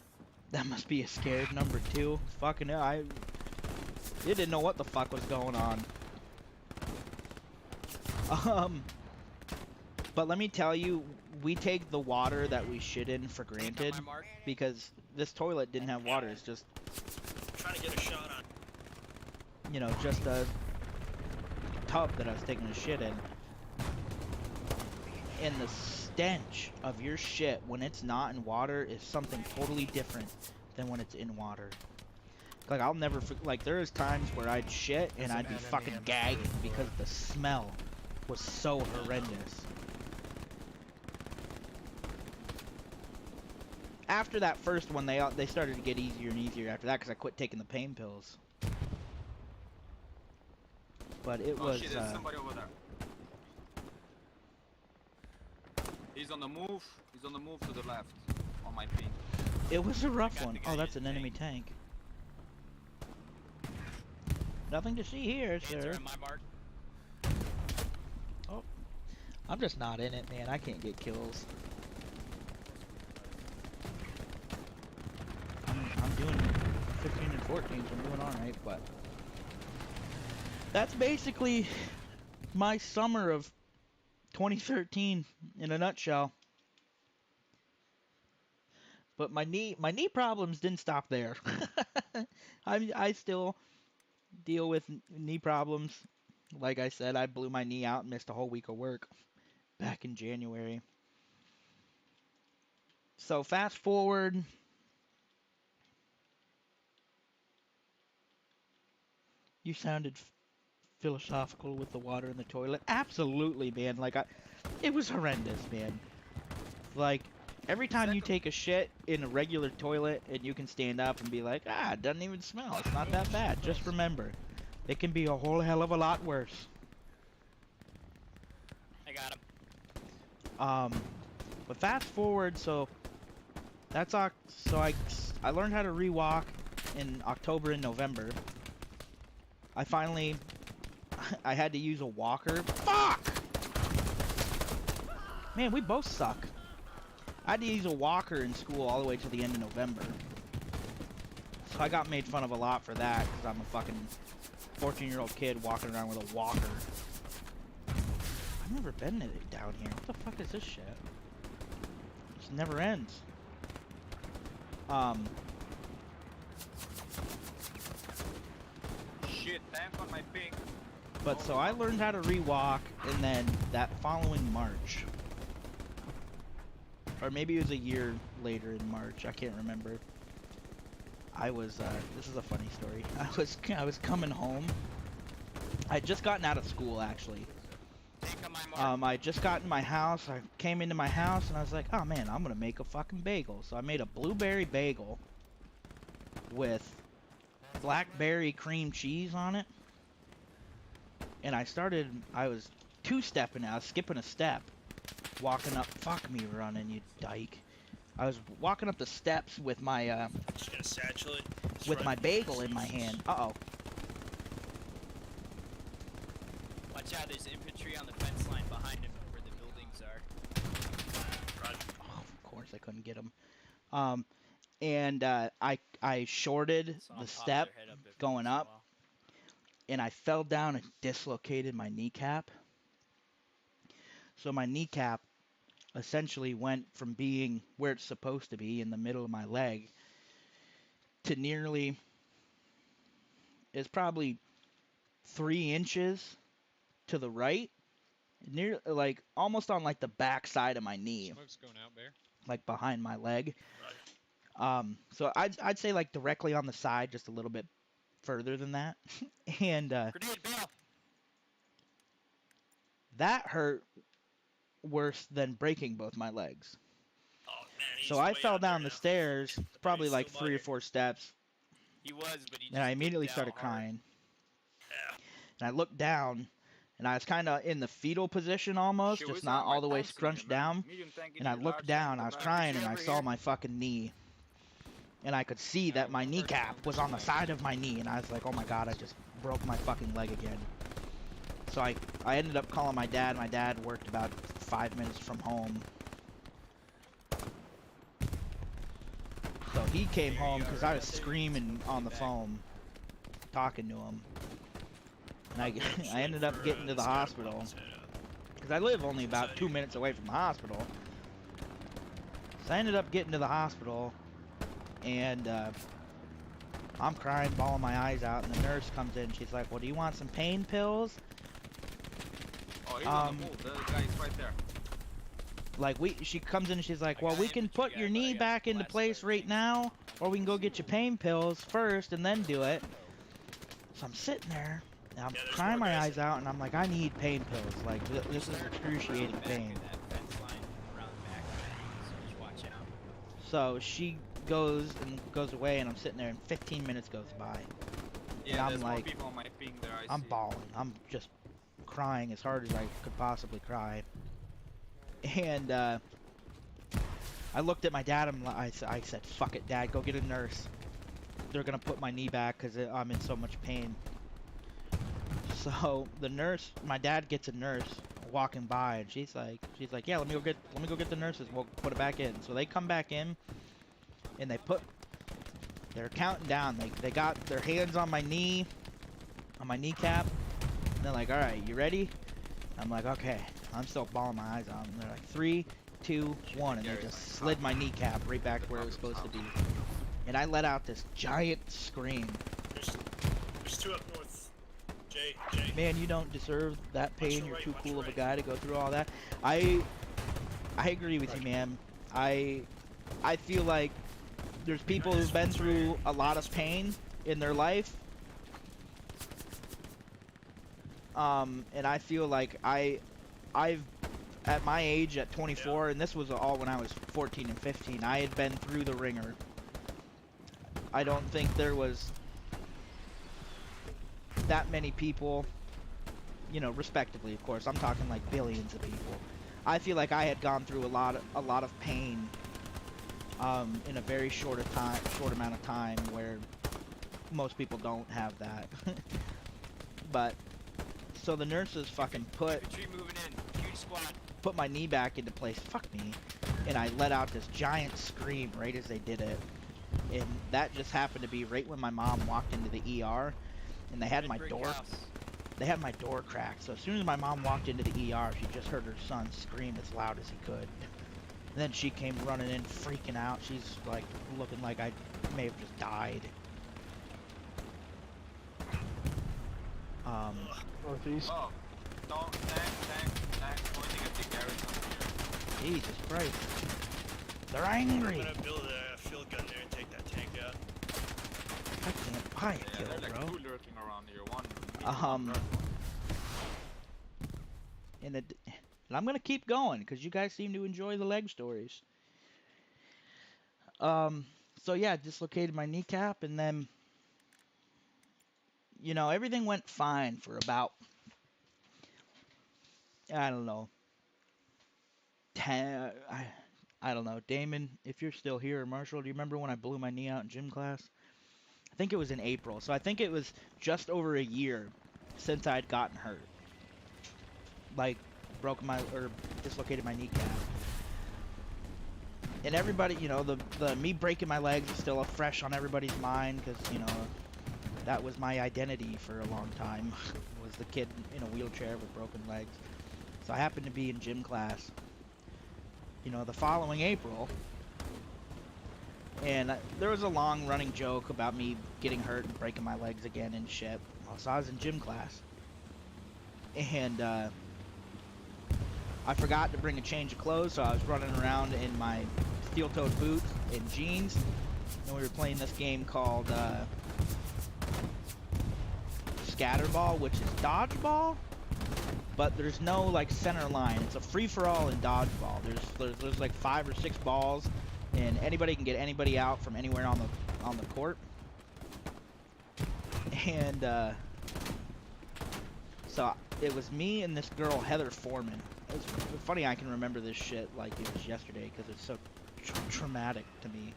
that must be a scared number 2. Fucking hell, it didn't know what the fuck was going on. But let me tell you, we take the water that we shit in for granted my mark. because this toilet didn't have water. It's just, trying to get a shot on. you know, just a tub that I was taking a shit in. And the stench of your shit when it's not in water is something totally different than when it's in water. Like, I'll never, like, there's times where I'd shit and I'd be fucking gagging because the smell was so horrendous. After that first one, they started to get easier and easier after that because I quit taking the pain pills. But it was. Shit, there's somebody over there. He's on the move. He's on the move to the left on my ping. It was a rough got one. the guy Oh, that's in an enemy tank. Nothing to see here, Hands sir. are on my mark. Oh, I'm just not in it, man. I can't get kills. I'm doing 15 and 14, so I'm doing alright, but that's basically my summer of 2013 in a nutshell. But my knee problems didn't stop there. I still deal with knee problems. Like I said, I blew my knee out and missed a whole week of work back in January. So fast forward. You sounded philosophical with the water in the toilet. Absolutely, man. Like, it was horrendous, man. Like, every time you take a shit in a regular toilet and you can stand up and be like, ah, it doesn't even smell. It's not that bad. Just remember, it can be a whole hell of a lot worse. I got him. But fast forward, so So I learned how to rewalk in October and November. I finally I had to use a walker. Fuck! Man, we both suck. I had to use a walker in school all the way to the end of November. So I got made fun of a lot for that because I'm a fucking 14-year-old kid walking around with a walker. I've never been down here. What the fuck is this shit? This never ends. Shit, tank on my ping. But so I learned how to rewalk, and then that following March, or maybe it was a year later in March, I can't remember. I was this is a funny story. I was coming home. I had just gotten out of school actually. I just got in my house. I came into my house and I was like, oh man, I'm gonna make a fucking bagel. So I made a blueberry bagel with blackberry cream cheese on it. And I was two-stepping it. I was skipping a step. Walking up, fuck me running, you dyke. I was walking up the steps with my, Just gonna satchel it. Just with run. my bagel in my hand. Uh-oh. Watch out, there's infantry on the fence line behind him where the buildings are. Run. Oh, of course I couldn't get him. And I shorted So I'll the pop step their head up every going once in a up, while. and I fell down and dislocated my kneecap. So my kneecap essentially went from being where it's supposed to be in the middle of my leg to nearly, it's probably 3 inches to the right, near like almost on like the back side of my knee, Smoke's going out, Bear. like behind my leg. So I'd say like directly on the side, just a little bit further than that. And Grenade, bail! that hurt worse than breaking both my legs. Oh man, he's So I way fell out there down the now. stairs, probably he's like still 3 or by 4 steps, He was, but he just and I immediately dipped started out hard. crying. Yeah. And I looked down, and I was kind of in the fetal position almost, Shit, just we not saw all my the way tanks in here, scrunched man. down. Medium tank in And I here, looked large tank down, in the I was back. crying, Is and I over saw here? my fucking knee. And I could see that my kneecap was on the side of my knee, and I was like, oh my god, I just broke my fucking leg again. So I ended up calling my dad. My dad worked about 5 minutes from home. So he came home because I was screaming on the phone, talking to him. And I ended up getting to the hospital. Because I live only about 2 minutes away from the hospital. So I ended up getting to the hospital, and I'm crying, bawling my eyes out, and the nurse comes in. She's like, well, do you want some pain pills? Oh, he's on the move. The guy is right there. Like, she comes in and she's like, I well, got we can infantry put guy, your but I knee got back into blast place fire right things. now, or we can go get you pain pills first and then do it. So I'm sitting there, and I'm Yeah, there's crying more my guys eyes in out, and I'm like, I need pain pills. Like, this is excruciating Back pain. of that fence line, around the back, so just watch out. So she goes away, and I'm sitting there, and 15 minutes goes by. Yeah, I'm there's more like- people on my ping there. I I'm see. bawling. I'm just crying as hard as I could possibly cry. And I looked at my dad. I said, fuck it, Dad, go get a nurse. They're going to put my knee back because I'm in so much pain. So the nurse, my dad gets a nurse walking by, and she's like, yeah, let me go get the nurses. We'll put it back in. So they come back in, and they're counting down. They got their hands on my knee, on my kneecap. And they're like, all right, you ready? I'm like, okay. I'm still bawling my eyes out. And they're like, 3, 2, 1, and they just slid my kneecap right back where it was supposed to be. And I let out this giant scream. There's 2 up north. Jay. Man, you don't deserve that pain. your You're right, too watch cool your of a right. guy to go through all that. I agree with you, man. I feel like there's people who've been through a lot of pain in their life. And I feel like I've at my age, at 24, and this was all when I was 14 and 15, I had been through the ringer. I don't think there was that many people, you know, respectively, of course. I'm talking like billions of people. I feel like I had gone through a lot of pain in a very short amount of time, where most people don't have that. But so the nurses fucking Infantry moving in. Huge squad. put my knee back into place. Fuck me. And I let out this giant scream right as they did it. And that just happened to be right when my mom walked into the ER, and they had my Brick door. house. They had my door cracked. So as soon as my mom walked into the ER, she just heard her son scream as loud as he could. And then she came running in, freaking out. She's like looking like I may have just died. Northeast. Oh, don't, tank, pointing at the garrison here. Jesus Christ. They're I'm angry. gonna build a field gun there and take that tank out. I can't buy a Yeah, kill, they're like bro. two lurking around here. One. And I'm gonna keep going because you guys seem to enjoy the leg stories. So yeah, dislocated my kneecap, and then everything went fine for about, I don't know, 10. I don't know, Damon, if you're still here, or Marshall, do you remember when I blew my knee out in gym class? I think it was in April, so I think it was just over a year since I'd gotten hurt. Like, dislocated my kneecap. And everybody, the me breaking my legs is still fresh on everybody's mind, because, that was my identity for a long time, was the kid in a wheelchair with broken legs. So I happened to be in gym class, the following April, and there was a long running joke about me getting hurt and breaking my legs again and shit. So I was in gym class, and I forgot to bring a change of clothes, so I was running around in my steel-toed boots and jeans, and we were playing this game called Scatterball, which is dodgeball, but there's no like center line. It's a free-for-all in dodgeball. There's like 5 or 6 balls, and anybody can get anybody out from anywhere on the court. And so it was me and this girl, Heather Foreman. It's funny I can remember this shit like it was yesterday because it's so traumatic to me.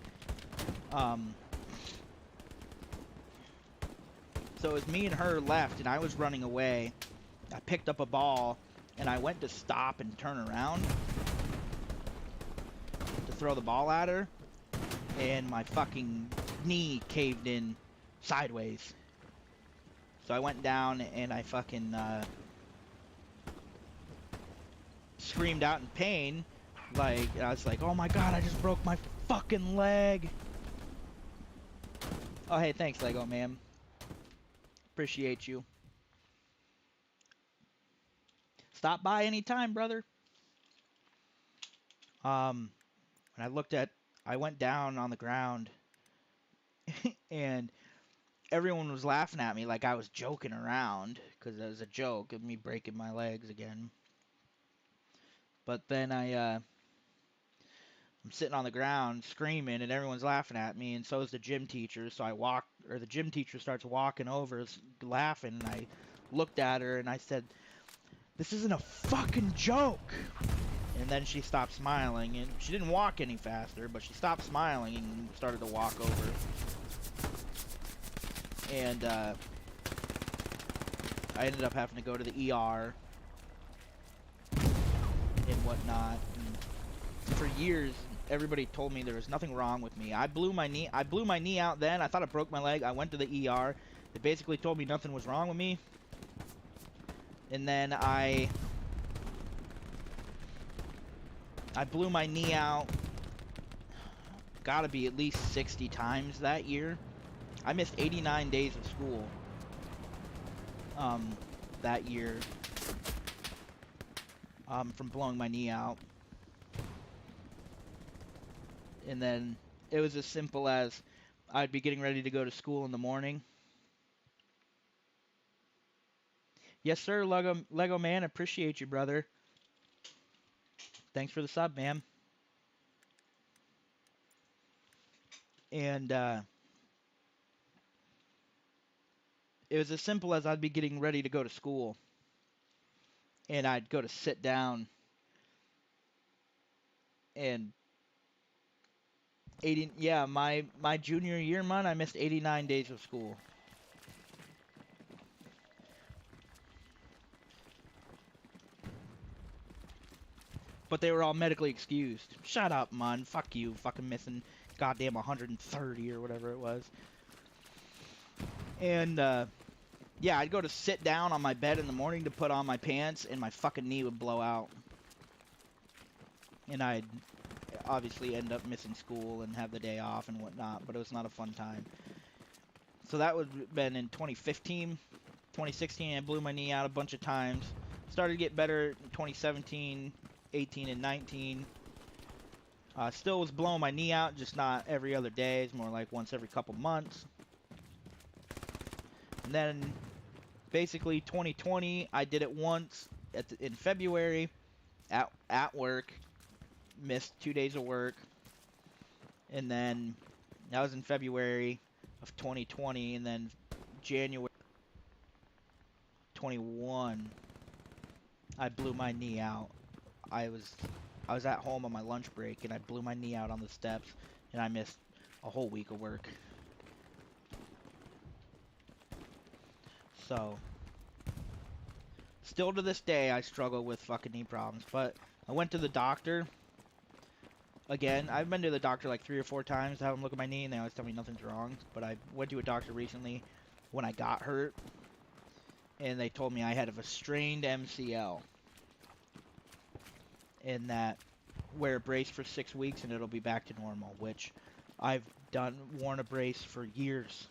So it was me and her left, and I was running away. I picked up a ball, and I went to stop and turn around to throw the ball at her, and my fucking knee caved in sideways. So I went down, and I fucking screamed out in pain. Like, I was like, oh my god, I just broke my fucking leg. Oh, hey, thanks, Lego man. Appreciate you. Stop by anytime, brother. When I went down on the ground, and everyone was laughing at me like I was joking around, because it was a joke of me breaking my legs again. But then I'm sitting on the ground screaming, and everyone's laughing at me, and so is the gym teacher. So the gym teacher starts walking over, laughing, and I looked at her and I said, "This isn't a fucking joke." And then she stopped smiling, and she didn't walk any faster, but she stopped smiling and started to walk over. And I ended up having to go to the ER and whatnot. And for years, everybody told me there was nothing wrong with me. I blew my knee out then. I thought I broke my leg. I went to the ER. They basically told me nothing was wrong with me. And then I blew my knee out, gotta be at least 60 times that year. I missed 89 days of school that year from blowing my knee out. And then it was as simple as I'd be getting ready to go to school in the morning. Yes, sir, Lego man, appreciate you, brother. Thanks for the sub, man. And it was as simple as I'd be getting ready to go to school, and I'd go to sit down, and 80. Yeah, my junior year month, I missed 89 days of school. But they were all medically excused. Shut up, man. Fuck you. Fucking missing goddamn 130 or whatever it was. And, yeah, I'd go to sit down on my bed in the morning to put on my pants, and my fucking knee would blow out. And I'd obviously end up missing school and have the day off and whatnot, but it was not a fun time. So that would have been in 2015. 2016, I blew my knee out a bunch of times. Started to get better in 2017, 18, and 19. Still was blowing my knee out, just not every other day. It's more like once every couple months. And then, basically, 2020, I did it once in February at work. Missed 2 days of work. And then, that was in February of 2020. And then, January 21, I blew my knee out. I was at home on my lunch break, and I blew my knee out on the steps, and I missed a whole week of work. So, still to this day, I struggle with fucking knee problems, but I went to the doctor. Again, I've been to the doctor like 3 or 4 times to have them look at my knee, and they always tell me nothing's wrong, but I went to a doctor recently when I got hurt, and they told me I had a strained MCL. And that wear a brace for 6 weeks and it'll be back to normal, which I've worn a brace for years,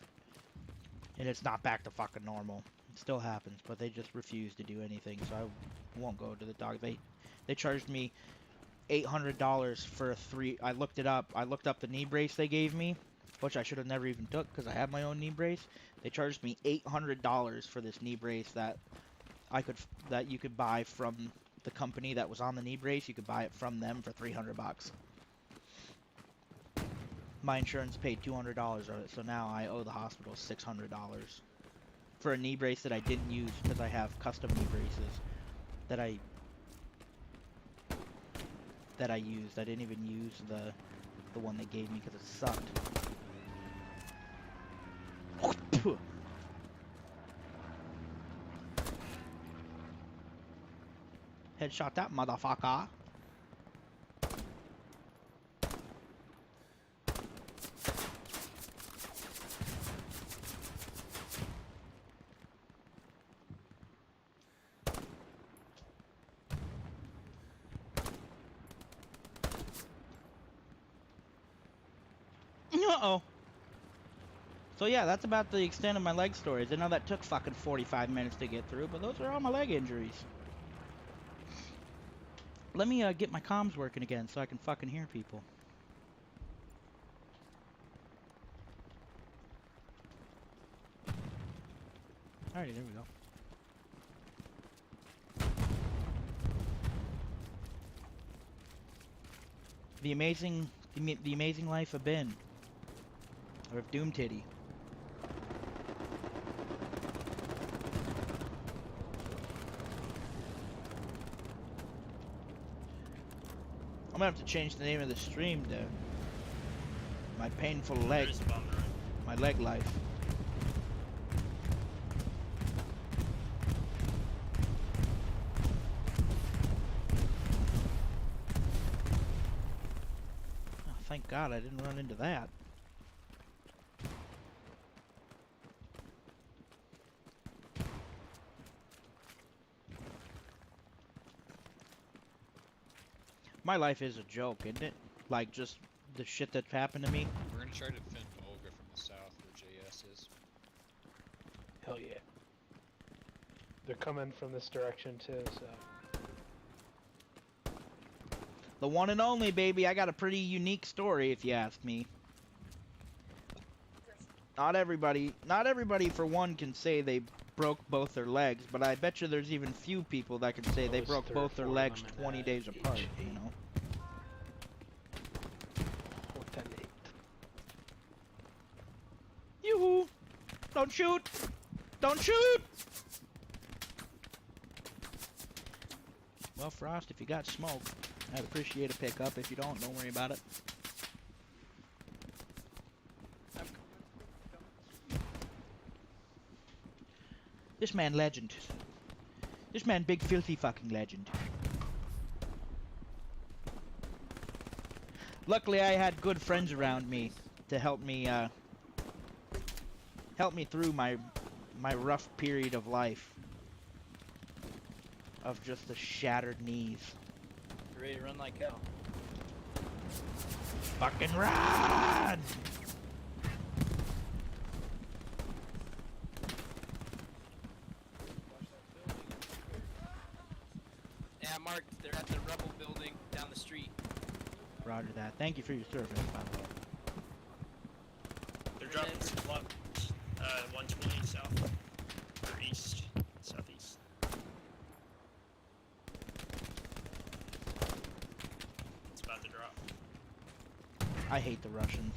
and it's not back to fucking normal. It still happens, but they just refuse to do anything, so I won't go to the doctor. They charged me $800 for I looked it up. I looked up the knee brace they gave me, which I should have never even took because I have my own knee brace. They charged me $800 for this knee brace that you could buy from the company that was on the knee brace. You could buy it from them for $300. My insurance paid $200 of it, so now I owe the hospital $600 for a knee brace that I didn't use because I have custom knee braces that I used. I didn't even use the one they gave me because it sucked. Headshot that motherfucker. Uh-oh. So yeah, that's about the extent of my leg stories. I know that took fucking 45 minutes to get through, but those are all my leg injuries. Let me get my comms working again so I can fucking hear people. Alrighty, there we go. The amazing life of Ben. Or of Doom Titty. I'm gonna have to change the name of the stream to my painful leg, my leg life. Oh, thank God I didn't run into that. My life is a joke, isn't it? Like, just the shit that's happened to me. We're gonna try to defend Olga from the south where JS is. Hell yeah. They're coming from this direction too, so. The one and only, baby. I got a pretty unique story, if you ask me. Not everybody for one can say they broke both their legs, but I bet you there's even few people that can say they broke both their legs 20 days apart, you know? Yoo-hoo! Don't shoot! Don't shoot! Well, Frost, if you got smoke, I'd appreciate a pickup. If you don't worry about it. This man legend. This man big filthy fucking legend. Luckily I had good friends around me to help me through my rough period of life of just the shattered knees. You're ready to run like hell. Fucking run! Yeah, Mark, they're at the rebel building down the street. Roger that. Thank you for your service, by the way. They're dropping some luck. 120 south. Or east. Southeast. It's about to drop. I hate the Russians.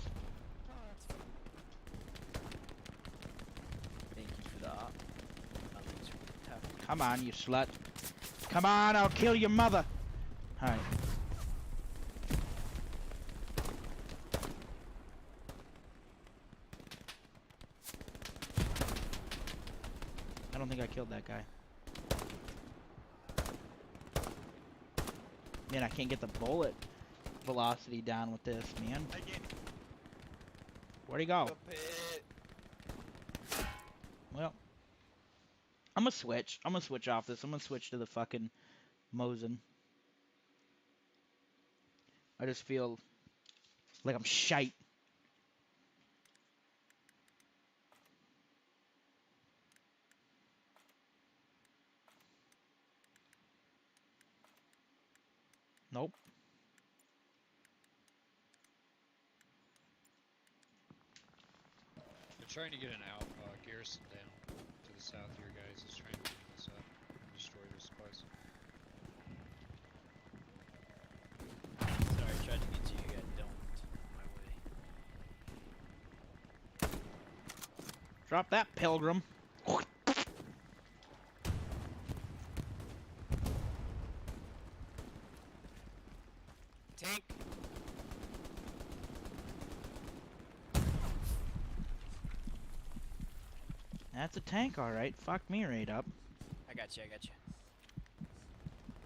Thank you for the op. Come on, you slut. Come on, I'll kill your mother. Alright. I don't think I killed that guy. Man, I can't get the bullet velocity down with this, man. Where'd he go? Well, I'm gonna switch. I'm gonna switch off this. I'm gonna switch to the fucking Mosin. I just feel like I'm shite. Nope. They're trying to get an out garrison down to the south here, guys. Is trying to get this up and destroy their supplies. Sorry, I tried to get to you, you got dumped my way. Drop that, pilgrim. Tank! That's a tank, alright. Fuck me right up. I got you, I got you.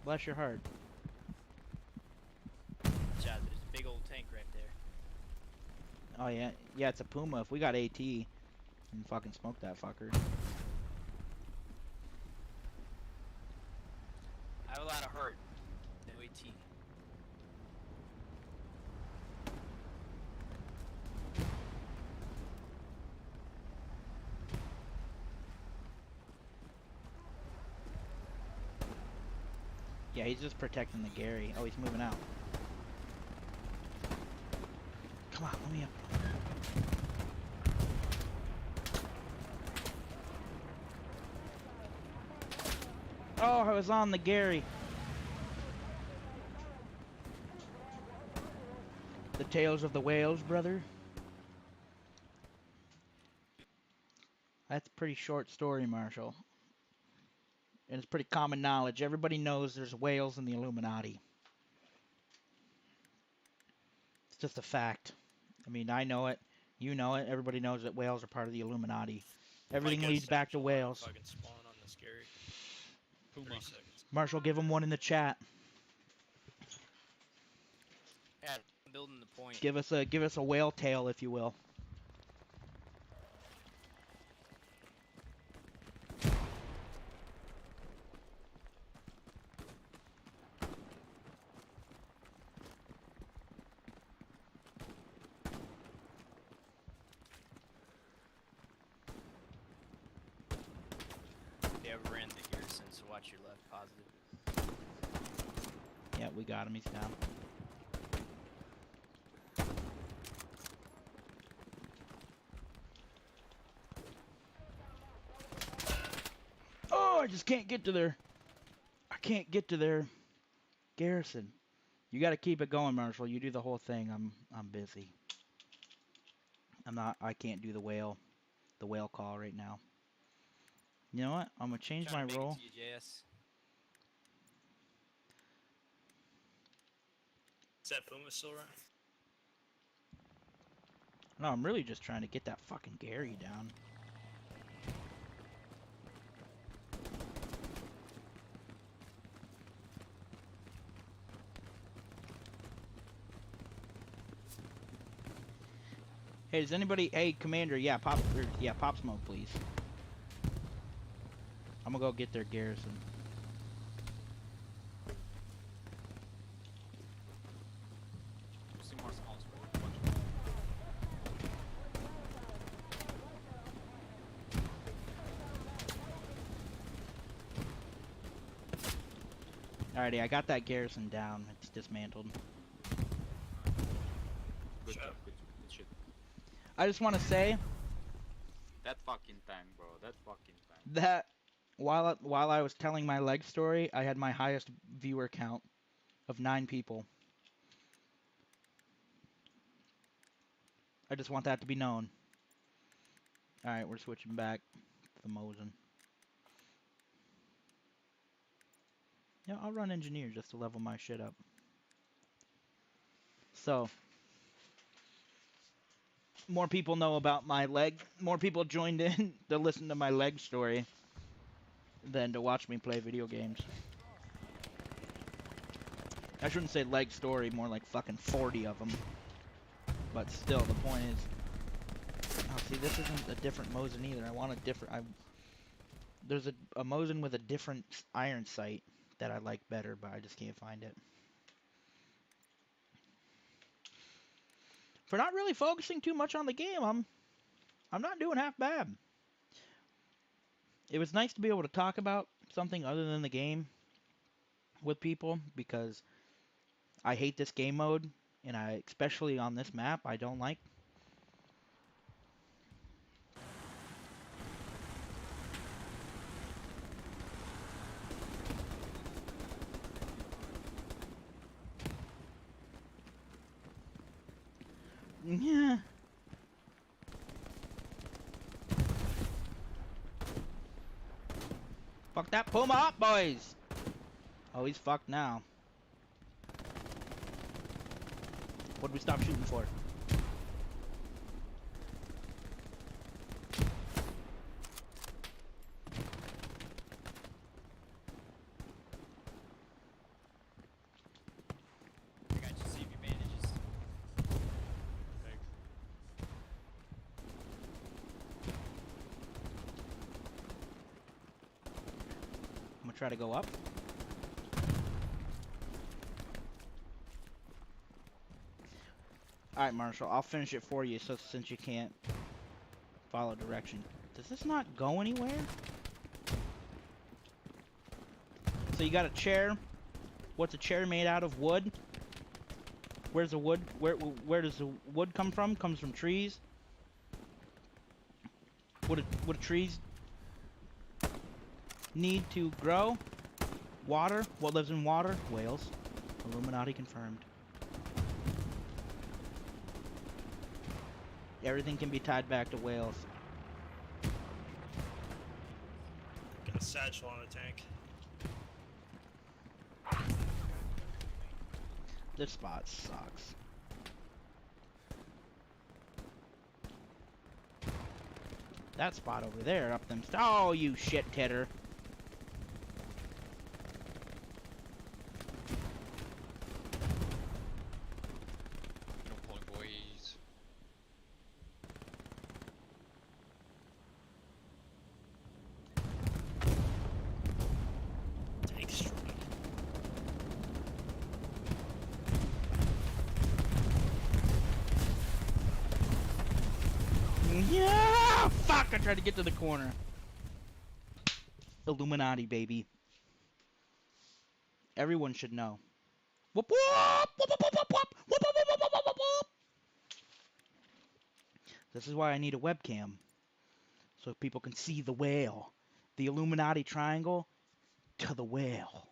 Bless your heart. Watch out, there's a big old tank right there. Oh, yeah. Yeah, it's a Puma. If we got AT, we can fucking smoke that fucker. I have a lot of hurt. No AT. Yeah, he's just protecting the Gary. Oh, he's moving out. Come on, let me up. Oh, I was on the Gary. The tales of the whales, brother. That's a pretty short story, Marshall. And it's pretty common knowledge. Everybody knows there's whales in the Illuminati. It's just a fact. I mean, I know it. You know it. Everybody knows that whales are part of the Illuminati. Everything Might get a leads back to satchel on whales. Fucking spawn on this Gary. Puma. 30 seconds. Marshall, give him one in the chat. Yeah, I'm building the point. Give us a whale tail, if you will. Yeah, we ran the garrison, so watch your left, positive. Yeah, we got him. He's down. Oh, I just can't get to their... I can't get to their garrison. You got to keep it going, Marshall. You do the whole thing. I'm busy. I can't do the whale call right now. You know what? I'm gonna change my Trying to make it role. to you, JS. Is that Puma still running? No, I'm really just trying to get that fucking Gary down. Hey, does anybody? Hey, Commander. Yeah, pop. Yeah, pop smoke, please. I'm gonna go get their garrison. See more small smoke. Watch. Alrighty, I got that garrison down. It's dismantled. Good Shut job. up. Good shit. I just want to say That fucking tank, bro. That fucking tank. that while I was telling my leg story, I had my highest viewer count of 9 people. I just want that to be known. Alright, we're switching back to the Mosin. Yeah, I'll run engineer just to level my shit up. So, more people know about my leg. More people joined in to listen to my leg story than to watch me play video games. I shouldn't say leg story, more like fucking 40 of them. But still, the point is... Oh, see, this isn't a different Mosin either. I want a different... There's a Mosin with a different iron sight that I like better, but I just can't find it. For not really focusing too much on the game, I'm not doing half bad. It was nice to be able to talk about something other than the game with people, because I hate this game mode, and especially on this map, I don't like. Yeah. Fuck that Puma up, boys! Oh, he's fucked now. What'd we stop shooting for? I got you, see if you bandages. Thanks. I'm gonna try to go up. Alright, Marshall, I'll finish it for you, so since you can't follow direction. Does this not go anywhere? So you got a chair. What's a chair made out of? Wood? Where's the wood? Where does the wood come from? Comes from trees. What do trees need to grow? Water. What lives in water? Whales. Illuminati confirmed. Everything can be tied back to whales. Got a satchel on a tank. This spot sucks. That spot over there, up them. Oh, you shit titter. No point, boys. Tank destroyed. Yeah! Fuck! I tried to get to the corner. Illuminati, baby. Everyone should know. Whoop whoop! Whoop whoop whoop whoop whoop! Whoop whoop whoop whoop whoop whoop whoop! This is why I need a webcam. So people can see the whale. The Illuminati triangle to the whale.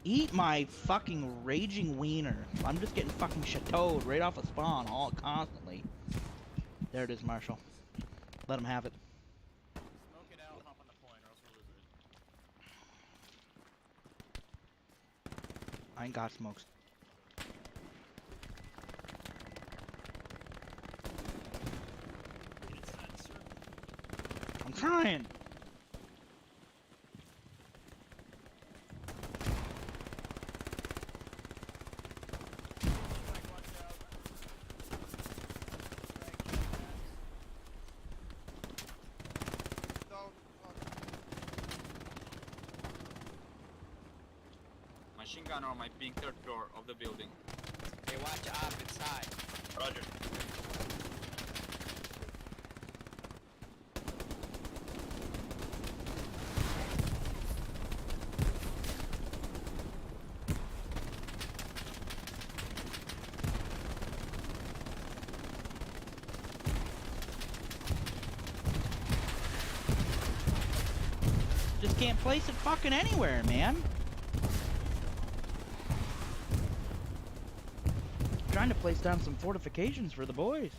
Eat my fucking raging wiener. I'm just getting fucking chateaued right off of spawn all constantly. There it is, Marshall. Let him have it. Smoke it out, hop on the point, or else we'll lose it. I ain't got smokes. Get inside the circle. I'm trying. machine gunner on my ping, third floor of the building. Hey, watch up inside. Roger. Just can't place it fucking anywhere, man. Trying to place down some fortifications for the boys.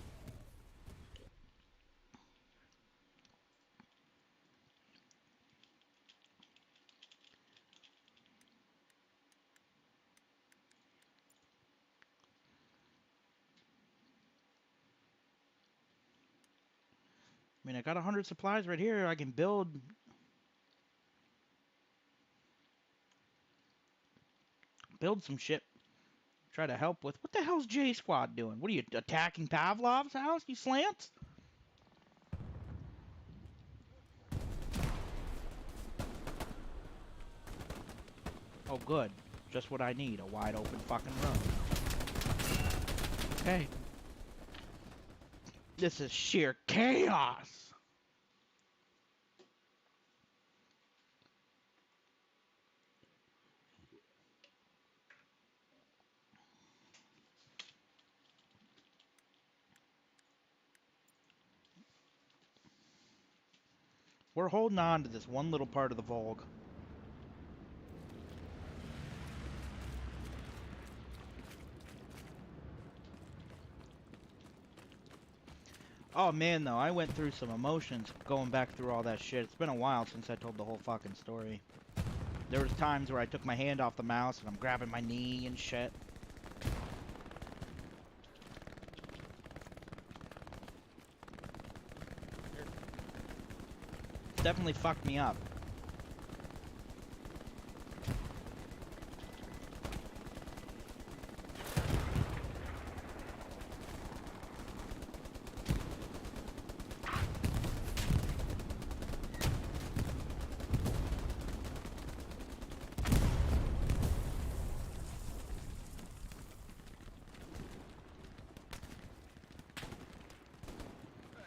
I mean, I got 100 supplies right here. I can build. Build some shit. Try to help with. What the hell's J Squad doing? What are you attacking Pavlov's house? You slants? Oh, good. Just what I need. A wide open fucking road. Okay. This is sheer chaos. We're holding on to this one little part of the Volg. Oh man, though, I went through some emotions going back through all that shit. It's been a while since I told the whole fucking story. There was times where I took my hand off the mouse and I'm grabbing my knee and shit. Definitely fucked me up.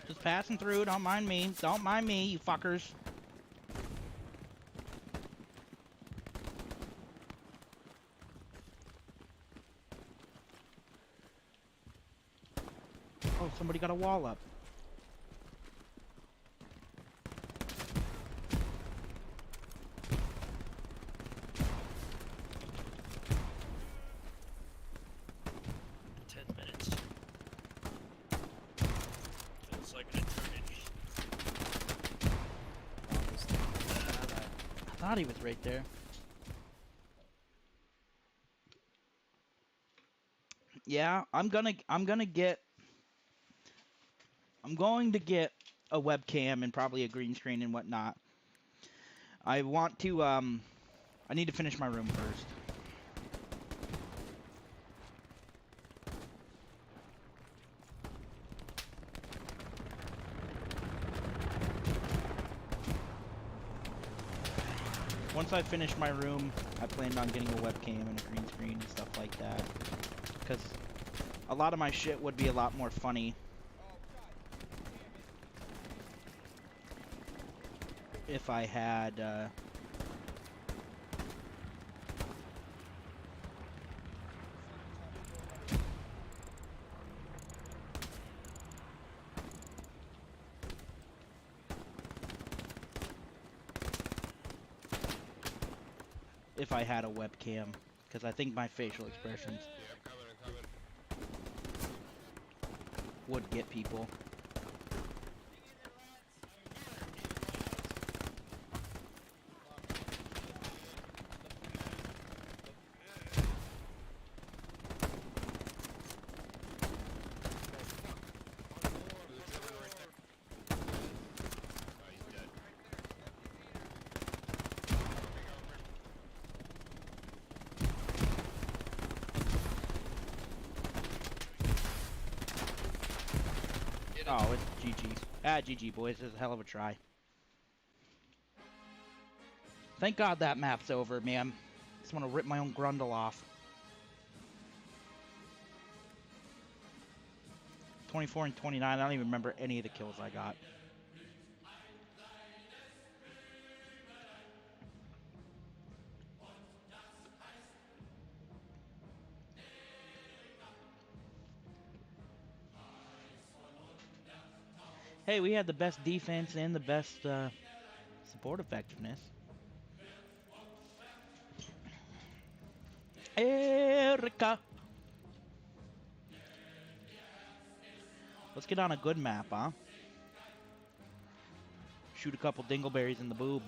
Just passing through, don't mind me. Don't mind me, you fuckers. Oh, somebody got a wall up. Feels like an eternity. I thought he was right there. Yeah, I'm going to get a webcam and probably a green screen and whatnot. I want to, I need to finish my room first. Once I finish my room, I planned on getting a webcam and a green screen and stuff like that. Because a lot of my shit would be a lot more funny if I had, a webcam. Because I think my facial expressions would get people. Oh, it's GG. Ah, GG, boys. It was a hell of a try. Thank God that map's over, man. Just want to rip my own grundle off. 24 and 29. I don't even remember any of the kills I got. Hey, we had the best defense and the best support effectiveness. Erica! Let's get on a good map, huh? Shoot a couple dingleberries in the boob.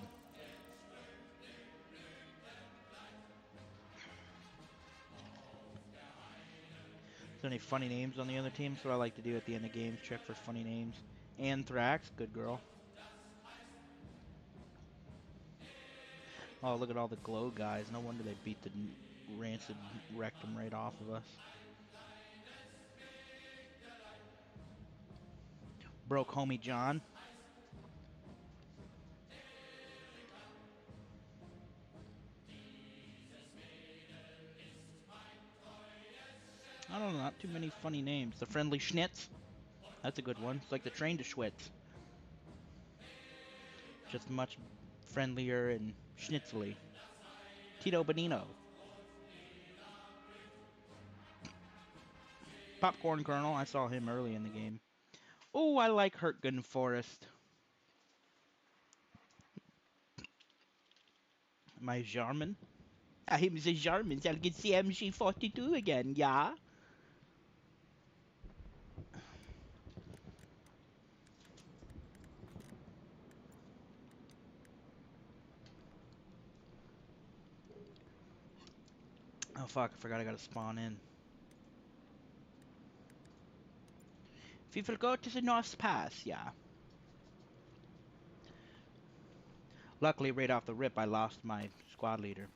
Is there any funny names on the other team? That's what I like to do at the end of games. Check for funny names. Anthrax, good girl. Oh, look at all the glow guys. No wonder they beat the rancid rectum right off of us. Broke homie John. I don't know, not too many funny names. The Friendly Schnitz. That's a good one. It's like the Train to Schwitz. Just much friendlier and schnitzely. Tito Bonino. Popcorn Colonel. I saw him early in the game. Oh, I like Hurtgen Forest. My Jarman. I'm the Jarman. I'll get the MG42 again, yeah? Oh fuck, I forgot I gotta spawn in. We will go to the North Pass, yeah. Luckily, right off the rip, I lost my squad leader.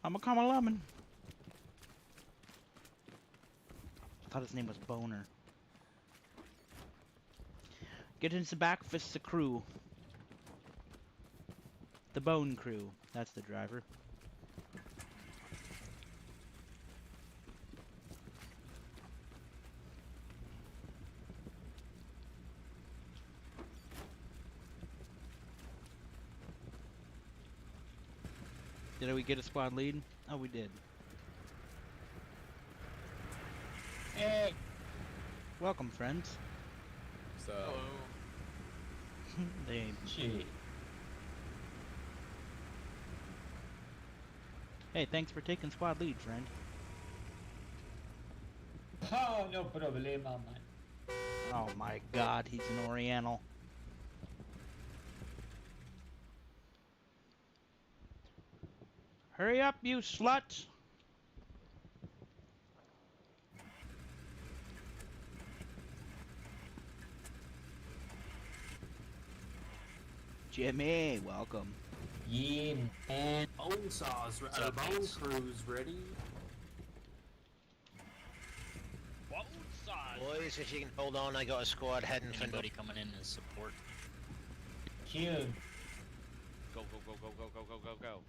I'm a comma lemon. I thought his name was Boner. Get into the back, fist the crew. The Bone Crew. That's the driver. Did we get a squad lead? Oh, we did. Hey! Welcome, friends. So, They... shit. Hey, thanks for taking squad lead, friend. Oh, no problema, man. Oh my god, he's an Oriental. Hurry up, you slut! Jimmy, welcome. Yeah, man. Bone saws, up, bone mates? crews ready. Boys, if you can hold on, I got a squad heading for Anybody coming in as support? Kill. Go, go, go, go, go, go, go, go, go.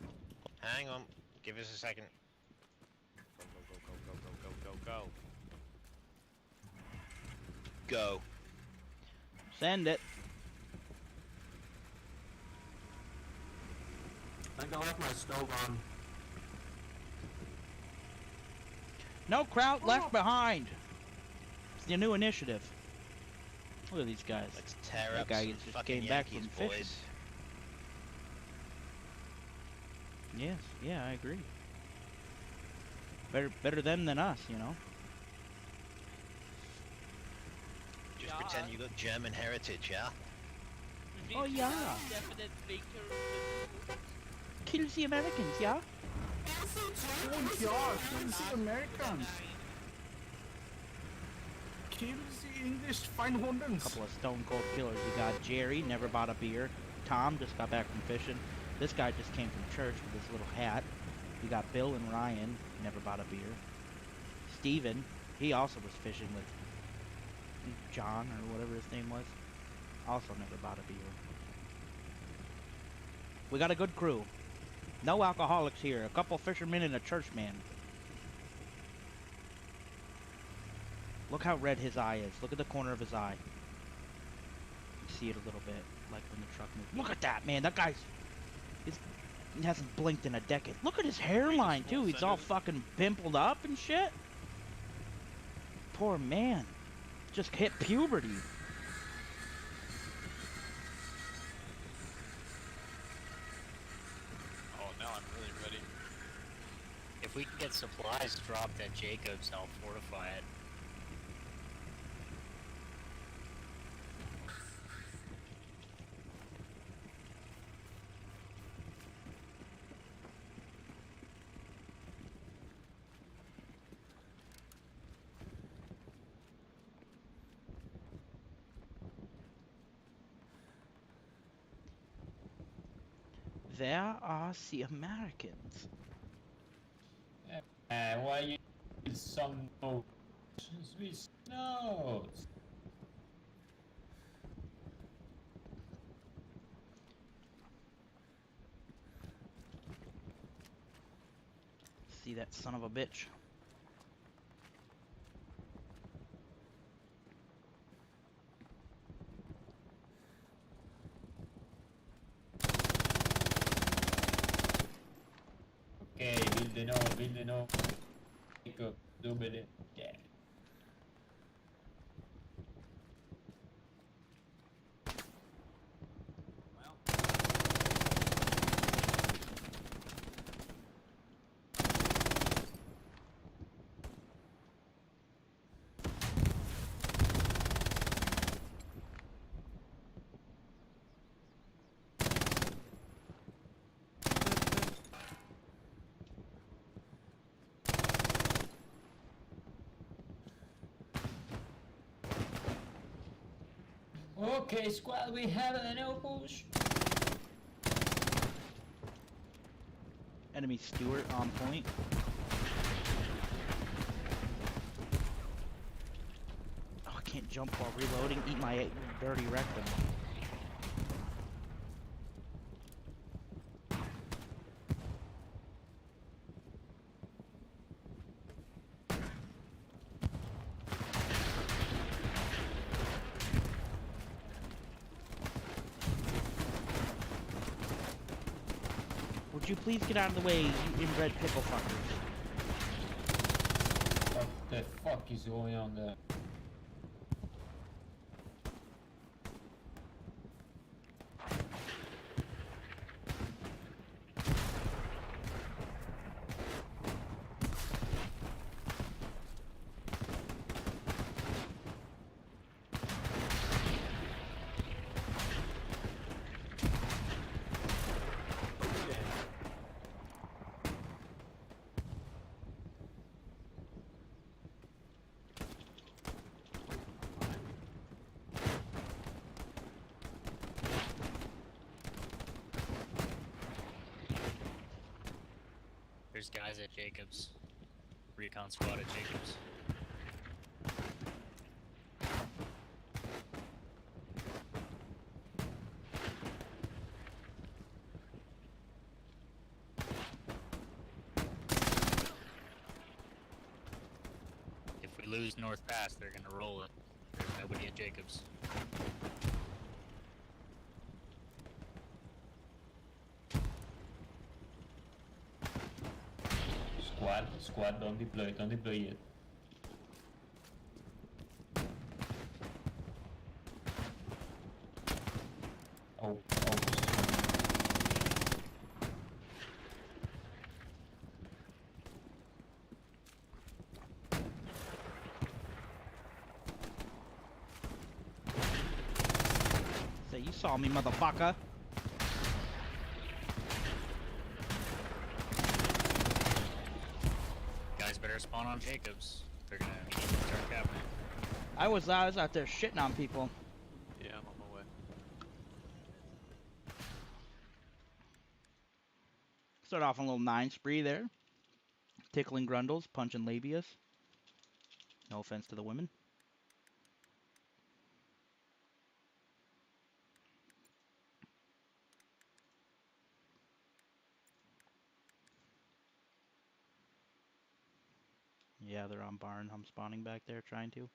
Hang on, give us a second. Go, go, go, go, go, go, go, go, go. Go. Send it. I think I left my stove on. No Kraut left behind. It's the new initiative. Look at these guys. Let's tear That up guy some just fucking came back Yankees, from boys. fishing. Yes, yeah, I agree. Better them than us, you know. Just Yeah. pretend you got German heritage, yeah? Oh, yeah. Definite baker. Kill the Americans, yeah? Oh yeah, kill the Americans. Kill the English fine hundreds. Couple of stone cold killers. We got Jerry, never bought a beer. Tom just got back from fishing. This guy just came from church with his little hat. You got Bill and Ryan, never bought a beer. Steven, he also was fishing with John or whatever his name was. Also never bought a beer. We got a good crew. No alcoholics here. A couple fishermen and a churchman. Look how red his eye is. Look at the corner of his eye. You see it a little bit, like when the truck moves. Look at that, man. That guy's... He hasn't blinked in a decade. Look at his hairline, too. He's all fucking pimpled up and shit. Poor man. Just hit puberty. Oh, now I'm really ready. If we can get supplies dropped at Jacobs, I'll fortify it. There are the Americans. Why you need some notes? Sweet notes. See that son of a bitch. Okay, build the no. Pick up, double it. Yeah. Okay, squad, we have an ambush. Enemy Stewart on point. Oh, I can't jump while reloading. Eat my dirty rectum. Would you please get out of the way, you inbred pickle fuckers? What the fuck is going on there? There's guys at Jacobs. Recon squad at Jacobs. If we lose North Pass, they're gonna roll it. There's nobody at Jacobs. Squad, don't deploy yet. Oh. Say, you saw me, motherfucker. Guys better spawn on Jacobs. They're gonna start capping. I was out there shitting on people. Yeah, I'm on my way. Start off on a little 9 spree there. Tickling grundles, punching labias. No offense to the women. Yeah, they're on barn. I'm spawning back there trying to.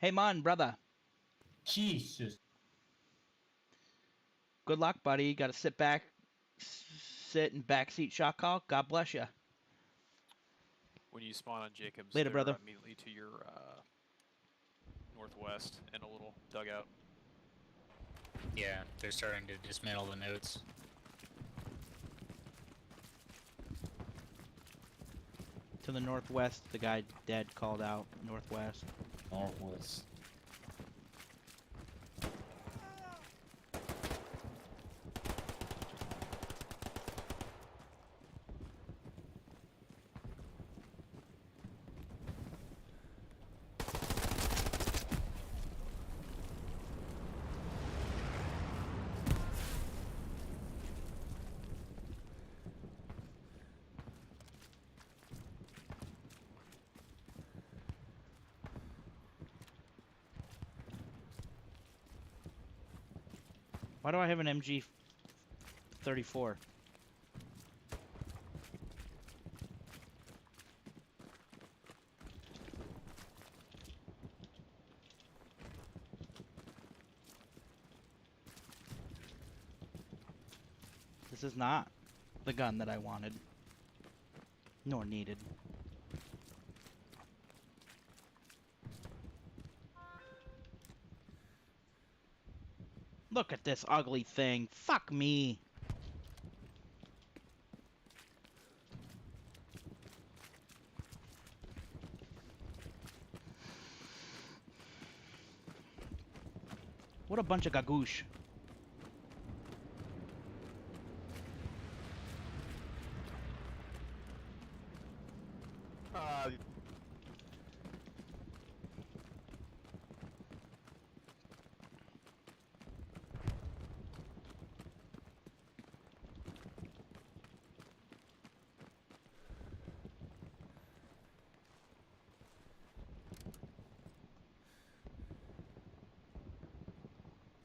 Hey, man, brother. Jesus. Good luck, buddy. Got to sit back, sit in backseat shot call. God bless you. When you spawn on Jacobs, Later, they're brother. immediately to your northwest in a little dugout. Yeah, they're starting to dismantle the notes. To the northwest, the guy dead called out. Northwest. Northwest. Why do I have an MG42? This is not the gun that I wanted, nor needed. Look at this ugly thing. Fuck me. What a bunch of gagoosh.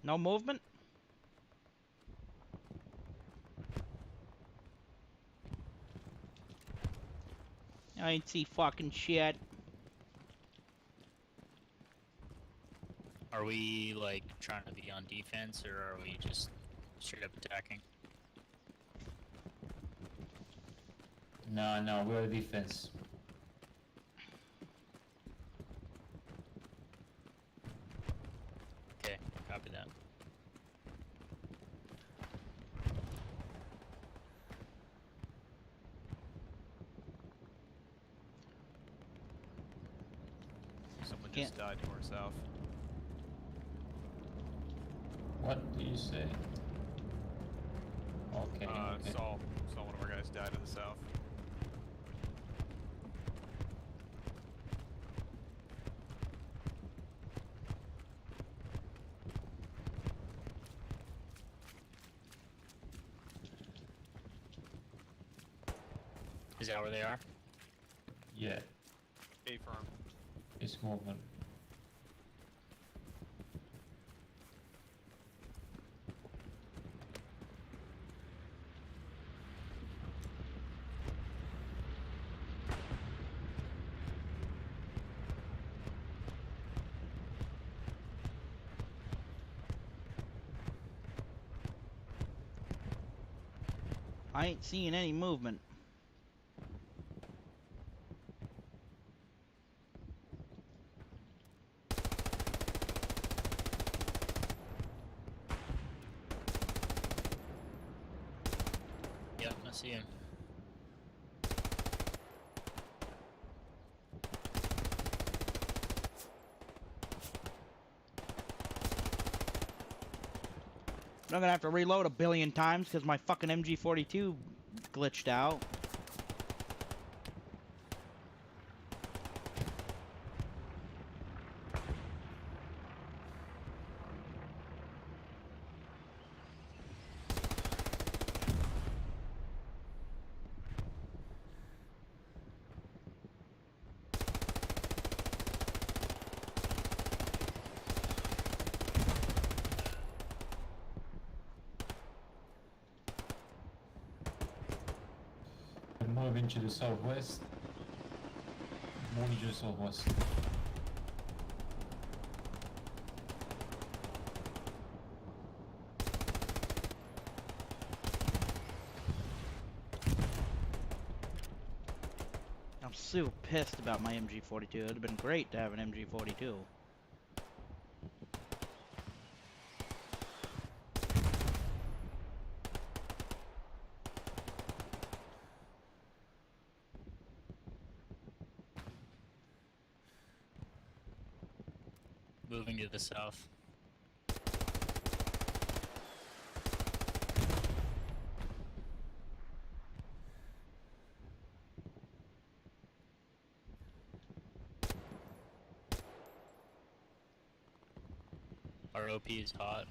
No movement? I ain't see fucking shit. Are we, like, trying to be on defense, or are we just straight up attacking? No, we're defense. Okay, copy that. Someone Can't- just died to our south. What do you say? Okay, okay. Saw one of our guys die to the south. Is that where they are? Yeah, A firm. it's movement. I ain't seeing any movement. Yep, I see him. I'm gonna have to reload a billion times because my fucking MG42 glitched out. Moving to the southwest. Moving to the southwest. I'm so pissed about my MG42. It would have been great to have an MG42. Moving to the south. Our OP is hot.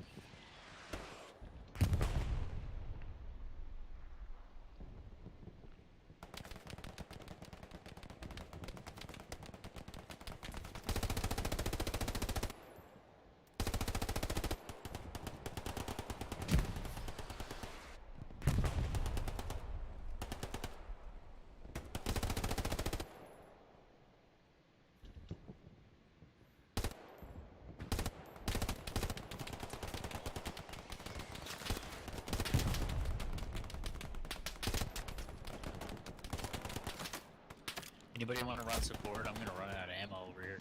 Anybody want to run support? I'm gonna run out of ammo over here.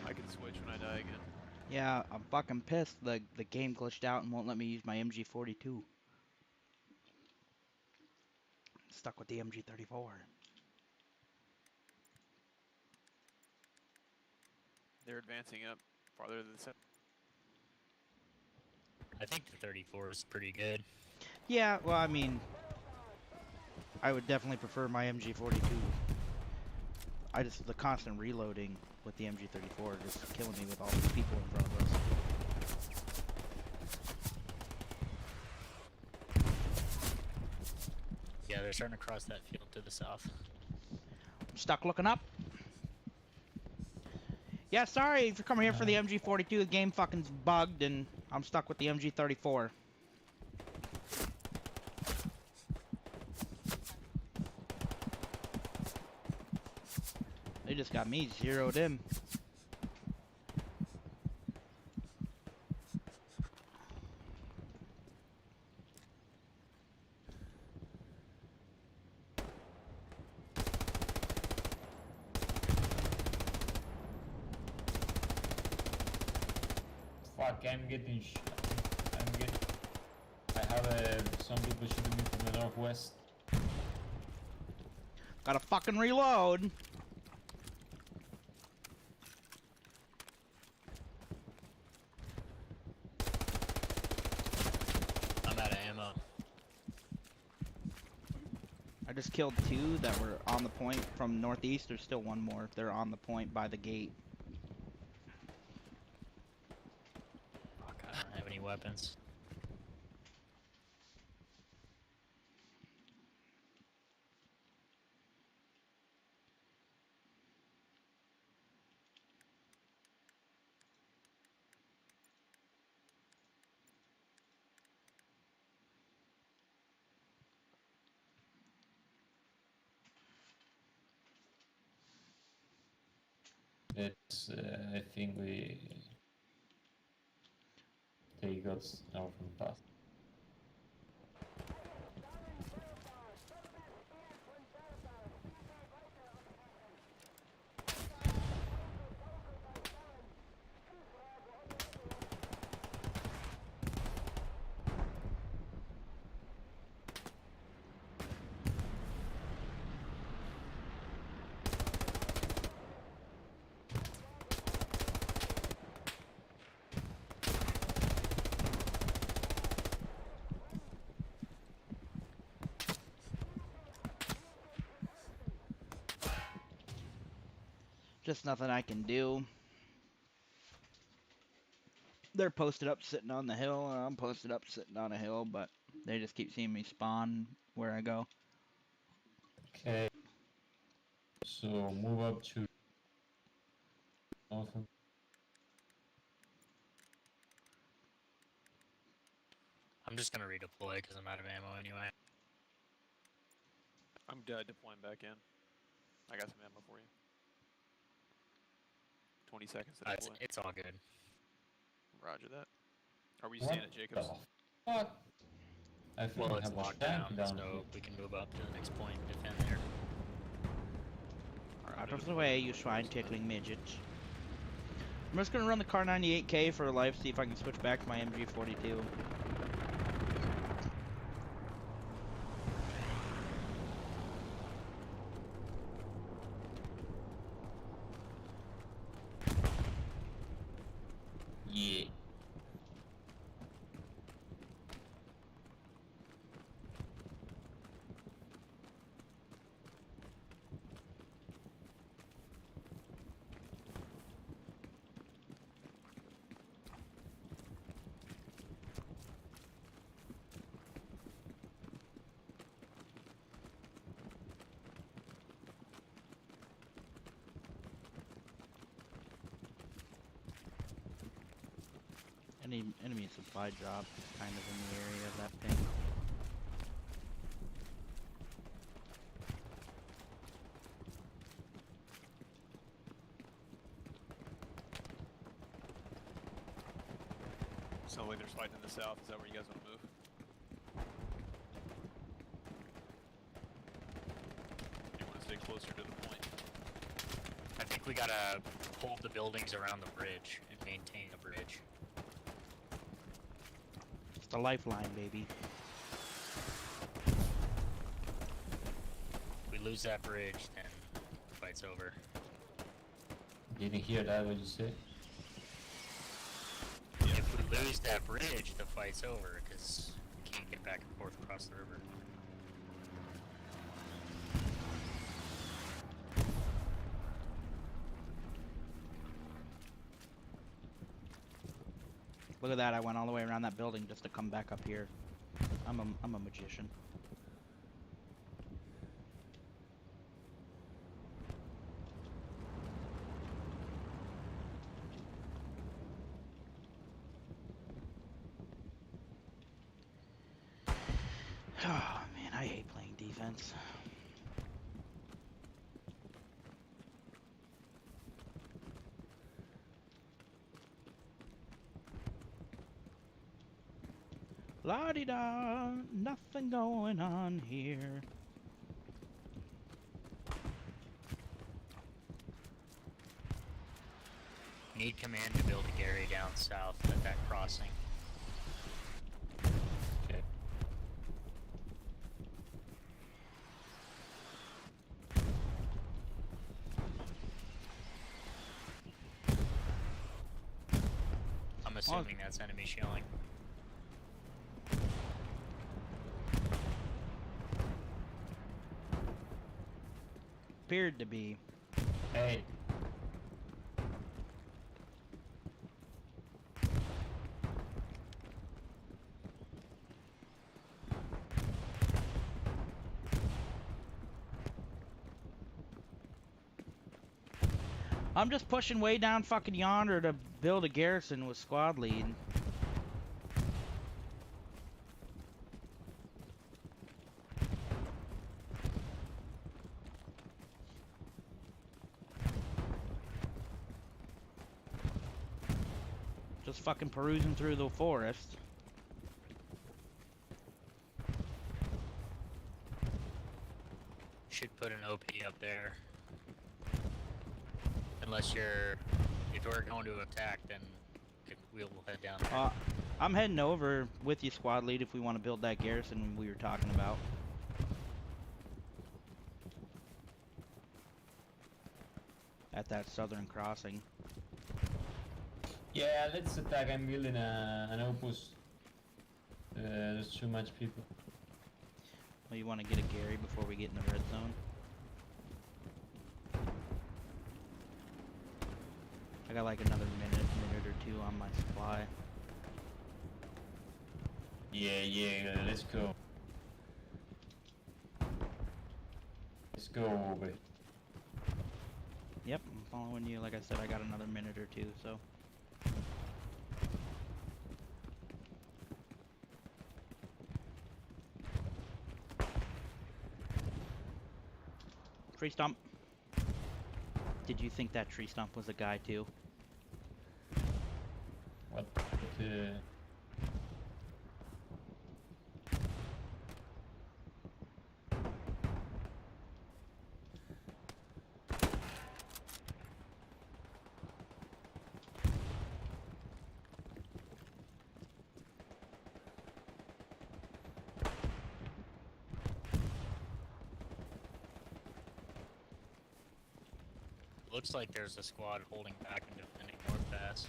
I can switch when I die again. Yeah, I'm fucking pissed. The game glitched out and won't let me use my MG42. Stuck with the MG34. They're advancing up farther to the south. I think the 34 is pretty good. Yeah, well, I mean, I would definitely prefer my MG42. The constant reloading with the MG34 just killing me with all these people in front of us. Yeah, they're starting to cross that field to the south. I'm stuck looking up. Yeah, sorry for coming here for the MG42. The game fucking's bugged and I'm stuck with the MG34. They just got me zeroed in. Fuck, I'm getting I have some people shooting me from the northwest. Gotta fucking reload. I'm out of ammo. I just killed 2 that were on the point from northeast. There's still 1 more. They're on the point by the gate. Fuck, I don't have any weapons. It's, I think they got now from past. Just nothing I can do. They're posted up sitting on the hill, and I'm posted up sitting on a hill, but they just keep seeing me spawn where I go. Okay. So move up to north. I'm just gonna redeploy because I'm out of ammo anyway. I'm deploying back in. I got some ammo for you. 20 seconds to deploy. It's all good. Roger that. Are we staying at Jacobs? Fuck. I think Well, I it's have a locked tank down, down so here. we can move up to the next point and defend there. Alright, Out I'm of the gonna way, deploy you to swine Jacobs then. tickling midgets. I'm just gonna run the Car 98K for life, see if I can switch back to my MG42. Yeah. Any enemy supply drop is kind of in the area of that ping. Sounds like they're fighting in the south. Is that where you guys want to move? Do you want to stay closer to the point? I think we gotta hold the buildings around the bridge and maintain the bridge. It's the lifeline, baby. If we lose that bridge, then the fight's over. Didn't hear that, what you say? If we lose that bridge, the fight's over, because we can't get back and forth across the river. Look at that, I went all the way around that building just to come back up here. I'm a magician. Oh man, I hate playing defense. La-di-da, nothing going on here. Need command to build a Gary down south at that crossing. Okay. I'm assuming that's enemy shelling. Appeared to be. Hey. I'm just pushing way down fucking yonder to build a garrison with squad lead. Just fucking perusing through the forest. Should put an OP up there. Unless if we're going to attack, then we'll head down there. I'm heading over with you, squad lead, if we want to build that garrison we were talking about. At that southern crossing. Yeah, let's attack. I'm building an opus. There's too much people. Well, you want to get a Gary before we get in the red zone? I got like another minute or two on my supply. Yeah, let's go. Let's go over. Yep, I'm following you. Like I said, I got another minute or two, so. tree stump. Did you think that tree stump was a guy too? What? Looks like there's a squad holding back and defending North Pass.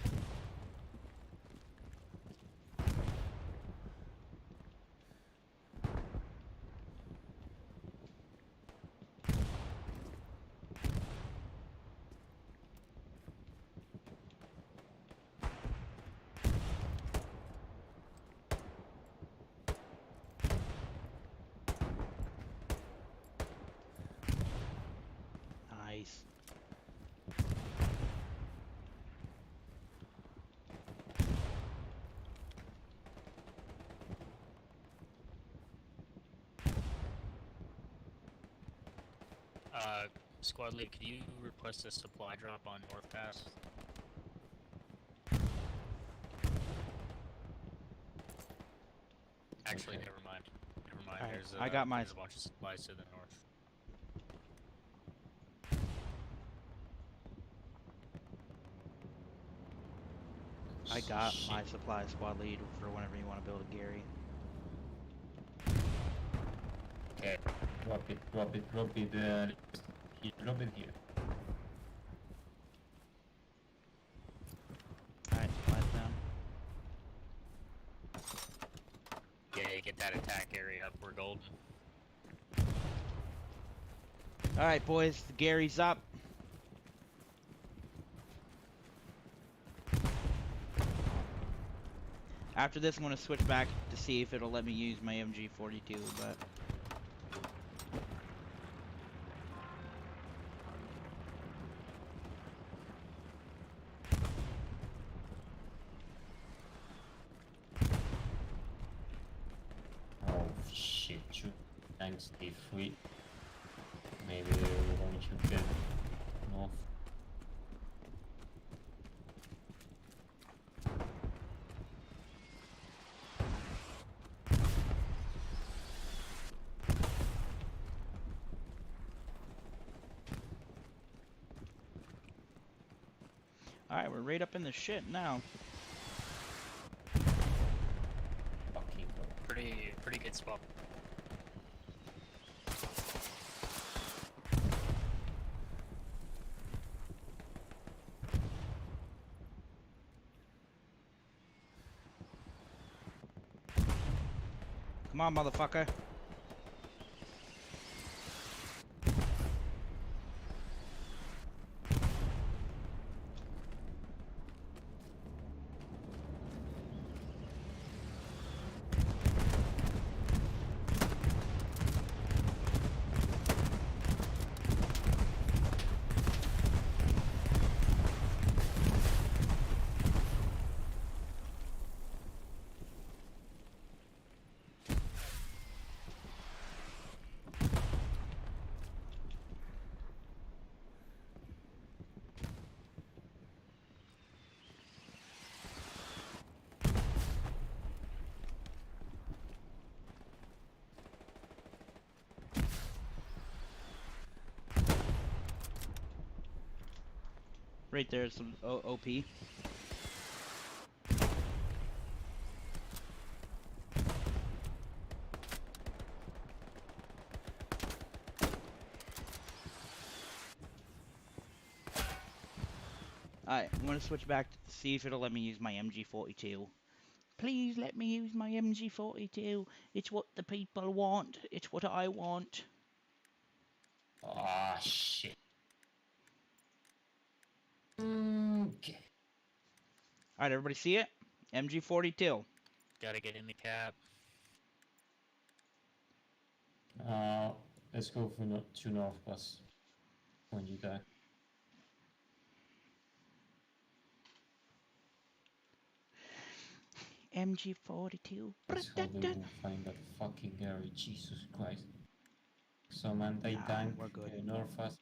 Nice. Squad lead, could you request a supply drop on North Pass? Actually, Okay. never mind. Never mind. Alright, There's I got my- there's a bunch of supplies to the north. I got Shit. my supply squad lead for whenever you want to build a Gary. Okay, drop it, drop it, drop it, here, drop it here. Alright, supplies down. Yeah, get that attack area up. We're golden. Alright, boys, the Gary's up. After this, I'm going to switch back to see if it'll let me use my MG42, but... Oh shit, two tanks stay free. Maybe we're going to get north. Alright, we're right up in the shit now. Fucking go. Pretty good spot. Come on, motherfucker. Right there's some OP. Alright, I'm gonna switch back to see if it'll let me use my MG42. Please let me use my MG42. It's what the people want. It's what I want. Ah shit. Okay. Alright, everybody see it? MG42. Gotta get in the cap. Let's go for two north plus when you die. MG42. Let's hope we will find that fucking Gary. Jesus Christ. some anti-tank we're good. north us.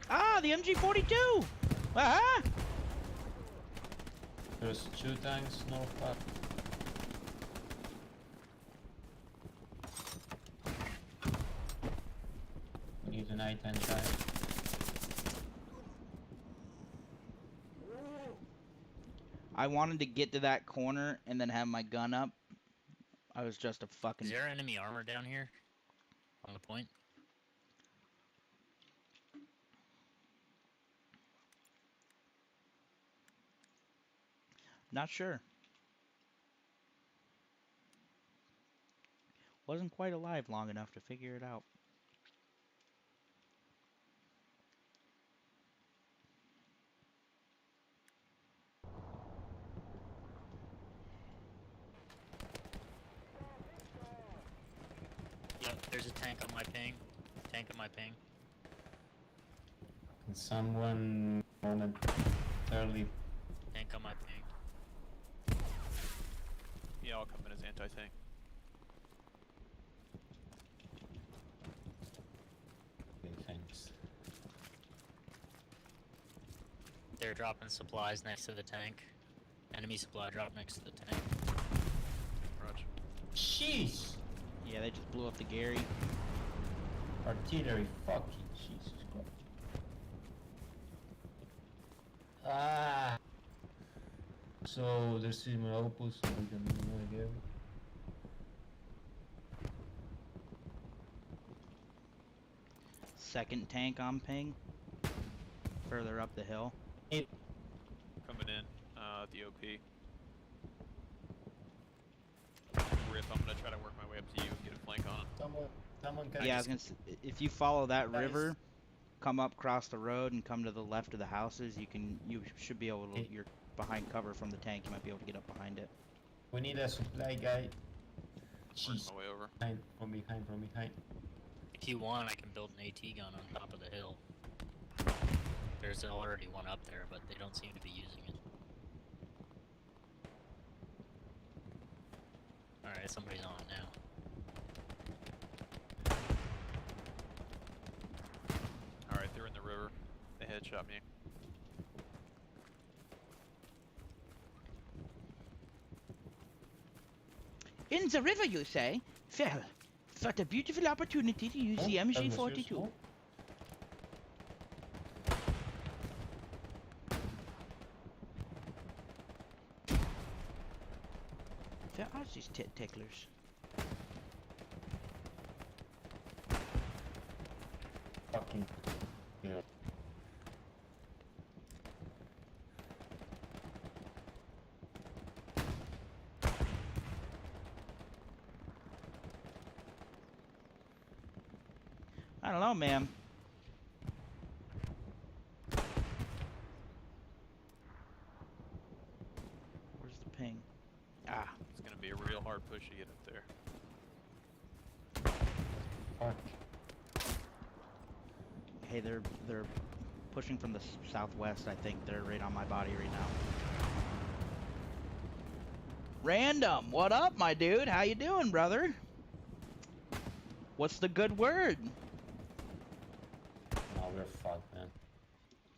Ah, the MG42! Ah! There's 2 tanks north us. We need an I-10 tank. I wanted to get to that corner and then have my gun up. I was just a fucking... Is there enemy armor down here? On the point? Not sure. Wasn't quite alive long enough to figure it out. Yep, there's a tank on my ping. Tank on my ping. Can someone momentarily... Tank on my ping. Yeah, I'll come in as anti-tank. Okay, thanks. They're dropping supplies next to the tank. Enemy supply drop next to the tank. Roger. Jeez! Yeah, they just blew up the Gary. Artillery, fucking Jesus Christ. Ah! So, there's 3 more outposts, so we can get. Second tank on ping. Further up the hill. Coming in, the OP. Rip, I'm gonna try to work my way up to you and get a flank on him. Someone can... Yeah, I was gonna say, if you follow that Guys. river, come up across the road and come to the left of the houses, you should be able to, Okay. you're behind cover from the tank, you might be able to get up behind it. We need a supply guy. Work Jeez. my way over. From behind. If you want, I can build an AT gun on top of the hill. There's already one up there, but they don't seem to be using it. Alright, somebody's on it now. Alright, they're in the river. They headshot me. In the river, you say? Well, what a beautiful opportunity to use the MG42. Where are these ticklers? Fucking... Yeah. I don't know, man. Where's the ping? Ah. It's gonna be a real hard push to get up there. Fuck. Hey, they're pushing from the southwest. I think they're right on my body right now. Random, what up, my dude? How you doing, brother? What's the good word? No, we're fucked, man.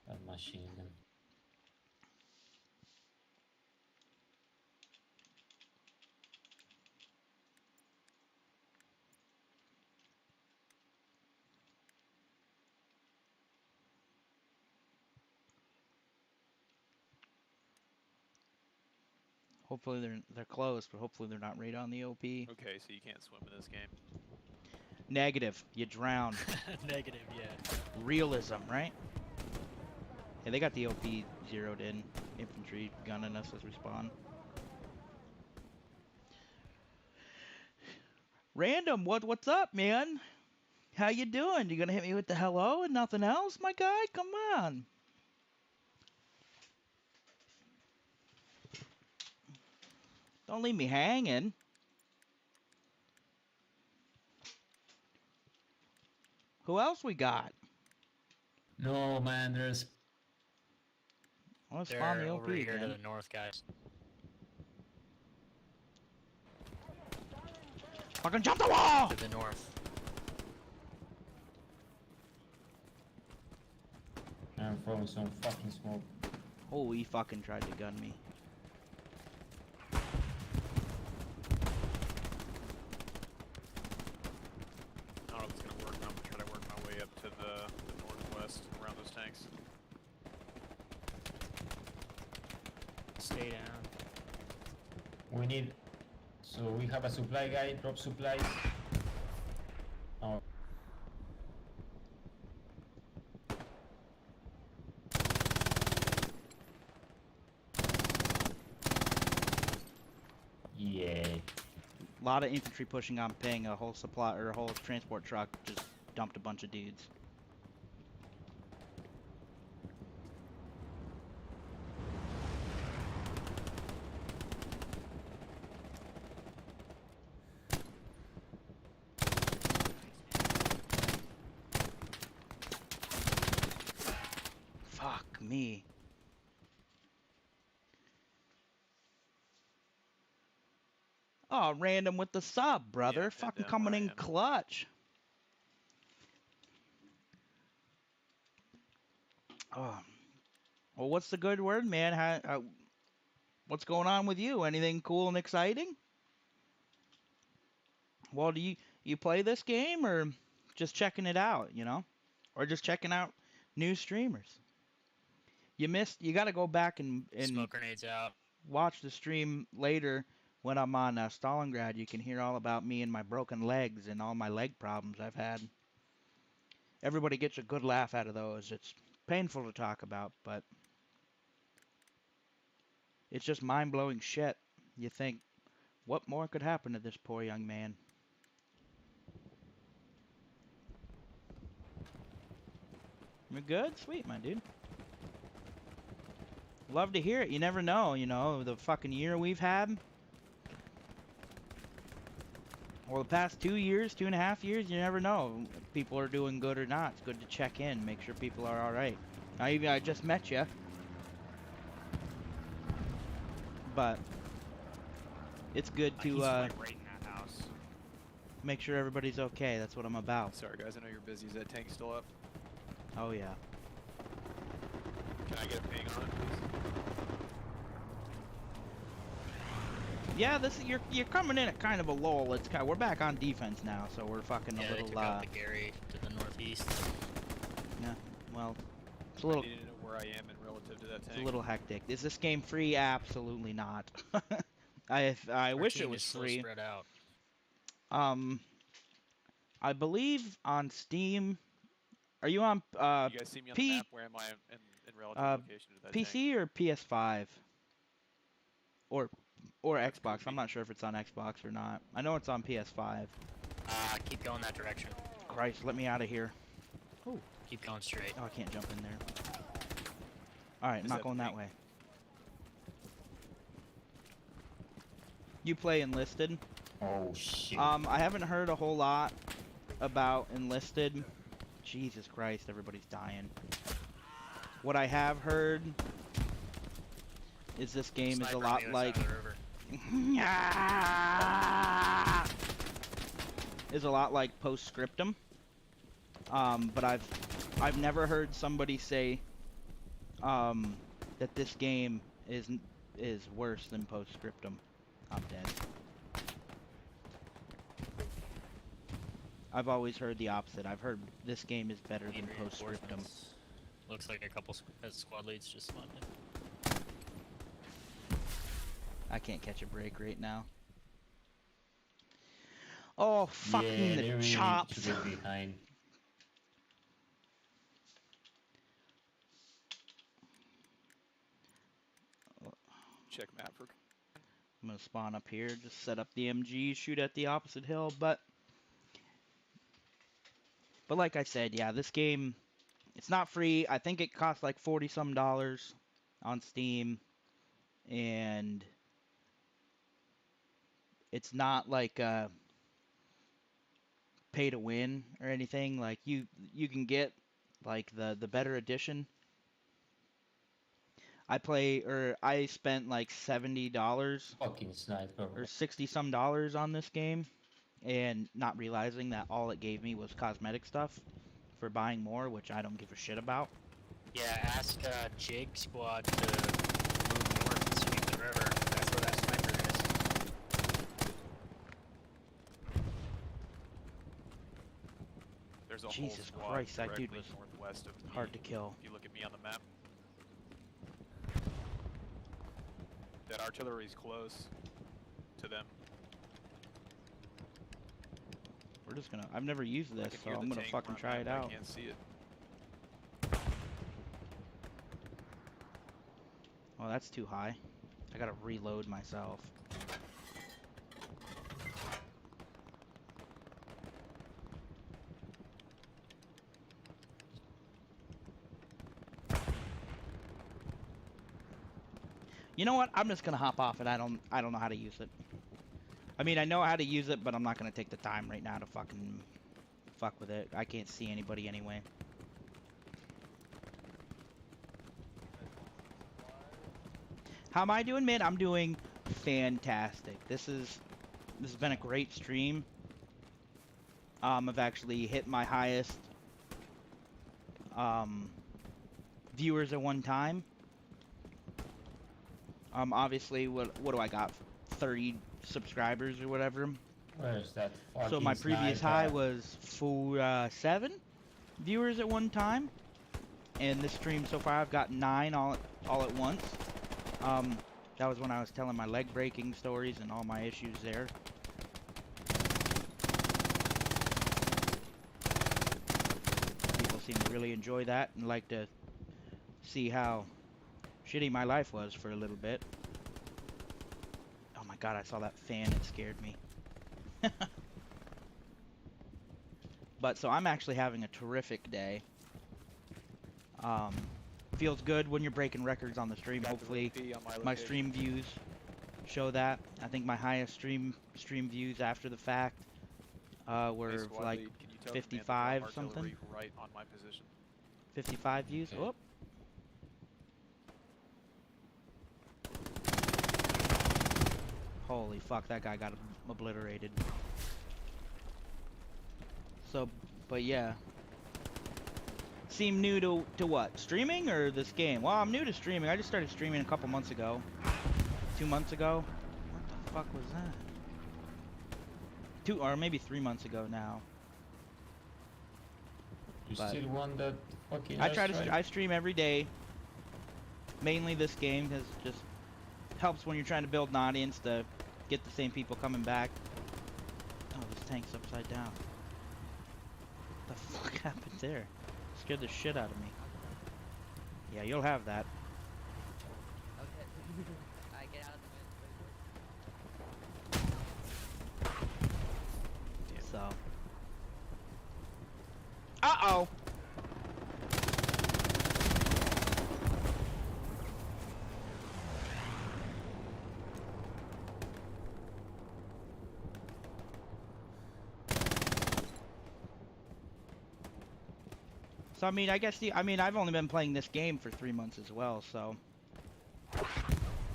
That machine gun. Hopefully they're close, but hopefully they're not right on the OP. Okay, so you can't swim in this game. Negative, you drown. Negative, yeah. Realism, right? Yeah, they got the OP zeroed in. Infantry gunning us as we spawn. Random, what's up, man? How you doing? You gonna hit me with the hello and nothing else, my guy? Come on. Don't leave me hanging. Who else we got? No, man, there's... Let's spawn the They're OP over here to again. the north, guys. Fucking jump the wall! To the north. I'm throwing some fucking smoke. Oh, he fucking tried to gun me. I don't know if it's gonna work. I'm gonna try to work my way up to the northwest around those tanks. Stay down. We need. So we have a supply guy. Drop supplies. Oh. Yeah. A lot of infantry pushing on ping. A whole supply or a whole transport truck just dumped a bunch of dudes. Fuck me. Oh, random with the sub, brother. Yeah, Fucking down where coming I in am. clutch. Oh. Well, what's the good word, man? What's going on with you? Anything cool and exciting? Well, do you play this game or just checking it out, you know? Or just checking out new streamers? You got to go back and Smoke grenades out. watch the stream later when I'm on Stalingrad. You can hear all about me and my broken legs and all my leg problems I've had. Everybody gets a good laugh out of those. It's painful to talk about, but it's just mind-blowing shit. You think, what more could happen to this poor young man? You're good? Sweet, my dude. Love to hear it. You never know, you know, the fucking year we've had. Or the past 2 years, 2.5 years, you never know if people are doing good or not. It's good to check in, make sure people are alright. I just met you. But it's good to He's like right in that house. make sure everybody's okay. That's what I'm about. Sorry guys, I know you're busy. Is that tank still up? Oh yeah. Can I get a ping on it, please? Yeah, you're coming in at kind of a lull. We're back on defense now, so we're fucking Yeah, a they little took out the Gary to the northeast. yeah. Well, it's a I little need to know where I am in relative to that tank. it's a little hectic. Is this game free? Absolutely not. I Our wish it team was is so free. spread out. I believe on Steam. Are you on You guys see me on the map? Where am I in relative location to that tank? PC or PS5? Or That's Xbox. goofy. I'm not sure if it's on Xbox or not. I know it's on PS5. Keep going that direction. Christ, let me out of here. Keep going straight. Oh, I can't jump in there. Alright, I'm Is not that going the that ping? way. You play Enlisted? Oh shit. I haven't heard a whole lot about Enlisted. Jesus Christ, everybody's dying. What I have heard is this game is a Sniper on lot the other like side of the river. is a lot like Postscriptum. But I've never heard somebody say that this game is worse than Postscriptum. I'm dead. I've always heard the opposite. I've heard this game is better Need than Postscriptum. reinforcements. Looks like a couple squad leads just spawned in. I can't catch a break right now. Oh, fucking yeah, they the really chops. need to get behind. Check map for. I'm gonna spawn up here, just set up the MG, shoot at the opposite hill, but like I said, yeah, this game, it's not free. I think it costs like $40 some on Steam, and it's not like pay to win or anything. Like you can get like the better edition. I spent like $70 Fucking sniper. or 60 some dollars on this game. and not realizing that all it gave me was cosmetic stuff for buying more, which I don't give a shit about. Yeah, ask Jig Squad to move north and sweep the river. That's where that sniper is. There's a Jesus whole squad Christ, that dude directly was northwest of me. hard to kill. If you look at me on the map, that artillery's close to them. We're just gonna. I've never used I this, can so hear the I'm gonna tank fucking run try that, it but out. I can't see it. Oh, that's too high. I gotta reload myself. You know what? I'm just gonna hop off it. I don't know how to use it. I mean, I know how to use it, but I'm not gonna take the time right now to fucking fuck with it. I can't see anybody anyway. How am I doing, man? I'm doing fantastic. This has been a great stream. I've actually hit my highest viewers at one time. Obviously, what do I got? 30 subscribers or whatever. Where's that fucking So my previous sniper? high was 7 viewers at one time, and this stream so far I've got 9 all at once. That was when I was telling my leg breaking stories and all my issues there. People seem to really enjoy that and like to see how shitty my life was for a little bit. Oh my god, I saw that fan, it scared me. But so I'm actually having a terrific day. Feels good when you're breaking records on the stream. Hopefully my stream views show that. I think my highest stream views after the fact were like 55 something. Right on my position. 55 views. Okay. Whoop. Holy fuck, that guy got obliterated. So, but yeah. Seem new to what? Streaming or this game? Well, I'm new to streaming. I just started streaming a couple months ago. 2 months ago. What the fuck was that? 2 or maybe 3 months ago now. You But still want that fucking I stream every day. Mainly this game because it just helps when you're trying to build an audience to get the same people coming back. Oh, this tank's upside down. What the fuck happened there? Scared the shit out of me. Yeah, you'll have that. Okay. I get out of the way. So. Uh-oh! So I mean, I guess I've only been playing this game for 3 months as well, so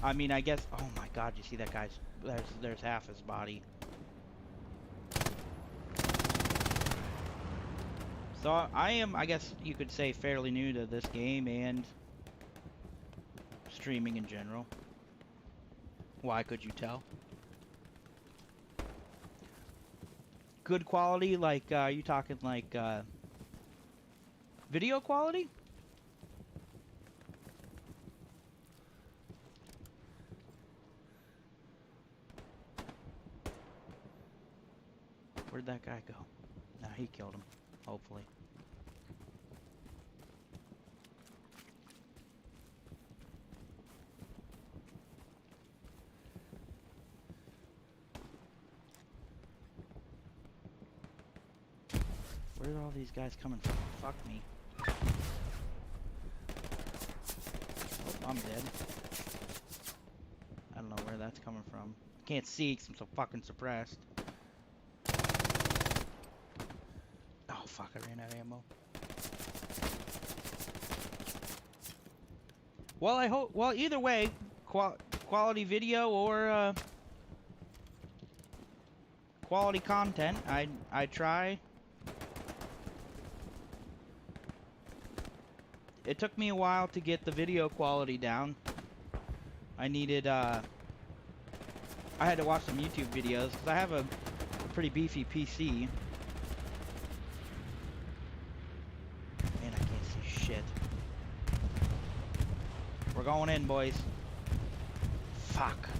I mean, I guess. Oh my God, you see that guy's? There's half his body. So I am, I guess you could say, fairly new to this game and streaming in general. Why could you tell? Good quality, like are you talking like video quality? Where'd that guy go? Nah, he killed him, hopefully. Where are all these guys coming from? Fuck me. Oh, I'm dead. I don't know where that's coming from. I can't see because I'm so fucking suppressed. Oh fuck, I ran out of ammo. Well, I hope. Well, either way, quality video or quality content. I try. It took me a while to get the video quality down. I needed, I had to watch some YouTube videos because I have a pretty beefy PC. Man, I can't see shit. We're going in, boys. Fuck.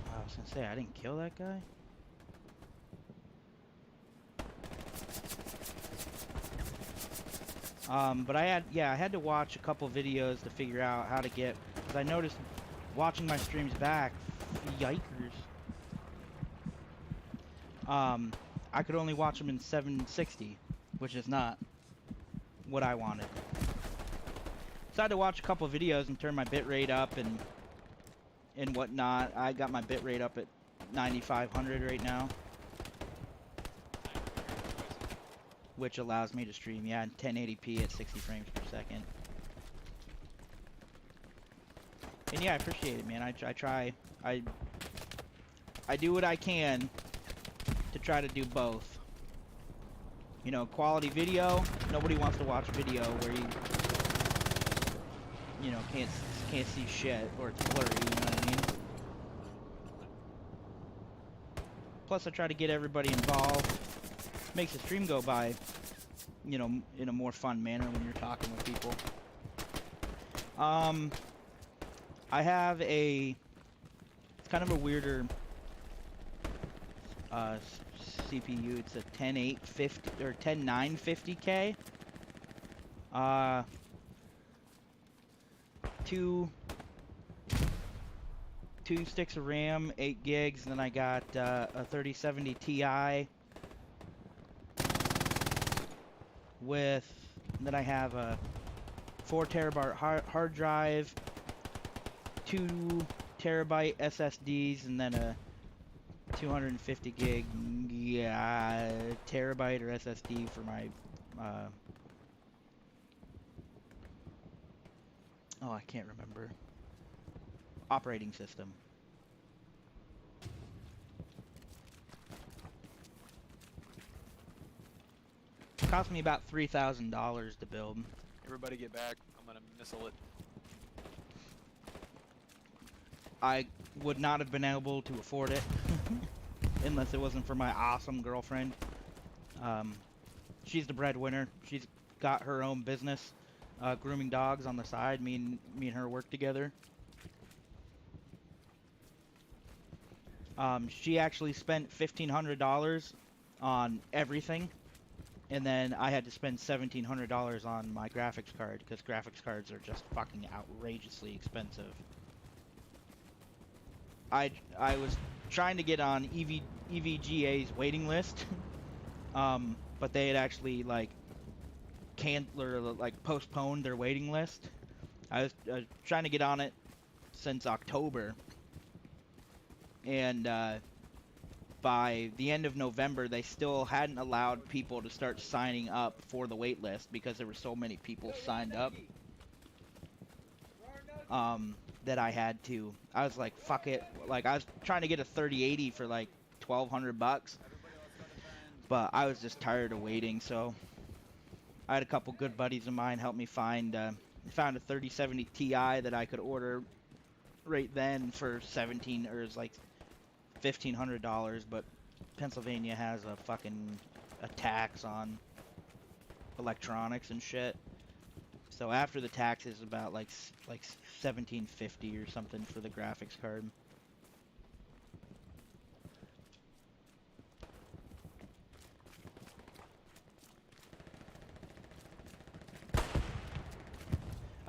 I was gonna say, I didn't kill that guy. But I had to watch a couple videos to figure out how to get, because I noticed watching my streams back, yikers. I could only watch them in 760, which is not what I wanted. So I had to watch a couple videos and turn my bitrate up and whatnot. I got my bitrate up at 9500 right now, which allows me to stream, yeah, in 1080p at 60 frames per second. And yeah, I appreciate it, man. I try. I do what I can to try to do both. You know, quality video. Nobody wants to watch video where you know, can't see shit or it's blurry. You know what I mean? Plus, I try to get everybody involved. Makes the stream go by, you know, in a more fun manner when you're talking with people. I have it's kind of a weirder CPU. It's a 10850 or 10950K. Two sticks of RAM, 8 gigs. Then I got a 3070 Ti. Then I have a 4 terabyte hard drive, 2 terabyte SSDs, and then a 250 gig terabyte or SSD for my oh, I can't remember, operating system. It cost me about $3,000 to build. Everybody get back. I'm gonna missile it. I would not have been able to afford it unless it wasn't for my awesome girlfriend. She's the breadwinner. She's got her own business, grooming dogs on the side. Me and her work together. She actually spent $1,500 on everything, and then I had to spend $1,700 on my graphics card because graphics cards are just fucking outrageously expensive. I was trying to get on EVGA's waiting list, but they had actually like postponed their waiting list. I was trying to get on it since October, and by the end of November, they still hadn't allowed people to start signing up for the wait list because there were so many people signed up. That I had to. I was like, fuck it. Like, I was trying to get a 3080 for like $1,200, but I was just tired of waiting. So I had a couple good buddies of mine help me found a 3070 Ti that I could order right then for $1,500. But Pennsylvania has a fucking tax on electronics and shit. So after the taxes, about like $1,750 or something for the graphics card.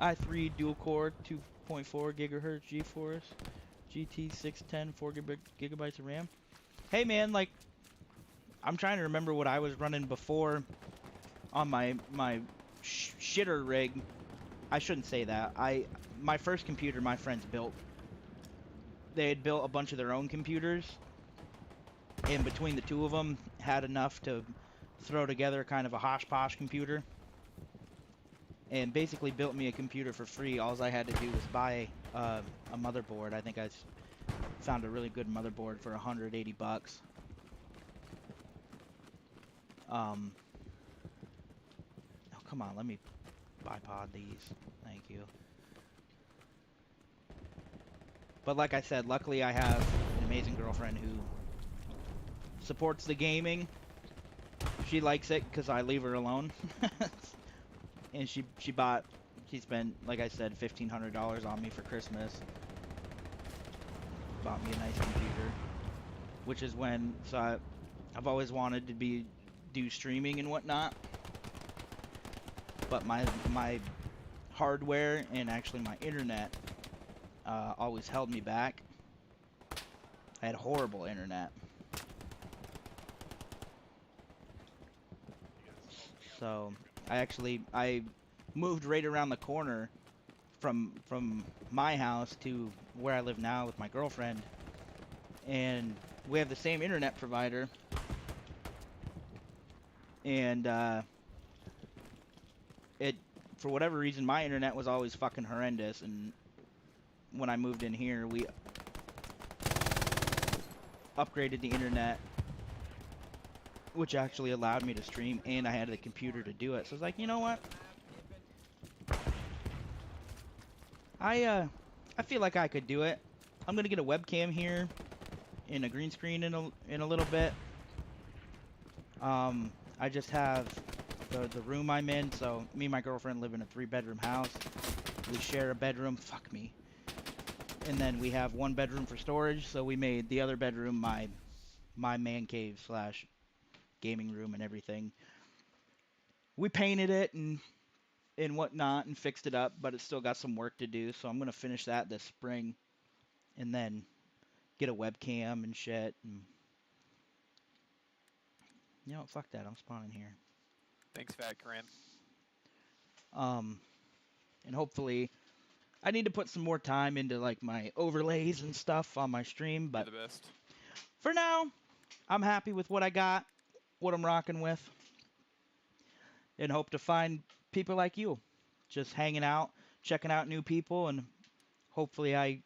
i3 dual core 2.4 gigahertz GeForce GT 610 4 gigabytes of RAM. Hey man, like, I'm trying to remember what I was running before on my shitter rig. I shouldn't say that. My first computer my friends built. They had built a bunch of their own computers, and between the two of them had enough to throw together kind of a hosh-posh computer. and basically built me a computer for free. All I had to do was buy a motherboard. I think found a really good motherboard for 180 bucks. Oh, come on, let me bipod these. Thank you. But like I said, luckily I have an amazing girlfriend who supports the gaming. She likes it because I leave her alone. And she spent, like I said, $1,500 on me for Christmas. Bought me a nice computer. Which is when, so I've always wanted to do streaming and whatnot. But my hardware and actually my internet always held me back. I had horrible internet. So I moved right around the corner from my house to where I live now with my girlfriend, and we have the same internet provider. And for whatever reason, my internet was always fucking horrendous, and when I moved in here, we upgraded the internet, which actually allowed me to stream, and I had the computer to do it. So I was like, you know what? I feel like I could do it. I'm gonna get a webcam here and a green screen in a little bit. I just have the room I'm in, so me and my girlfriend live in a 3-bedroom house. We share a bedroom. Fuck me. And then we have 1 bedroom for storage, so we made the other bedroom my man cave / gaming room and everything. We painted it and whatnot and fixed it up, but it's still got some work to do, so I'm gonna finish that this spring and then get a webcam and shit. And you know, fuck that, I'm spawning here. Thanks, Fat Cram. And hopefully I need to put some more time into like my overlays and stuff on my stream, but You're the best. for now, I'm happy with what I got, what I'm rocking with, and hope to find people like you just hanging out, checking out new people, and hopefully I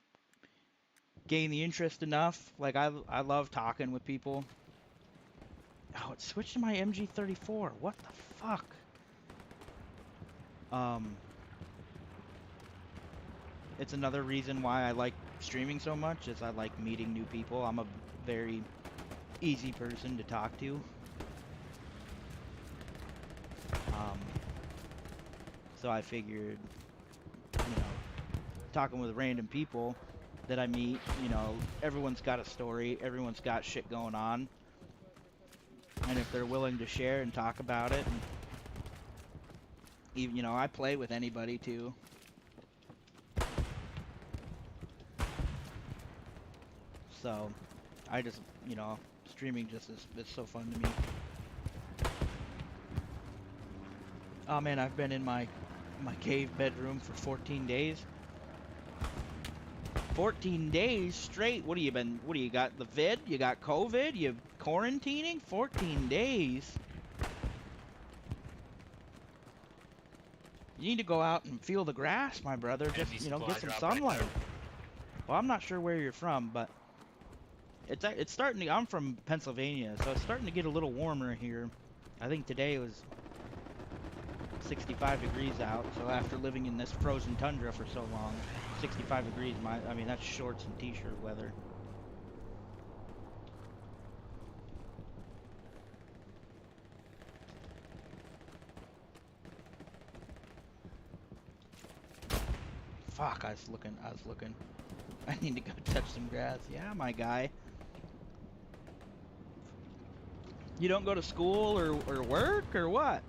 gain the interest enough. Like I love talking with people. Oh, it switched to my MG42. What the fuck? It's another reason why I like streaming so much is I like meeting new people. I'm a very easy person to talk to. So I figured, you know, talking with random people that I meet, you know, everyone's got a story, everyone's got shit going on. And if they're willing to share and talk about it, and even, you know, I play with anybody too. So, I just, you know, streaming just is so fun to me. Oh man, I've been in my cave bedroom for 14 days. 14 days straight. What do you got the vid? You got COVID? You quarantining? 14 days. You need to go out and feel the grass, my brother. Just, you know, get some sunlight. Well, I'm not sure where you're from, but it's starting to, I'm from Pennsylvania, so it's starting to get a little warmer here. I think today was 65 degrees out, so after living in this frozen tundra for so long, 65 degrees, I mean, that's shorts and t-shirt weather. Fuck, I was looking. I need to go touch some grass. Yeah, my guy. You don't go to school or work or what?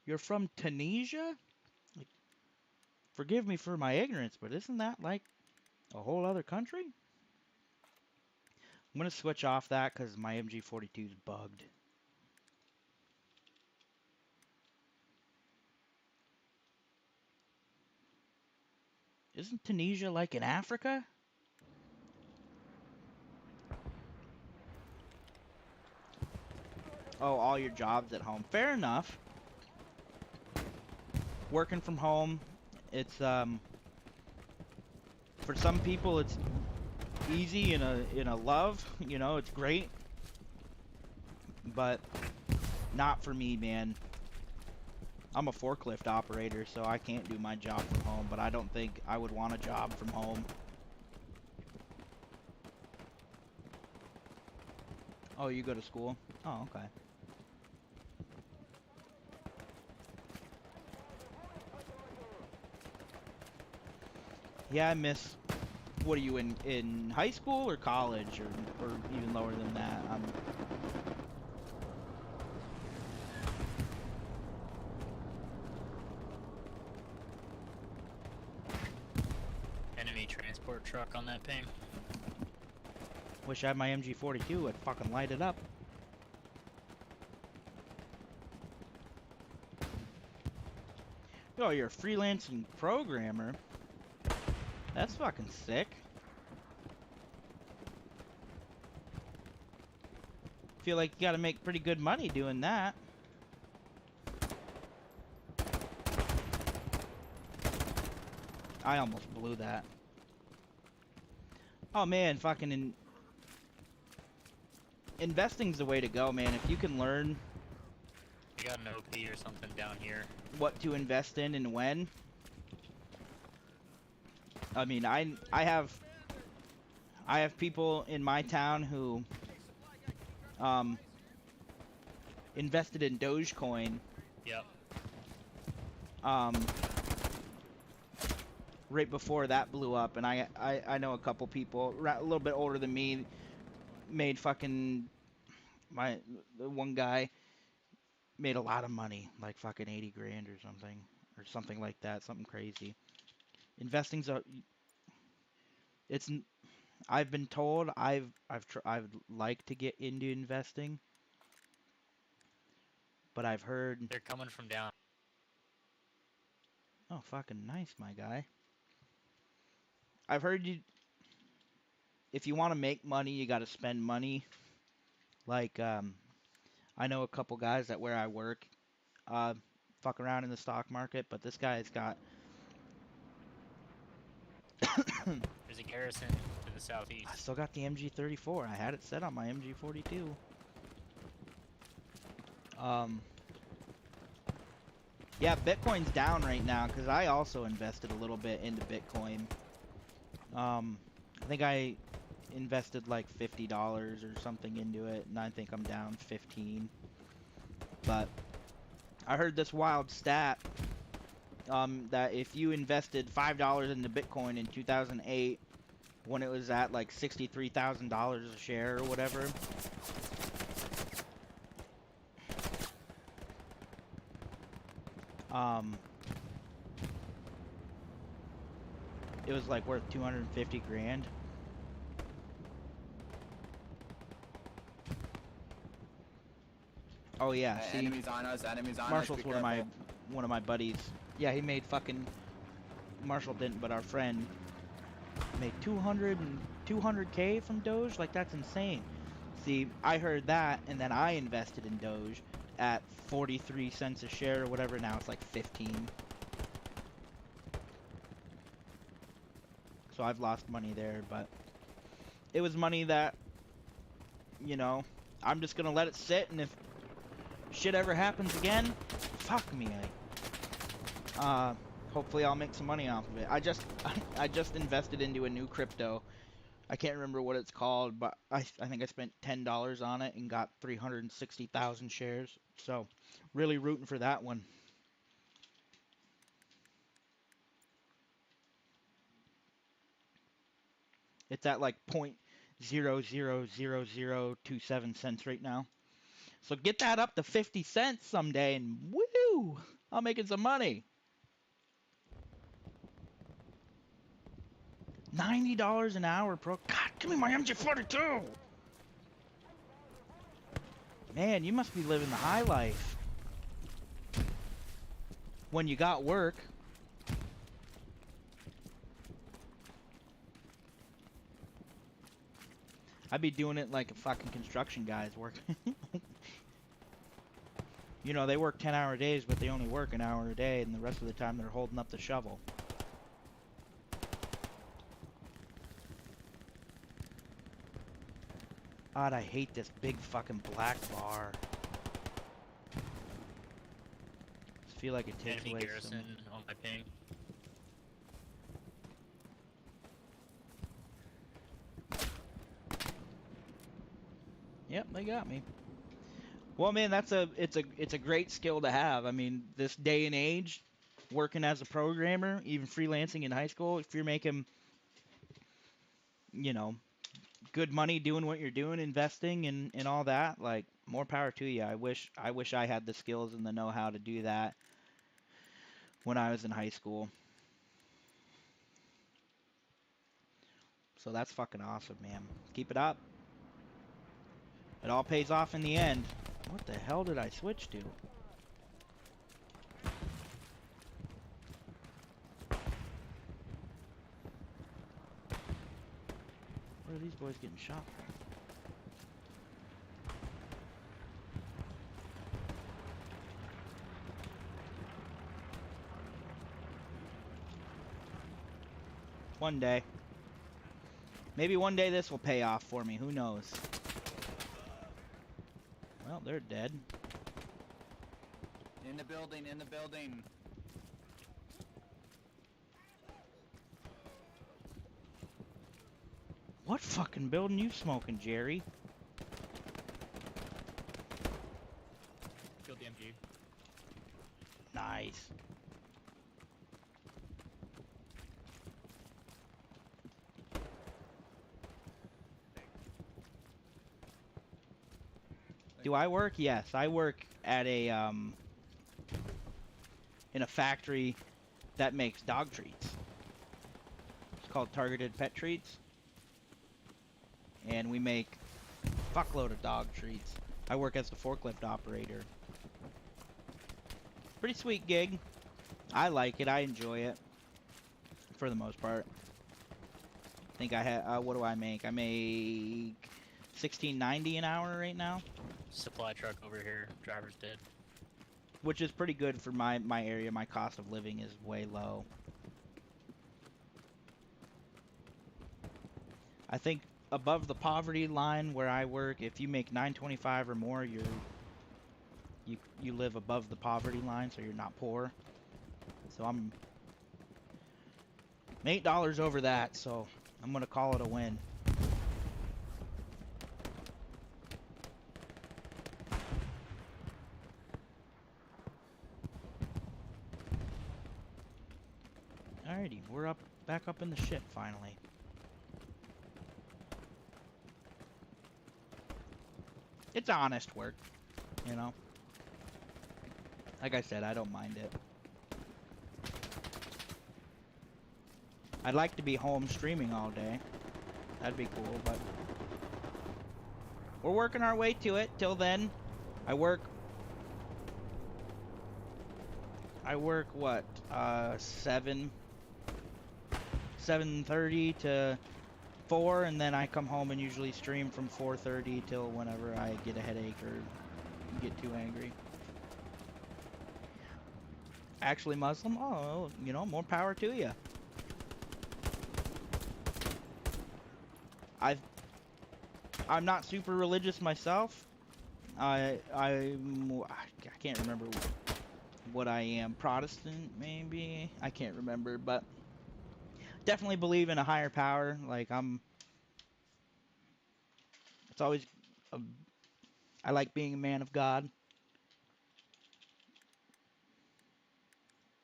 You're from Tunisia? Like, forgive me for my ignorance, but isn't that like a whole other country? I'm gonna switch off that because my MG42 is bugged. Isn't Tunisia like in Africa? oh, all your jobs at home. Fair enough. Working from home, it's for some people it's easy in a love, you know, it's great. But not for me, man. I'm a forklift operator, so I can't do my job from home, but I don't think I would want a job from home. Oh, you go to school? Oh, okay. Yeah, I miss... What are you in high school or college or even lower than that? Enemy transport truck on that ping. Wish I had my MG42, I'd fucking light it up. Oh, you're a freelancing programmer. That's fucking sick. Feel like you gotta make pretty good money doing that. I almost blew that. Oh man, fucking investing's the way to go, man. If you can learn I got an OP or something down here. what to invest in and when. I mean, I have people in my town who invested in Dogecoin. Yep. Right before that blew up, and I know a couple people a little bit older than me made fucking the one guy made a lot of money, like fucking 80 grand or something like that, something crazy. Investing's I've been told I've like to get into investing, but I've heard They're coming from down. Oh, fucking nice, my guy. I've heard if you want to make money, you got to spend money. Like, I know a couple guys that where I work, fuck around in the stock market, but this guy's got. There's a garrison to the southeast. I still got the MG34. I had it set on my MG42. Yeah, Bitcoin's down right now because I also invested a little bit into Bitcoin. I think I invested like $50 or something into it, and I think I'm down 15. But I heard this wild stat that if you invested $5 into Bitcoin in 2008, when it was at like $63,000 a share or whatever, it was like worth 250 grand. Oh yeah, see, enemies on us, Marshall's be one of my buddies. Yeah, he made fucking Marshall didn't, but our friend made 200K from Doge. Like, that's insane. See, I heard that, and then I invested in Doge at 43 cents a share or whatever. Now it's like 15. So I've lost money there, but it was money that, you know, I'm just gonna let it sit, and if shit ever happens again, fuck me. Hopefully I'll make some money off of it. I just invested into a new crypto. I can't remember what it's called, but I think I spent $10 on it and got 360,000 shares. So, really rooting for that one. It's at like 0.000027 cents right now. So get that up to 50 cents someday, and woo! I'm making some money. $90 an hour, bro. God, give me my MG42. Man, you must be living the high life. When you got work. I'd be doing it like a fucking construction guy's work. You know, they work 10-hour days, but they only work an hour a day, and the rest of the time they're holding up the shovel. God, I hate this big fucking black bar. I feel like it takes Enemy away garrison on my ping. Yep, they got me. Well, man, it's a great skill to have. I mean, this day and age, working as a programmer, even freelancing in high school, if you're making, you know, good money doing what you're doing, investing and all that, like, more power to you. I wish I had the skills and the know-how to do that when I was in high school. So that's fucking awesome, man. Keep it up. It all pays off in the end. What the hell did I switch to? Where are these boys getting shot from? One day. Maybe one day this will pay off for me. Who knows? Well, they're dead. In the building, in the building. What fucking building you smoking, Jerry? Killed the MG. Nice. Do I work? Yes, I work at a in a factory that makes dog treats. It's called Targeted Pet Treats. And we make a fuckload of dog treats. I work as the forklift operator. Pretty sweet gig. I like it. I enjoy it. For the most part. I think I had, what do I make? I make $16.90 an hour right now. Supply truck over here. Driver's dead. Which is pretty good for my area. My cost of living is way low. I think above the poverty line where I work, if you make $9.25 or more, you live above the poverty line, so you're not poor. So I'm $8 over that, so I'm gonna call it a win. Alrighty, we're back up in the ship finally. It's honest work, you know. Like I said, I don't mind it. I'd like to be home streaming all day. That'd be cool, but we're working our way to it. Till then, I work what? 7:30 to 4, and then I come home and usually stream from 4:30 till whenever I get a headache or get too angry. Actually Muslim? Oh, you know, more power to you. I'm not super religious myself. I can't remember what I am. Protestant, maybe? I can't remember, but definitely believe in a higher power. Like, it's always, I like being a man of God.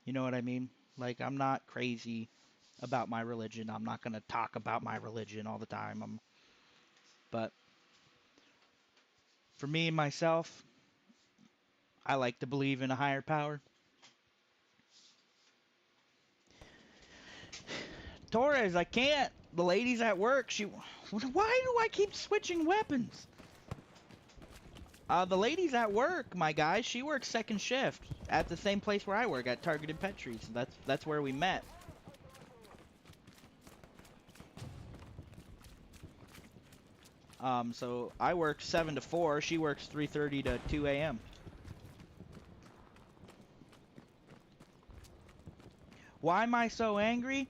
You know what I mean? Like, I'm not crazy about my religion. I'm not going to talk about my religion all the time. But for me, myself, I like to believe in a higher power. Torres, I can't. The ladies at work, why do I keep switching weapons? The ladies at work, my guy, she works second shift at the same place where I work, at Targeted Pet Treats. That's where we met. So I work 7 to 4. She works 3:30 to 2 a.m. Why am I so angry?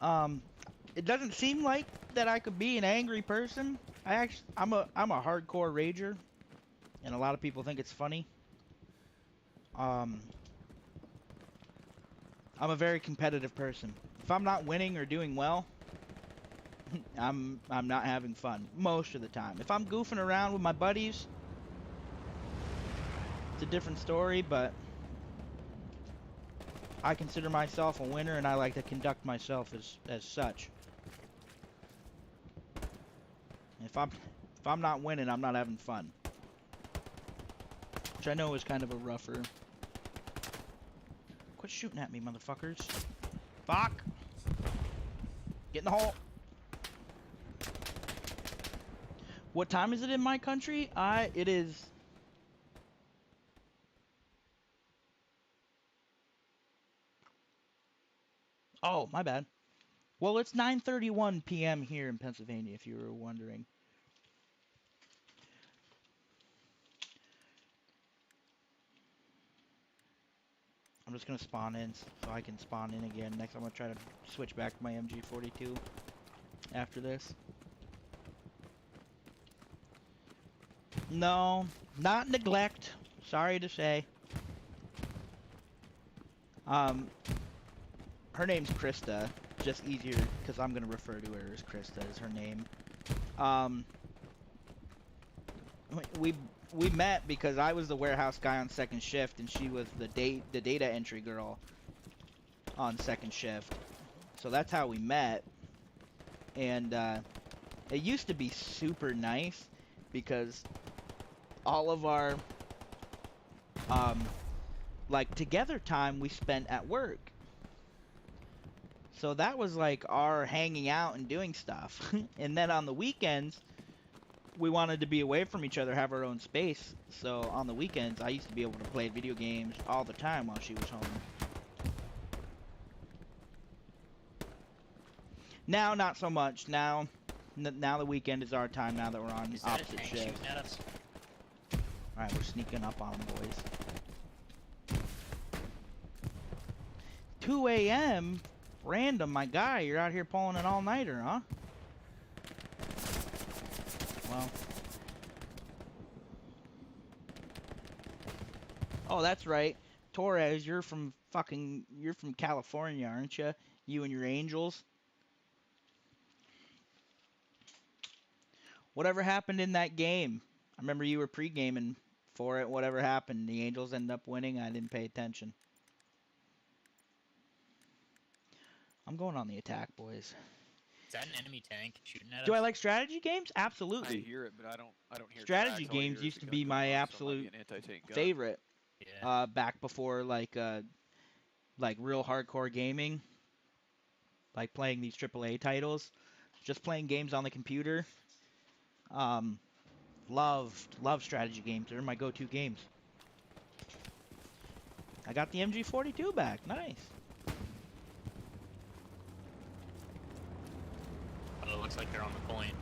It doesn't seem like that I could be an angry person. I'm a hardcore rager, and a lot of people think it's funny. I'm a very competitive person. If I'm not winning or doing well, I'm not having fun most of the time. If I'm goofing around with my buddies, it's a different story, but I consider myself a winner, and I like to conduct myself as such. If I'm not winning, I'm not having fun. Which I know is kind of a rougher. Quit shooting at me, motherfuckers. Fuck! Get in the hole! What time is it in my country? It is... Oh, my bad. Well, it's 9:31 p.m. here in Pennsylvania, if you were wondering. I'm just gonna spawn in so I can spawn in again. Next, I'm gonna try to switch back to my MG42 after this. No, not neglect. Sorry to say. Her name's Krista. Just easier because I'm gonna refer to her as Krista as her name. We met because I was the warehouse guy on second shift, and she was the data entry girl on second shift. So that's how we met. And it used to be super nice because all of our like together time we spent at work. So that was like our hanging out and doing stuff. And then on the weekends, we wanted to be away from each other, have our own space. So on the weekends, I used to be able to play video games all the time while she was home. Now, not so much. Now the weekend is our time now that we're on opposite shifts. Alright, we're sneaking up on them, boys. 2 a.m.? Random, my guy. You're out here pulling an all-nighter, huh? Well. Oh, that's right. Torres, you're from California, aren't you? You and your Angels. Whatever happened in that game? I remember you were pre-gaming for it. Whatever happened? The Angels ended up winning. I didn't pay attention. I'm going on the attack, boys. Is that an enemy tank shooting at us? Do I like strategy games? Absolutely. I hear it, but I don't hear strategy tracks. All I games hear used is to a be gun my going off, so it might absolute be an anti-tank gun. favorite. Yeah. Back before like real hardcore gaming, like playing these AAA titles, just playing games on the computer. Love strategy games. They're my go-to games. I got the MG42 back. Nice. Oh, it looks like they're on the point.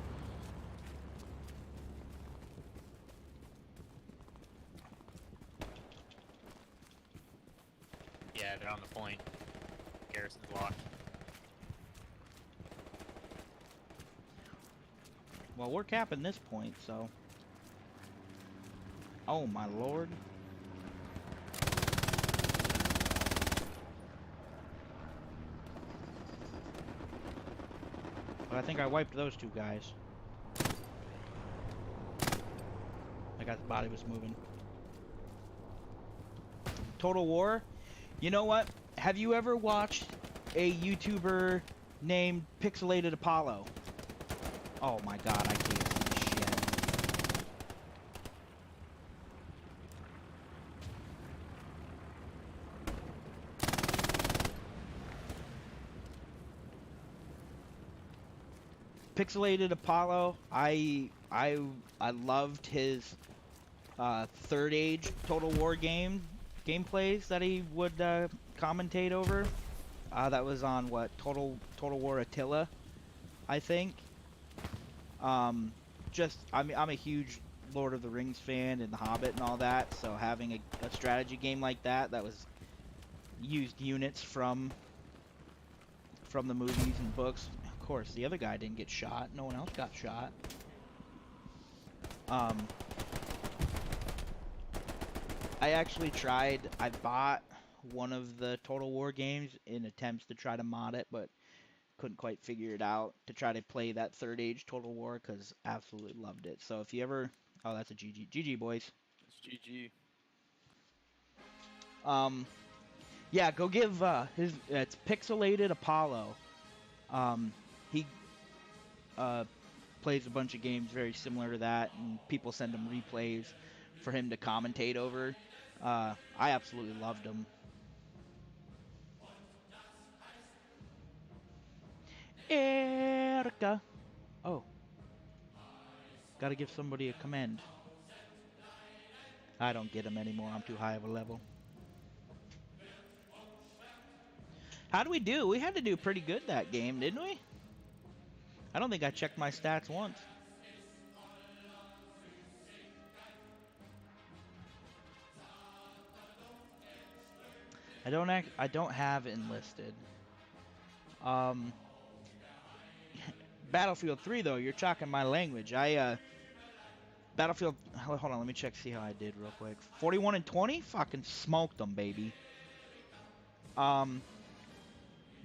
Yeah, they're on the point. Garrison's locked. Well, we're capping this point, so. Oh my lord. But I think I wiped those two guys. That guy's body was moving. Total War? You know what? Have you ever watched a YouTuber named Pixelated Apollo? Oh my god, I can't see shit. Pixelated Apollo, I loved his Third Age Total War gameplays that he would commentate over. That was on what, Total War Attila, I think. I'm a huge Lord of the Rings fan and The Hobbit and all that, so having a strategy game like that was used units from from the movies and books. Of course, the other guy didn't get shot. No one else got shot. I actually tried. I bought one of the Total War games in attempts to try to mod it, but couldn't quite figure it out to try to play that third age Total War because absolutely loved it. So if you ever, oh, that's a GG, GG boys. It's GG. Yeah, go give his. It's Pixelated Apollo. He plays a bunch of games very similar to that, and people send him replays for him to commentate over. I absolutely loved him. Erica. Oh. Gotta give somebody a command. I don't get him anymore. I'm too high of a level. How do we do? We had to do pretty good that game, didn't we? I don't think I checked my stats once. I don't have enlisted. Battlefield 3 though, you're talking my language. Battlefield, hold on, let me check, see how I did real quick. 41 and 20? Fucking smoked them, baby.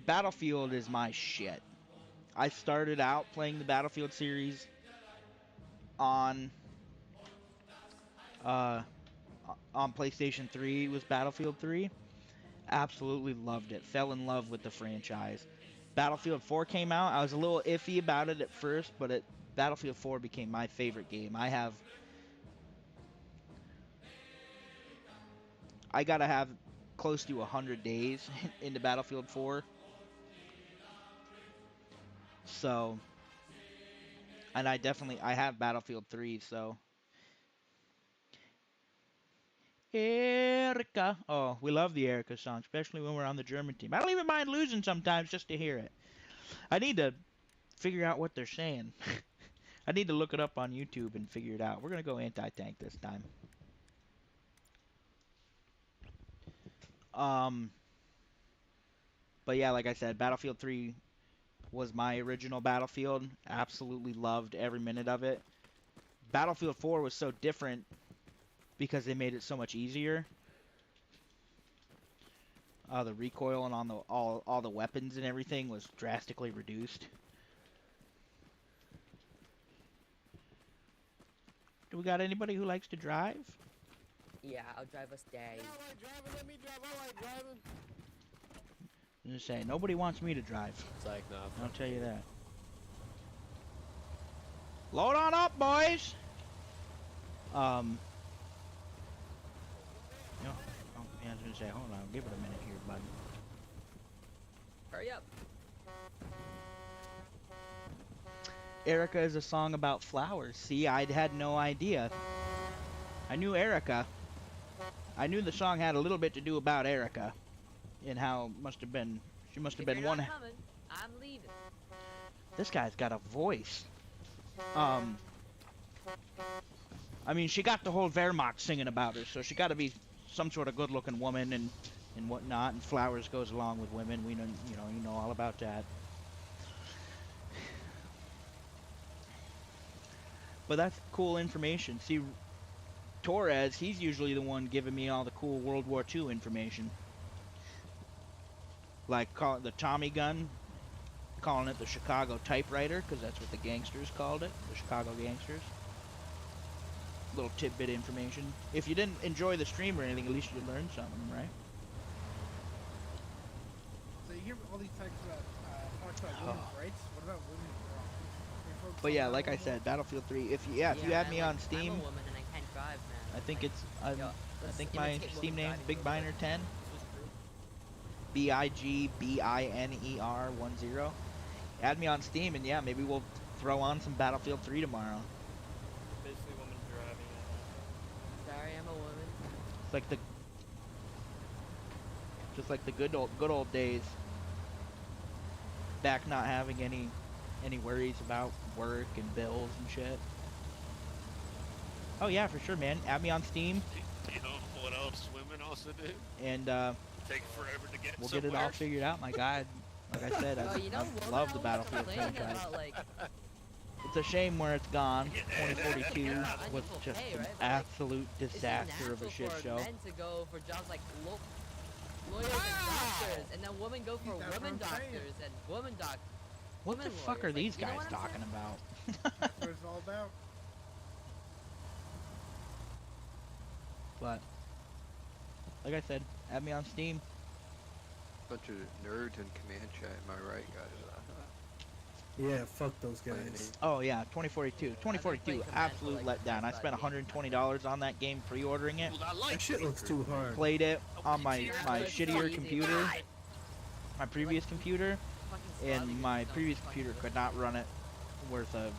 Battlefield is my shit. I started out playing the Battlefield series on PlayStation 3. Was Battlefield 3. Absolutely loved it. Fell in love with the franchise. Battlefield 4 came out. I was a little iffy about it at first, but Battlefield 4 became my favorite game. I gotta have close to 100 days into Battlefield 4. So, and I have Battlefield 3, so. Erica. Oh, we love the Erica song, especially when we're on the German team. I don't even mind losing sometimes just to hear it. I need to figure out what they're saying. I need to look it up on YouTube and figure it out. We're going to go anti-tank this time. But yeah, like I said, Battlefield 3 was my original Battlefield. Absolutely loved every minute of it. Battlefield 4 was so different because they made it so much easier. The recoil and on all the weapons and everything was drastically reduced. Do we got anybody who likes to drive? Yeah, I'll drive us there. I like driving, let me drive, I like driving. I'm just saying, nobody wants me to drive. It's like, nah. I'll tell you that. Load on up, boys! You know, yeah, I was gonna say, hold on, give it a minute here, bud. Hurry up. Erica is a song about flowers. See, I had no idea. I knew Erica. I knew the song had a little bit to do about Erica. And how she must have been If one. you're not coming, I'm leaving. This guy's got a voice. I mean, she got the whole Wehrmacht singing about her, so she got to be some sort of good-looking woman and whatnot. And flowers goes along with women. We know, you know all about that. But that's cool information. See, Torres, he's usually the one giving me all the cool World War II information. Like call it the Tommy gun, calling it the Chicago typewriter, because that's what the gangsters called it, the Chicago gangsters. Little tidbit information. If you didn't enjoy the stream or anything, at least you learned something, right? So you hear all these types about talks about women's rights. What about women's rights? But yeah, like I said, Battlefield 3. If you have me on Steam, I'm a woman and I can't drive, man. I think it's I think let's my imitate Steam women name's driving Big real Biner quick. 10. BIGBINER10. Add me on Steam, and yeah, maybe we'll throw on some Battlefield 3 tomorrow. Basically, woman driving. Sorry, I'm a woman. It's like just like the good old days. Back not having any worries about work and bills and shit. Oh yeah, for sure, man. Add me on Steam. You know what else women also do? And Take forever to get we'll somewhere. get it all figured out, my guy. Like I said, Bro, you know, I women love the always Battlefield complain franchise. about, like, It's a shame where it's gone. 2042 was unequal just pay, an right? But, like, absolute it's just disaster of a natural shit for show. men to go for jobs like lawyers and doctors, and then women go for That's what women I'm saying. doctors and women doc. What the women fuck lawyers. are Like, these you know guys what I'm talking saying? about? That's what it's all about. But, like I said, add me on Steam. Bunch of nerds in command chat, am I right, guys? Yeah, fuck those guys. Oh yeah, 2042. 2042, absolute letdown. I spent $120 on that game pre-ordering it. That shit looks too hard. Played it on my shittier computer, my previous computer, and my previous computer could not run it worth a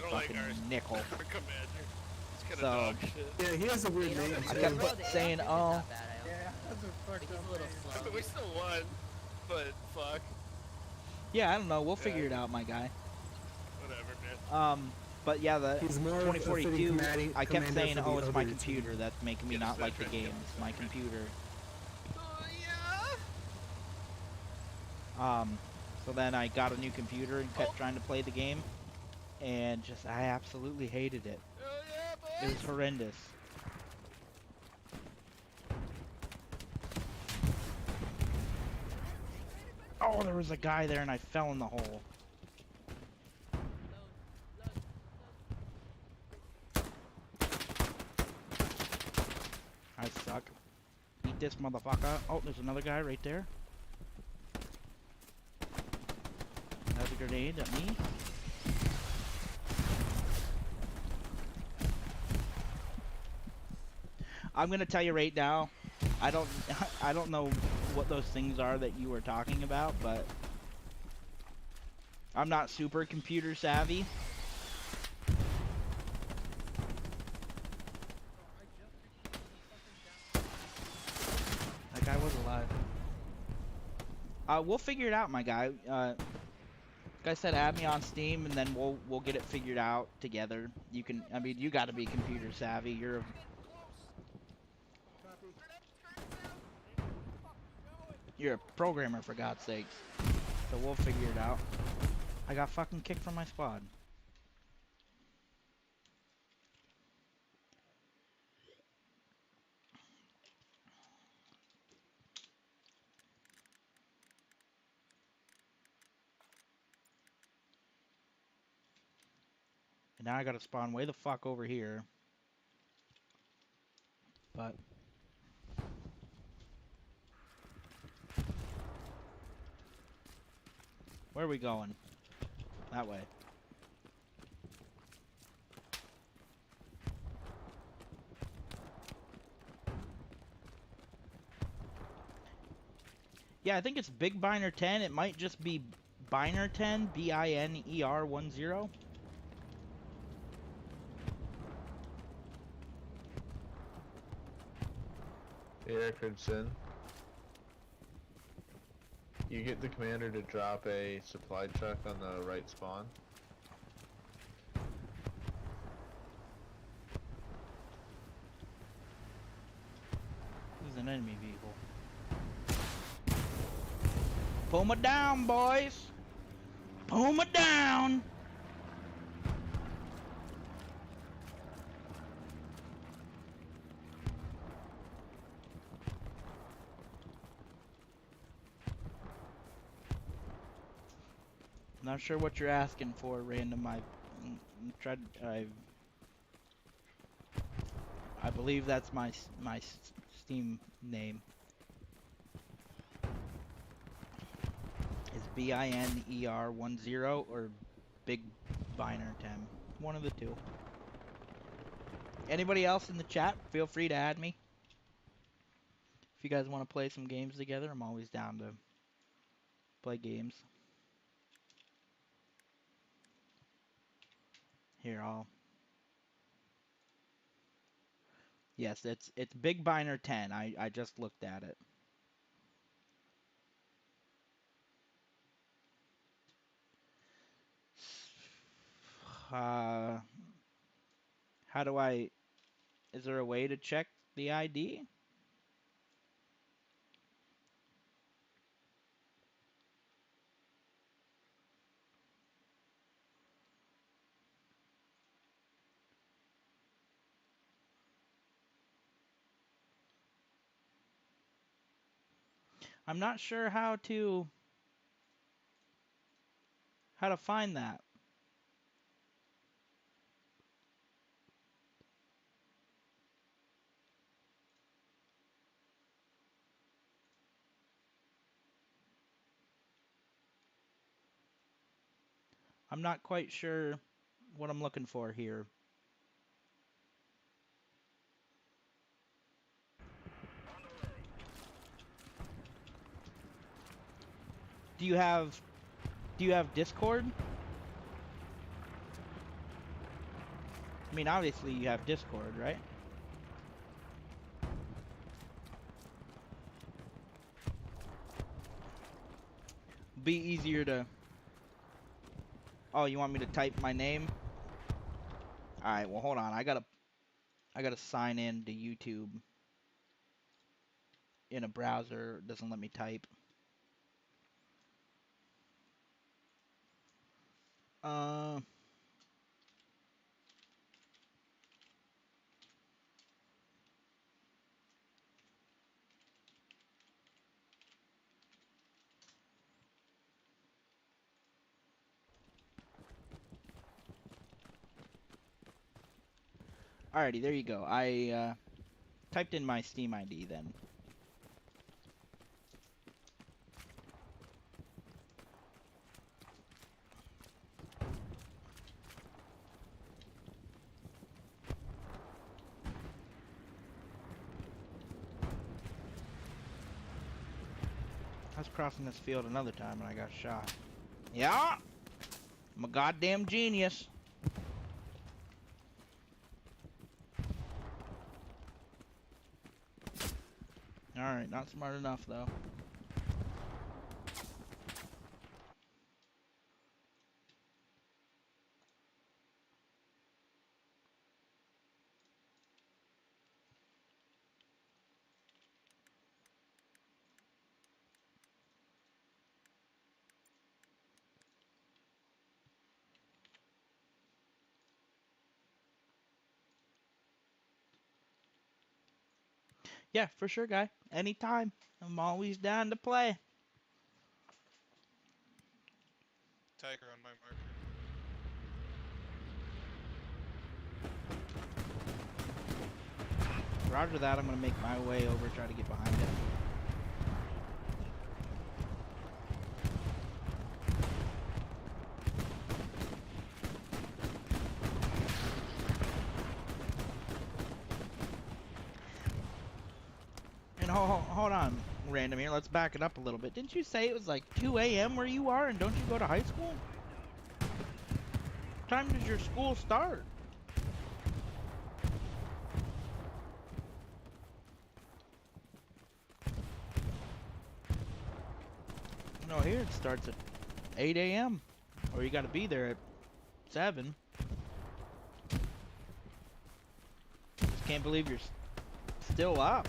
fucking nickel. So, yeah, he has a weird name. I kept saying, oh, Yeah, that's a fucked up name. We still won, but fuck. yeah, I don't know, we'll figure it out, my guy. Whatever, man. But yeah, the He's more of a fitting 2042, I kept commander saying, for the oh, it's my other computer team. that's making me not like the game. It's my computer. So then I got a new computer and kept trying to play the game, and just, I absolutely hated it. It was horrendous. Oh, there was a guy there and I fell in the hole. I suck. Eat this motherfucker. Oh, there's another guy right there. That's a grenade at me. I'm gonna tell you right now, I don't know what those things are that you were talking about, but I'm not super computer savvy. That guy was alive. We'll figure it out, my guy. Like I said, add me on Steam, and then we'll get it figured out together. You can, I mean, you got to be computer savvy. You're a programmer, for God's sakes. So we'll figure it out. I got fucking kicked from my squad. And now I gotta spawn way the fuck over here. But where are we going? That way. Yeah, I think it's Big Biner 10. It might just be Biner 10, BINER10. Erickson, you get the commander to drop a supply truck on the right spawn. This is an enemy vehicle. Pull me down, boys! Pull me down! Not sure what you're asking for, random. I believe that's my Steam name. Is BINER10 or Big Biner 10? One of the two. Anybody else in the chat? Feel free to add me. If you guys want to play some games together, I'm always down to play games. Here, yes, it's Big Biner 10. I just looked at it. How do I... Is there a way to check the ID? I'm not sure how to find that. I'm not quite sure what I'm looking for here. Do you have Discord? I mean, obviously you have Discord, right? Be easier to... Oh, you want me to type my name? Alright, well hold on. I gotta sign in to YouTube in a browser. It doesn't let me type. Alrighty, there you go. I typed in my Steam ID then. I was crossing this field another time and I got shot. Yeah! I'm a goddamn genius. Alright, not smart enough though. Yeah, for sure, guy. Anytime. I'm always down to play. Tiger on my mark. Roger that. I'm gonna make my way over, try to get behind it. And hold on, random here. Let's back it up a little bit. Didn't you say it was like 2 a.m. where you are, and don't you go to high school? What time does your school start? No, here it starts at 8 a.m. Or you gotta be there at 7. Just can't believe you're still up.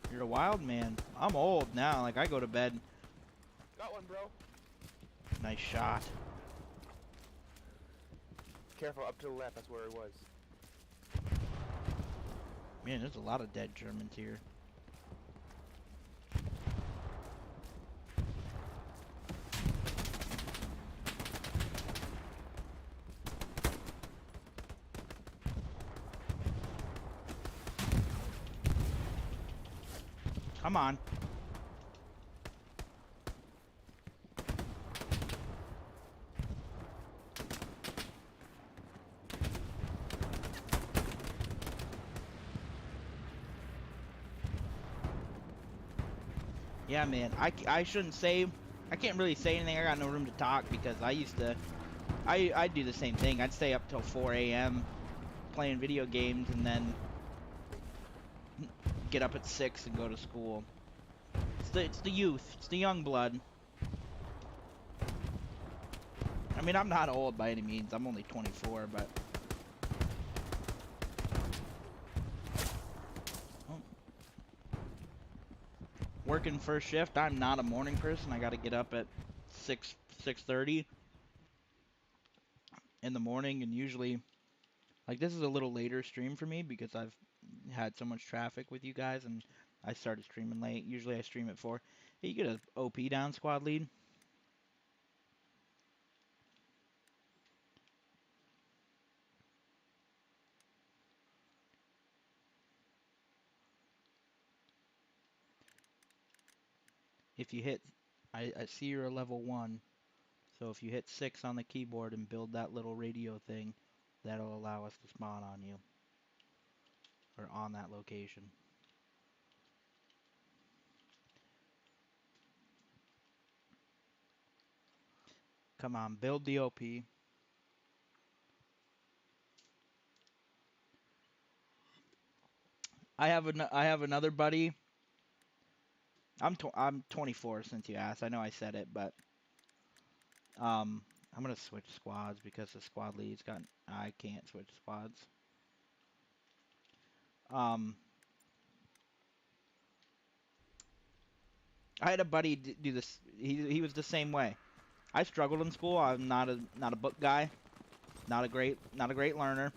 You're a wild man. I'm old now. Like, I go to bed. Got one, bro. Nice shot. Careful, up to the left. That's where it was. Man, there's a lot of dead Germans here. Come on. Yeah, man. I shouldn't say... I can't really say anything. I got no room to talk because I used to... I'd do the same thing. I'd stay up till 4 a.m. playing video games and then get up at 6 and go to school. It's the youth. It's the young blood. I mean, I'm not old by any means. I'm only 24, but... Working first shift, I'm not a morning person. I gotta get up at 6:30 in the morning, and usually, like, this is a little later stream for me because I've had so much traffic with you guys, and I started streaming late. Usually I stream at 4. Hey, you get a OP down, squad lead? If you hit, I see you're a level 1, so if you hit 6 on the keyboard and build that little radio thing, that'll allow us to spawn on you. Or on that location. Come on, build the OP. I have another buddy. I'm 24 since you asked. I know I said it, but I'm gonna switch squads because the squad lead's got. I can't switch squads. I had a buddy do this. He was the same way. I struggled in school. I'm not a book guy. Not a great learner.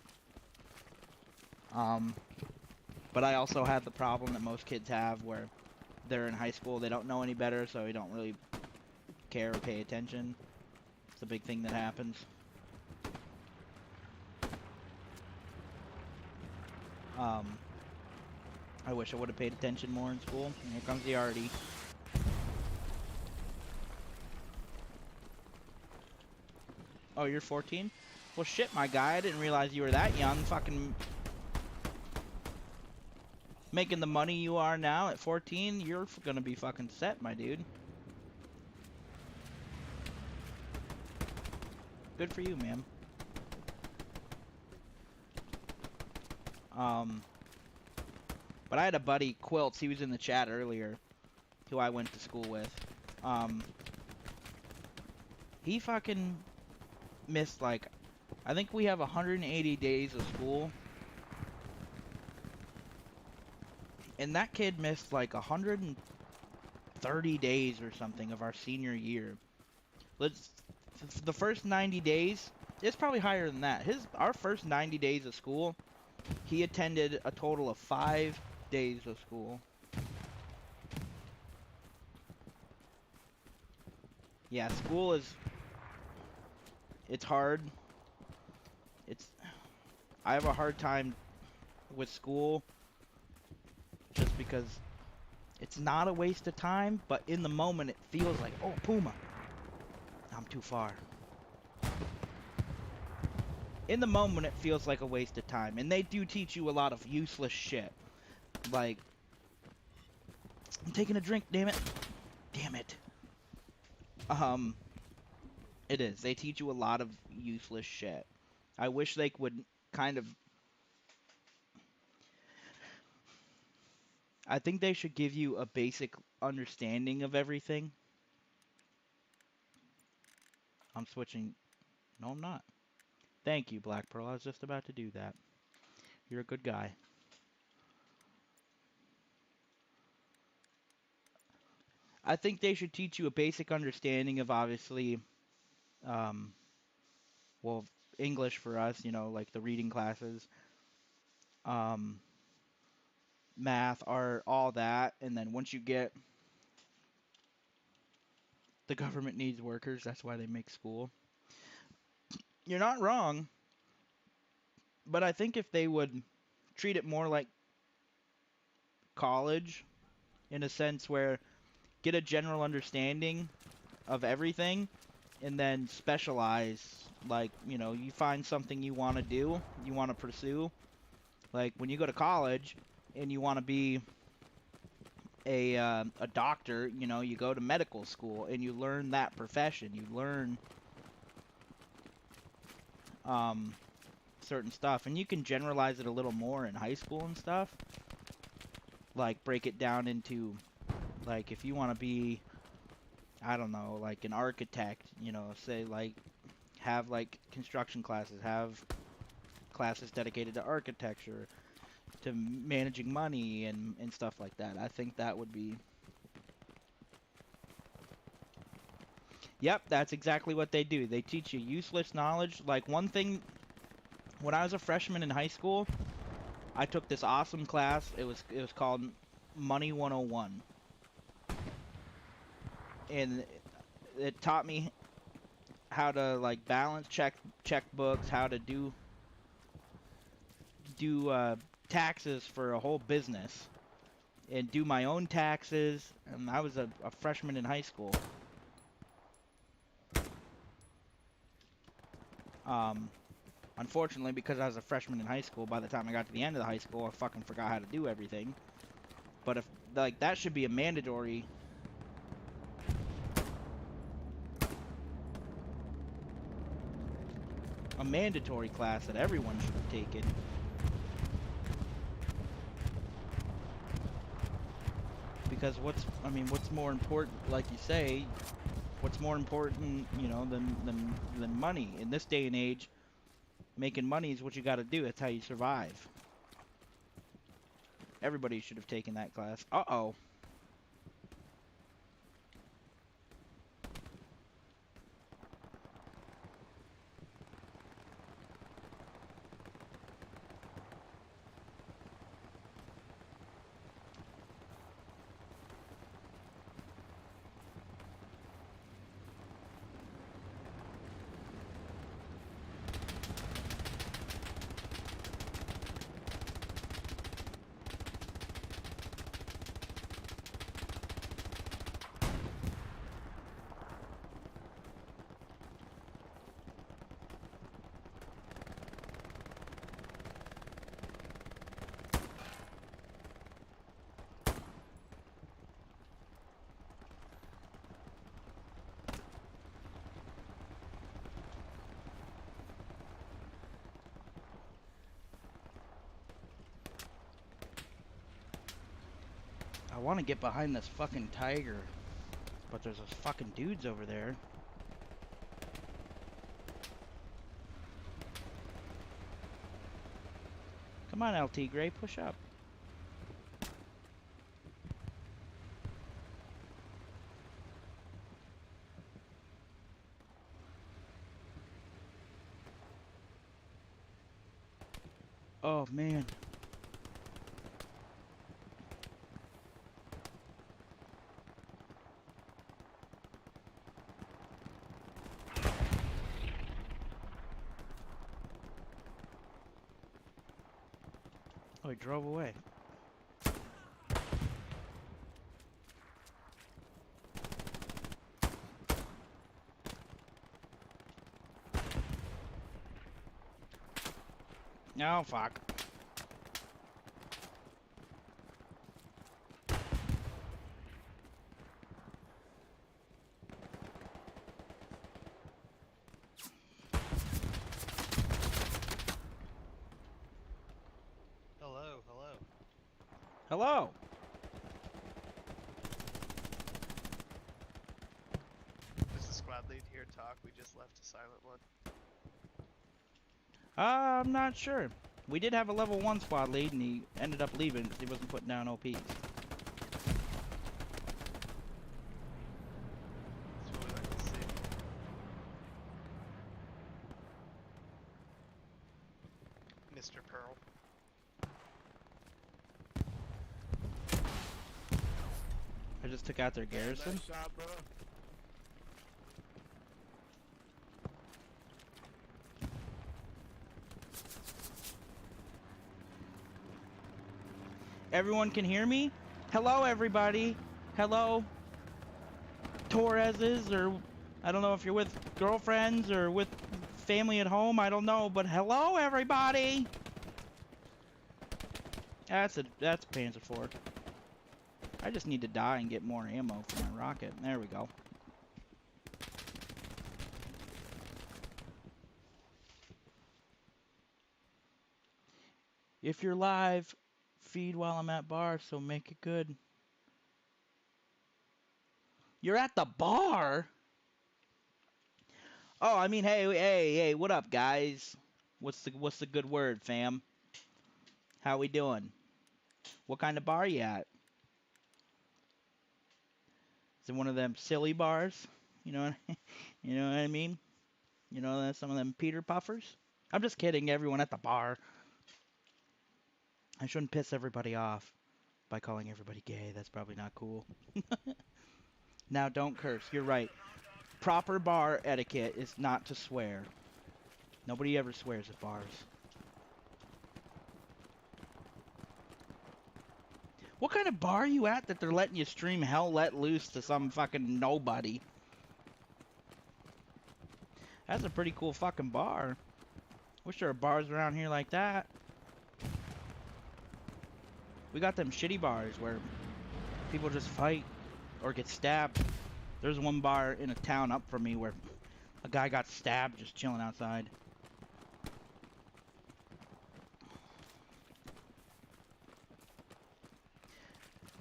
But I also had the problem that most kids have where they're in high school, they don't know any better, so they don't really care or pay attention. It's a big thing that happens. I wish I would have paid attention more in school. And here comes the arty. Oh, you're 14? Well, shit, my guy. I didn't realize you were that young. Fucking making the money you are now at 14, you're gonna be fucking set, my dude. Good for you, man. But I had a buddy, Quilts, he was in the chat earlier, who I went to school with. He fucking missed, like, I think we have 180 days of school. And that kid missed like 130 days or something of our senior year. The first 90 days, it's probably higher than that. Our first 90 days of school, he attended a total of 5 days of school. Yeah, school it's hard. I have a hard time with school just because it's not a waste of time, but in the moment it feels like, oh, Puma, I'm too far. In the moment it feels like a waste of time, and they do teach you a lot of useless shit. Like, I'm taking a drink, damn it. Damn it. It is. They teach you a lot of useless shit. I wish they would kind of... I think they should give you a basic understanding of everything. I'm switching... No, I'm not. Thank you, Black Pearl. I was just about to do that. You're a good guy. I think they should teach you a basic understanding of, obviously, well, English for us, you know, like the reading classes, math, art, all that, and then once you get, the government needs workers, that's why they make school. You're not wrong, but I think if they would treat it more like college, in a sense where get a general understanding of everything, and then specialize, like, you know, you find something you want to do, you want to pursue. Like, when you go to college, and you want to be a doctor, you know, you go to medical school, and you learn that profession, you learn certain stuff, and you can generalize it a little more in high school and stuff. Like, break it down into, like, if you want to be, I don't know, like an architect, you know, say, like, have, like, construction classes, have classes dedicated to architecture, to managing money, and stuff like that. I think that would be... Yep, that's exactly what they do. They teach you useless knowledge. Like, one thing, when I was a freshman in high school, I took this awesome class. It was called Money 101. And it taught me how to like balance checkbooks, how to do taxes for a whole business, and do my own taxes. And I was a freshman in high school. Unfortunately, because I was a freshman in high school, by the time I got to the end of the high school, I fucking forgot how to do everything. But if like that should be a mandatory class that everyone should have taken. Because what's more important, like you say, what's more important, you know, than money in this day and age? Making money is what you got to do. That's how you survive. Everybody should have taken that class. Uh-oh. I want to get behind this fucking tiger, but there's those fucking dudes over there. Come on, LT Gray, push up. Oh, man. Oh, he drove away. Oh, fuck. Hello, hello. Hello. Does the squad lead here talk? We just left a silent one. I'm not sure. We did have a level 1 squad lead, and he ended up leaving because he wasn't putting down OPs. That's what we like to see. Mr. Pearl. I just took out their garrison. Nice shot, bro. Everyone can hear me? Hello, everybody. Hello, Torreses, or I don't know if you're with girlfriends or with family at home. I don't know, but hello, everybody. That's Panzer IV. I just need to die and get more ammo for my rocket. There we go. If you're live, feed while I'm at bar, so make it good. You're at the bar? Oh, I mean, hey, what up, guys? What's the good word, fam? How we doing? What kind of bar you at? Is it one of them silly bars? You know, you know what I mean? You know, some of them Peter Puffers? I'm just kidding, everyone at the bar. I shouldn't piss everybody off. by calling everybody gay. That's probably not cool. Now, don't curse. You're right. Proper bar etiquette is not to swear. Nobody ever swears at bars. What kind of bar are you at that they're letting you stream Hell Let Loose to some fucking nobody? That's a pretty cool fucking bar. Wish there were bars around here like that. We got them shitty bars where people just fight or get stabbed. There's one bar in a town up from me where a guy got stabbed just chilling outside.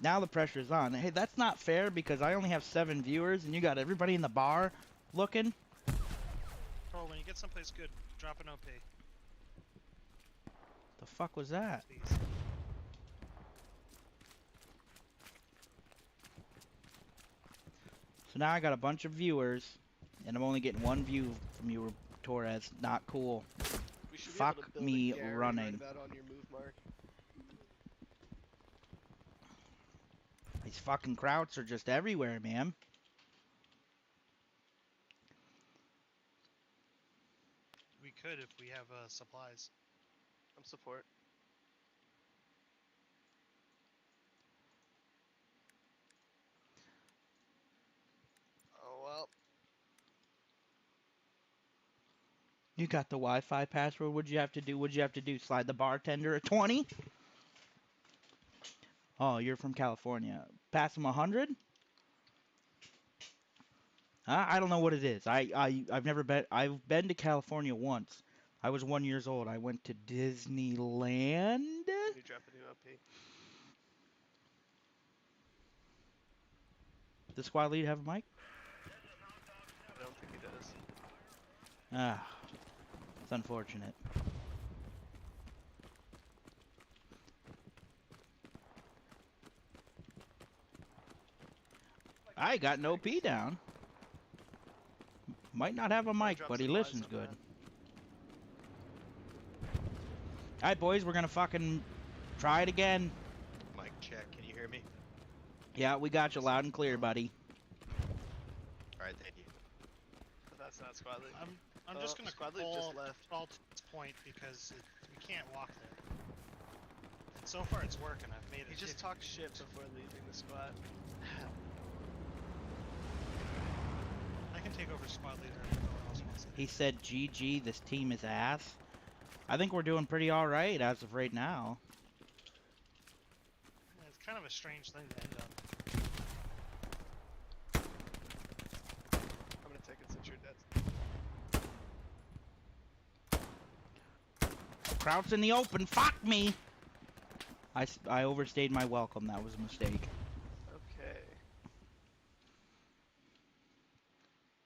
Now the pressure's on. Hey, that's not fair because I only have 7 viewers and you got everybody in the bar looking. Oh, when you get someplace good, drop an OP. The fuck was that? Please. So now I got a bunch of viewers and I'm only getting 1 view from you, Torres. Not cool. We should be Fuck able to build me a Gary running. right about on your move mark. These fucking krauts are just everywhere, man. We could if we have supplies. I'm support. Oh well. You got the Wi-Fi password. What'd you have to do? What'd you have to do? Slide the bartender a 20? Oh, you're from California. Pass him 100? I don't know what it is. I've never been. I've been to California once. I was 1 year old. I went to Disneyland. Can you drop a new OP? The squad lead have a mic? I don't think he does. Ah, it's unfortunate. I got no P down. Might not have a mic, but he listens good. Alright, boys, we're gonna fucking try it again. Mic check, can you hear me? Yeah, we got you loud and clear, buddy. Alright, thank you. But that's not squad lead. I'm just gonna squad lead just left. call to this point because we can't walk there. And so far it's working. I've made it. He just talked shit before leaving the squad. I can take over squad leader if no one else wants it. He said, GG, this team is ass. I think we're doing pretty alright as of right now. Yeah, it's kind of a strange thing to end on. I'm gonna take it since you're dead. Kraut's in the open. Fuck me! I overstayed my welcome. That was a mistake. Okay.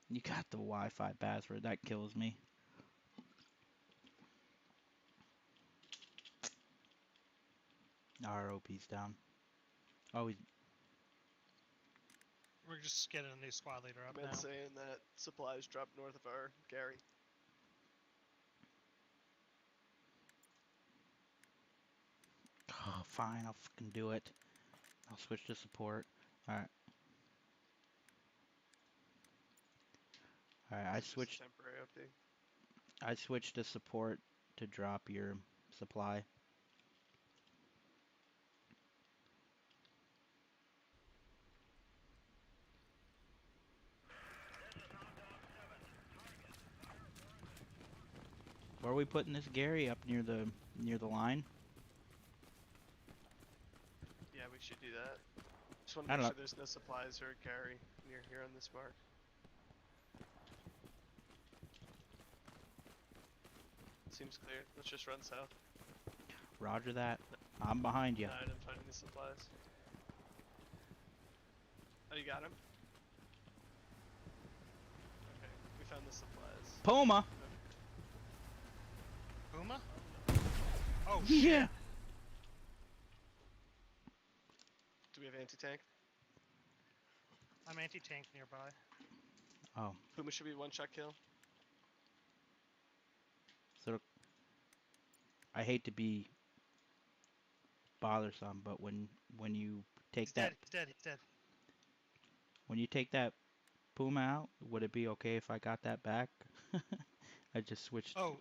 You got the Wi-Fi password. That kills me. Our OP's down. Oh, he's... We're just getting a new squad leader up now. Saying that supplies dropped north of our Gary. Oh, fine. I'll fucking do it. I'll switch to support. Alright. Alright, I switched... Temporary update. I switched to support to drop your supply. Where are we putting this, Gary? Up near the line? Yeah, we should do that. Just want to make sure there's no supplies or Gary near here on this mark. Seems clear. Let's just run south. Roger that. I'm behind you. I didn't find any supplies. Oh, you got him? Okay, we found the supplies. Puma! Puma? Oh, yeah! Do we have anti-tank? I'm anti-tank nearby. Oh. Puma should be one-shot kill. So, I hate to be bothersome, but when you take He's that dead. He's dead. He's dead. when you take that Puma out, would it be okay if I got that back? I just switched. Oh.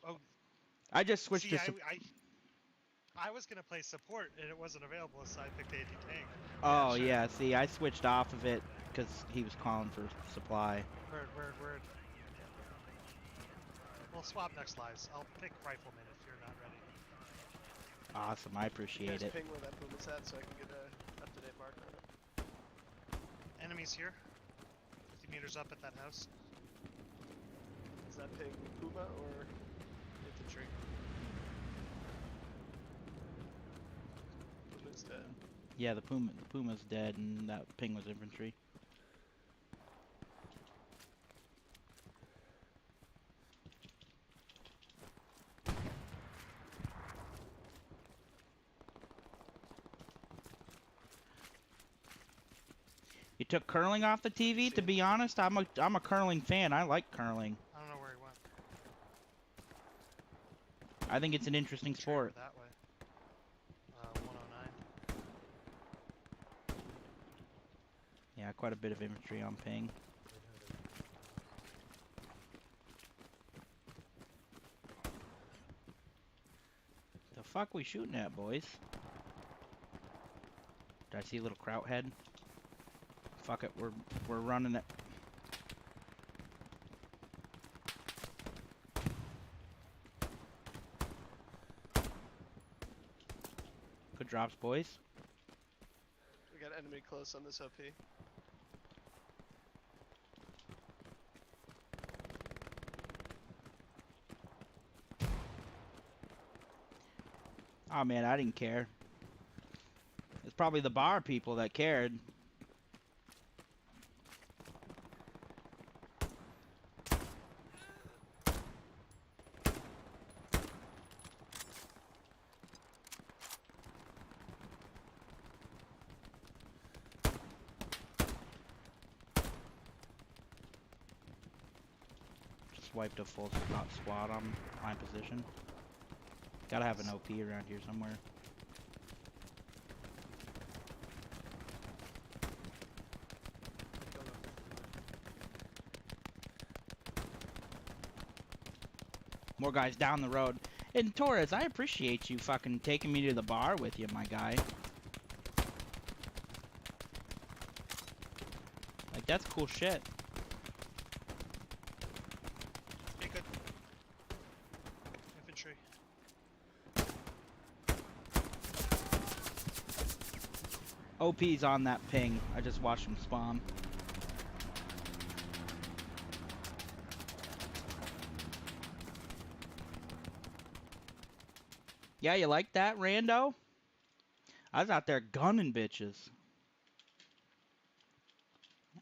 I just switched See, to. I was gonna play support and it wasn't available, so I picked AD tank. Oh sure. yeah, see, I switched off of it because he was calling for supply. Word. We'll swap next lives. I'll pick rifleman if you're not ready. Awesome, I appreciate There's it. ping where that boom is at so I can get a up-to-date mark on it. Enemies here. 50 meters up at that house. Is that ping Puma or infantry? Puma's dead. Yeah, the Puma's dead, and that ping was infantry. You took curling off the TV. To be honest, I'm a curling fan. I like curling. I don't know where he went. I think it's an interesting sport. That way. 109. Yeah, quite a bit of infantry on ping. The fuck we shooting at, boys? Did I see a little kraut head? Fuck it, we're running it. Good drops, boys. We got enemy close on this OP. Oh man, I didn't care. It's probably the bar people that cared. Just wiped a full squad on my position. Gotta have an OP around here somewhere. More guys down the road. And Torres, I appreciate you fucking taking me to the bar with you, my guy. Like, that's cool shit. Hey, good. Infantry. OP's on that ping. I just watched him spawn. Yeah, you like that, Rando? I was out there gunning bitches.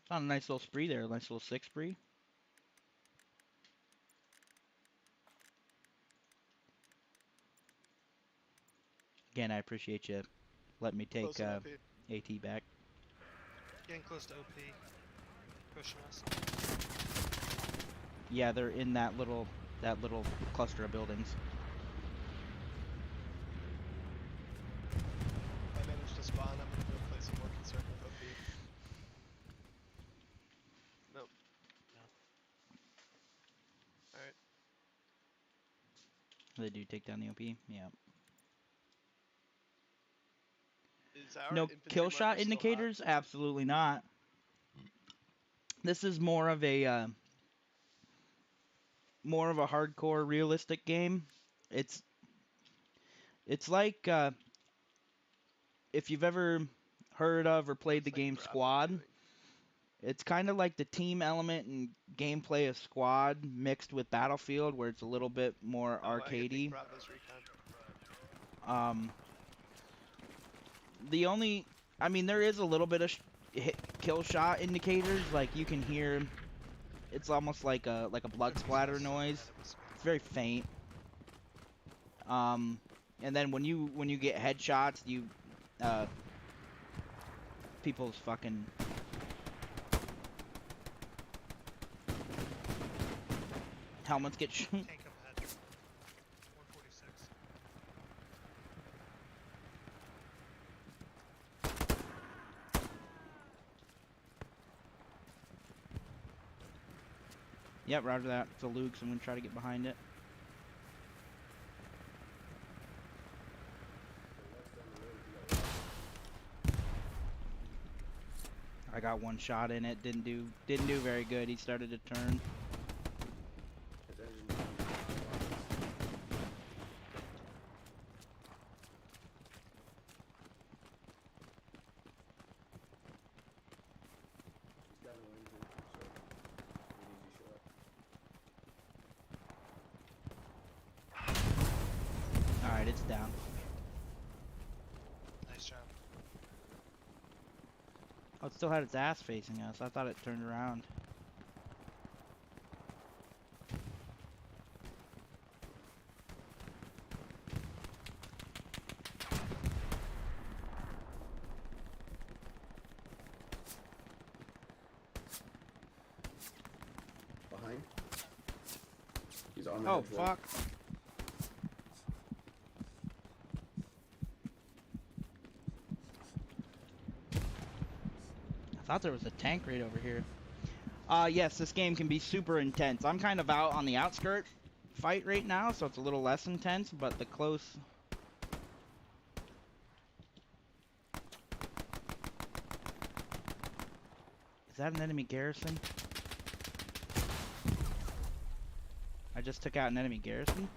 Found a nice little spree there, a nice little 6 spree. Again, I appreciate you letting me take AT back. Getting close to OP. Pushing us. Yeah, they're in that little cluster of buildings. I managed to spawn. I'm gonna go play some more conservative OP. Nope. No. Alright. They do take down the OP? Yeah. Is our No infantry kill marker shot still indicators? hot? Absolutely not. This is more of a hardcore realistic game. It's like if you've ever heard of or played the game Squad. It's kind of like the team element and gameplay of Squad mixed with Battlefield, where it's a little bit more arcadey. The only, I mean, there is a little bit of kill shot indicators. Like you can hear, it's almost like a blood splatter noise. It's very faint. And then when you get headshots, people's fucking helmets get Tank up ahead. 146. Yep, roger that. It's a Luke, so I'm gonna try to get behind it. I got one shot in it. Didn't do very good. He started to turn. Alright, it's down. Nice job. Oh, it still had its ass facing us. I thought it turned around. Behind. He's on the Oh, hedge wall. fuck. I thought there was a tank right over here. Yes, this game can be super intense. I'm kind of out on the outskirt fight right now, so it's a little less intense, but the close... Is that an enemy garrison? I just took out an enemy garrison?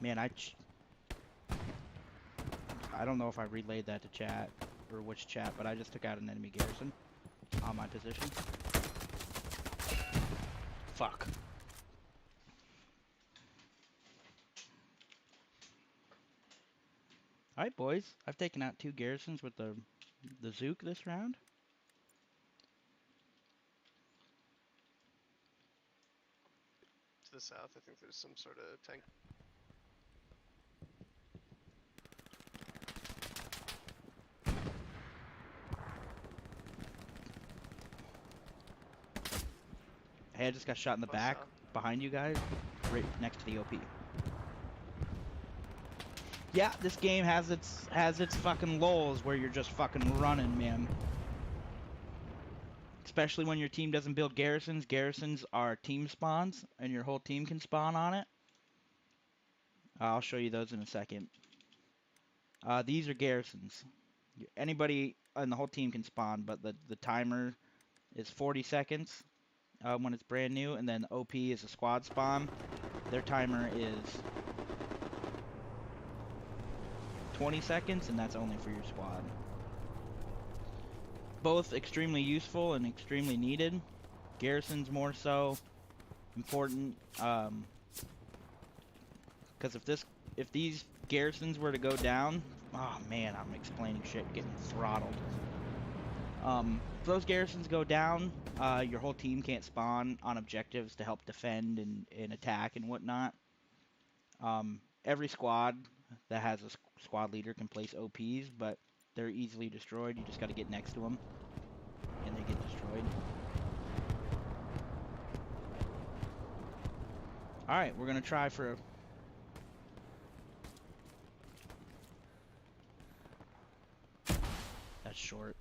Man, I don't know if I relayed that to chat, or which chat, but I just took out an enemy garrison on my position. Fuck. Alright, boys. I've taken out 2 garrisons with the Zook this round. To the south, I think there's some sort of tank. Hey, I just got shot in the back behind you guys, right next to the OP. Yeah, this game has its fucking lulls where you're just fucking running, man. Especially when your team doesn't build garrisons. Garrisons are team spawns, and your whole team can spawn on it. I'll show you those in a second. These are garrisons. Anybody on the whole team can spawn, but the timer is 40 seconds when it's brand new, and then OP is a squad spawn. Their timer is 20 seconds, and that's only for your squad. Both extremely useful and extremely needed. Garrisons more so important, because if these garrisons were to go down, oh man, I'm explaining shit, getting throttled. If those garrisons go down, your whole team can't spawn on objectives to help defend and attack and whatnot. Every squad that has a squad leader can place OPs, but they're easily destroyed. You just got to get next to them, and they get destroyed. Alright, we're going to try for... That's short.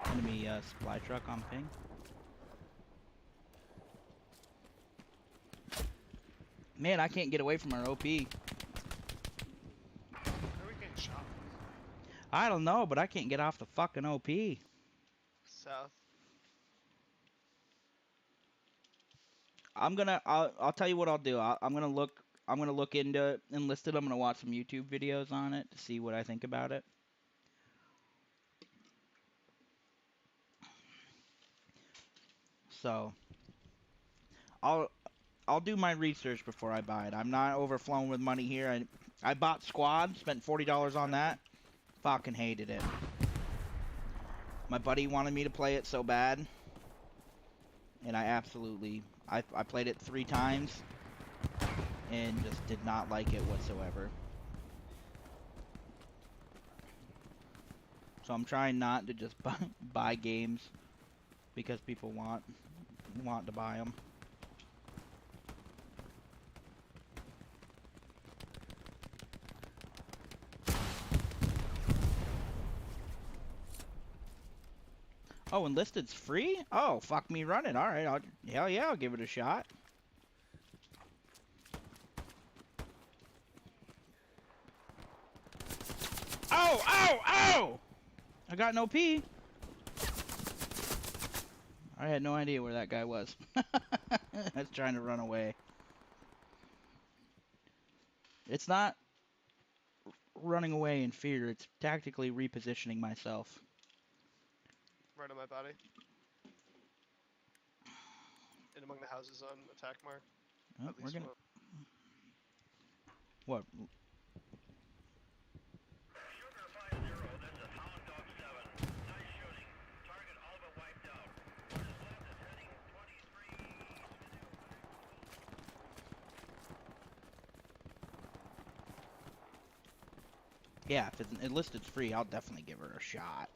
Enemy supply truck on ping. Man, I can't get away from our OP. Where are we getting shot? I don't know, but I can't get off the fucking OP. South. I'll tell you what I'll do. I'm gonna look into Enlisted. I'm gonna watch some YouTube videos on it to see what I think about it. So I'll do my research before I buy it. I'm not overflowing with money here. I bought Squad, spent $40 on that. Fucking hated it. My buddy wanted me to play it so bad, and I played it 3 times and just did not like it whatsoever. So I'm trying not to just buy games because people want to buy them. Oh, enlisted's free? Oh, fuck me running. All right, hell yeah, I'll give it a shot. Oh, oh, oh! I got no P. I had no idea where that guy was. I was trying to run away. It's not running away in fear. It's tactically repositioning myself. Right on my body. In among the houses on attack mark. Oh, At we're least gonna... one. What? Yeah, if it's enlisted's free, I'll definitely give her a shot.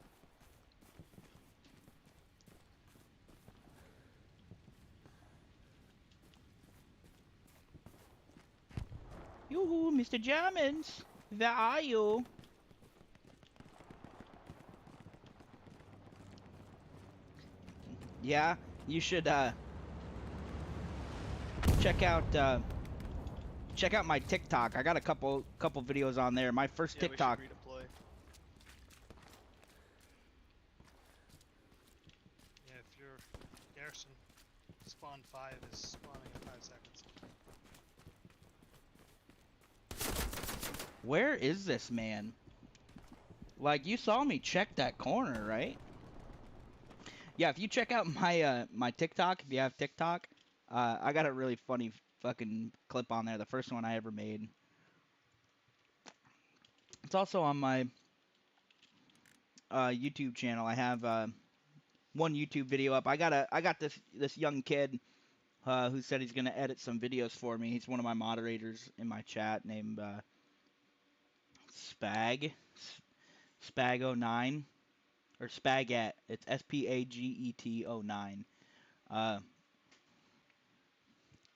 Yoo-hoo, Mr. Germans! Where are you? Yeah, you should, check out my TikTok. I got a couple videos on there. My first TikTok. We should redeploy. Yeah, if your garrison spawn 5 is spawning in 5 seconds. Where is this man? Like, you saw me check that corner, right? Yeah, if you check out my my TikTok, if you have TikTok, I got a really funny fucking clip on there. The first one I ever made. It's also on my YouTube channel. I have one YouTube video up. I got this young kid who said he's gonna edit some videos for me. He's one of my moderators in my chat named Spag09 or Spaget. It's SPAGET09.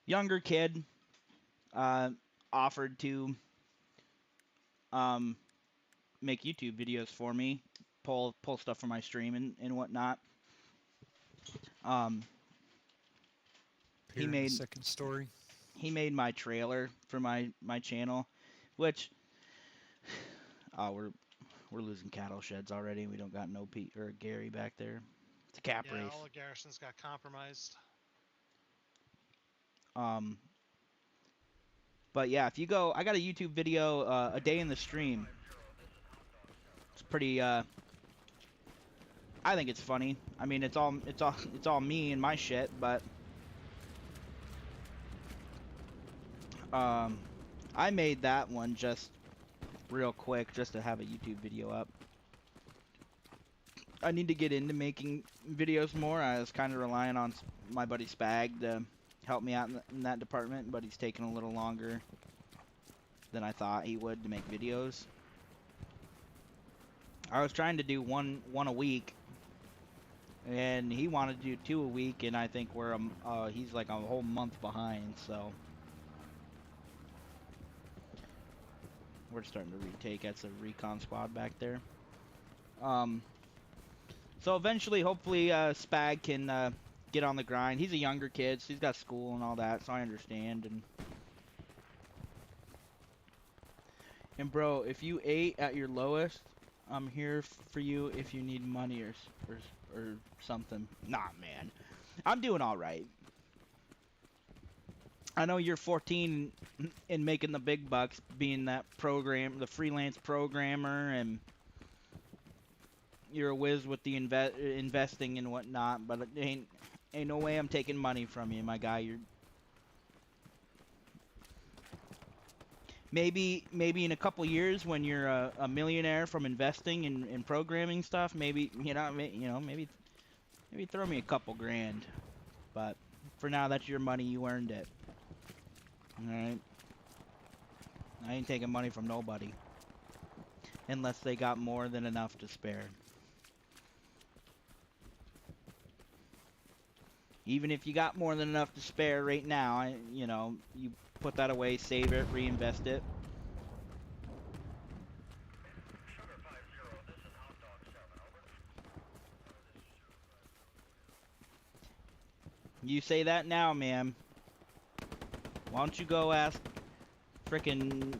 Younger kid offered to make YouTube videos for me, pull stuff from my stream and whatnot. He made second story. He made my trailer for my channel, which we're losing cattle sheds already. We don't got no Pete or Gary back there. It's a cap race. All the garrisons got compromised. But yeah, if you go, I got a YouTube video, a day in the stream. It's pretty. I think it's funny. I mean, it's all me and my shit, but I made that one just real quick, just to have a YouTube video up. I need to get into making videos more. I was kind of relying on my buddy Spag to help me out in that department, but he's taking a little longer than I thought he would to make videos. I was trying to do one a week, and he wanted to do 2 a week, and I think he's like a whole month behind, so we're starting to retake. That's a recon squad back there. So eventually, hopefully, Spag can get on the grind. He's a younger kid, so he's got school and all that, so I understand. And bro, if you ate at your lowest, I'm here for you if you need money or something. Nah, man, I'm doing all right. I know you're 14 and making the big bucks, being the freelance programmer, and you're a whiz with the investing and whatnot. But it ain't no way I'm taking money from you, my guy. Maybe in a couple years when you're a millionaire from investing in programming stuff, maybe maybe throw me a couple grand. But for now, that's your money. You earned it. Alright. I ain't taking money from nobody. Unless they got more than enough to spare. Even if you got more than enough to spare right now, you put that away, save it, reinvest it. You say that now, ma'am. Why don't you go ask frickin'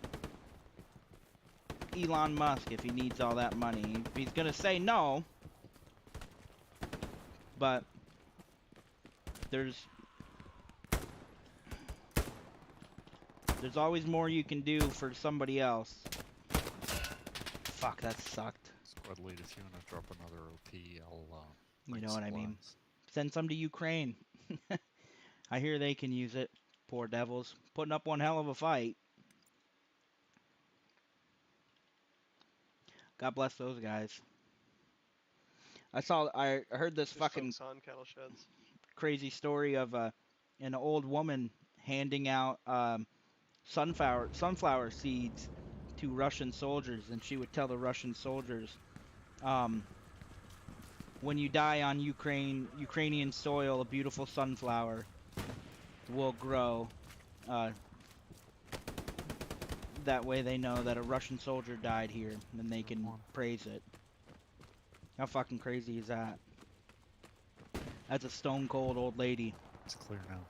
Elon Musk if he needs all that money? If he's gonna say no, but there's always more you can do for somebody else. Fuck, that sucked. Squad lead, if you want to drop another OP, I'll You know what I mean? Send some to Ukraine. I hear they can use it. Poor devils. Putting up one hell of a fight. God bless those guys. I heard this Just fucking focus on cattle sheds. crazy story of an old woman handing out sunflower seeds to Russian soldiers, and she would tell the Russian soldiers, when you die on Ukrainian soil, a beautiful sunflower will grow. That way they know that a Russian soldier died here, and they can praise it. How fucking crazy is that? That's a stone cold old lady. It's clear now.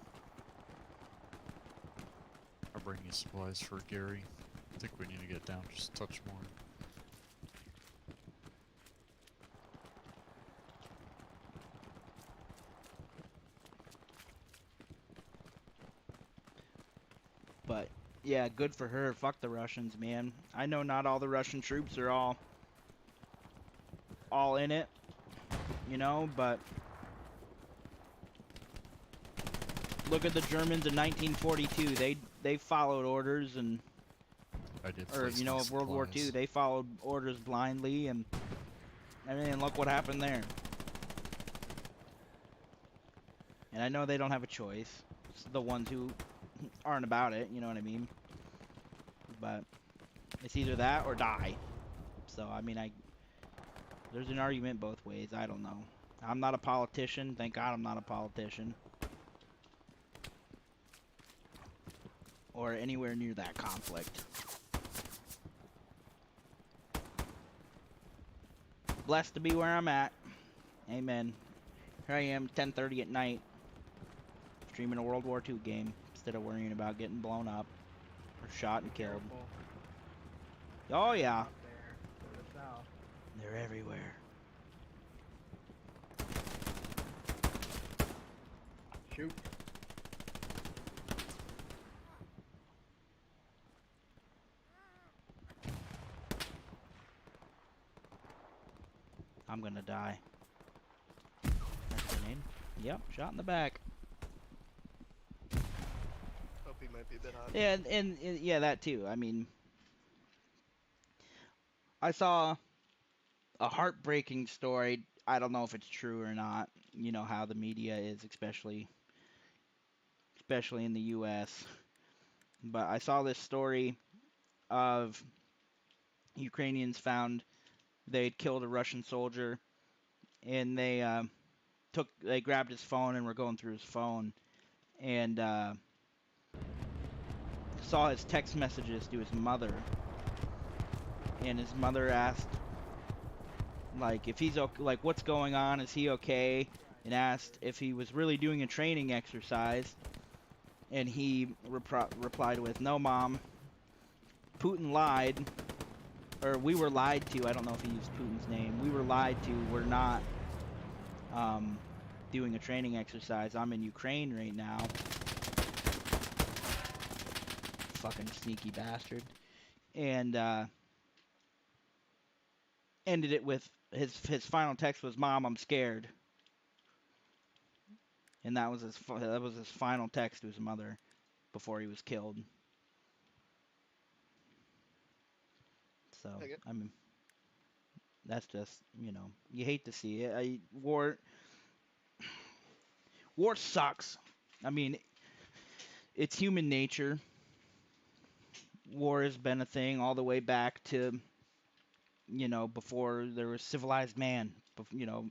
I'll bring you supplies for Gary. I think we need to get down just a touch more. But yeah, good for her. Fuck the Russians, man. I know not all the Russian troops are all in it, you know, but look at the Germans in 1942. They followed orders, and or you know, of World War II, they followed orders blindly, and look what happened there. And I know they don't have a choice. It's the ones who aren't about it, you know what I mean? But it's either that or die. So I mean, there's an argument both ways. I don't know. I'm not a politician. Thank God I'm not a politician. Or anywhere near that conflict. Blessed to be where I'm at. Amen. Here I am, 10:30 at night, streaming a World War II game instead of worrying about getting blown up or shot and killed. Oh yeah. They're everywhere. Shoot. I'm gonna die. That's the name. Yep, shot in the back. Hope he might be a bit hot. Yeah, and yeah, that too. I mean, I saw a heartbreaking story. I don't know if it's true or not. You know how the media is, especially in the U.S. But I saw this story of Ukrainians found they'd killed a Russian soldier, and they grabbed his phone and were going through his phone, and saw his text messages to his mother, and his mother asked, like, if he's okay, like, what's going on, is he okay, and asked if he was really doing a training exercise, and he replied with, no, Mom, Putin lied, or we were lied to. I don't know if he used Putin's name. We were lied to. We're not doing a training exercise. I'm in Ukraine right now. Fucking sneaky bastard. And ended it with his final text was, Mom, I'm scared. And that was his final text to his mother before he was killed. So I mean, that's just, you know, you hate to see it. War sucks. I mean, it's human nature. War has been a thing all the way back to, you know, before there was civilized man. You know,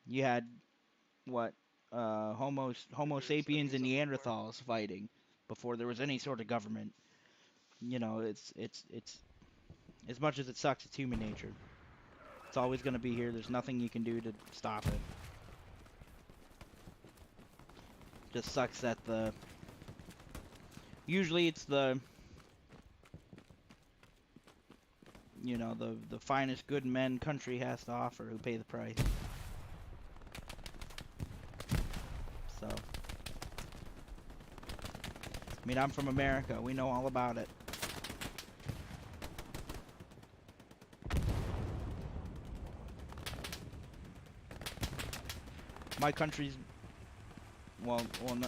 you had what, Homo sapiens and Neanderthals fighting before there was any sort of government. You know, it's as much as it sucks, it's human nature. It's always going to be here. There's nothing you can do to stop it. Just sucks that the... Usually it's the... You know, the finest good men country has to offer who pay the price. So... I mean, I'm from America. We know all about it. My country's... Well, no...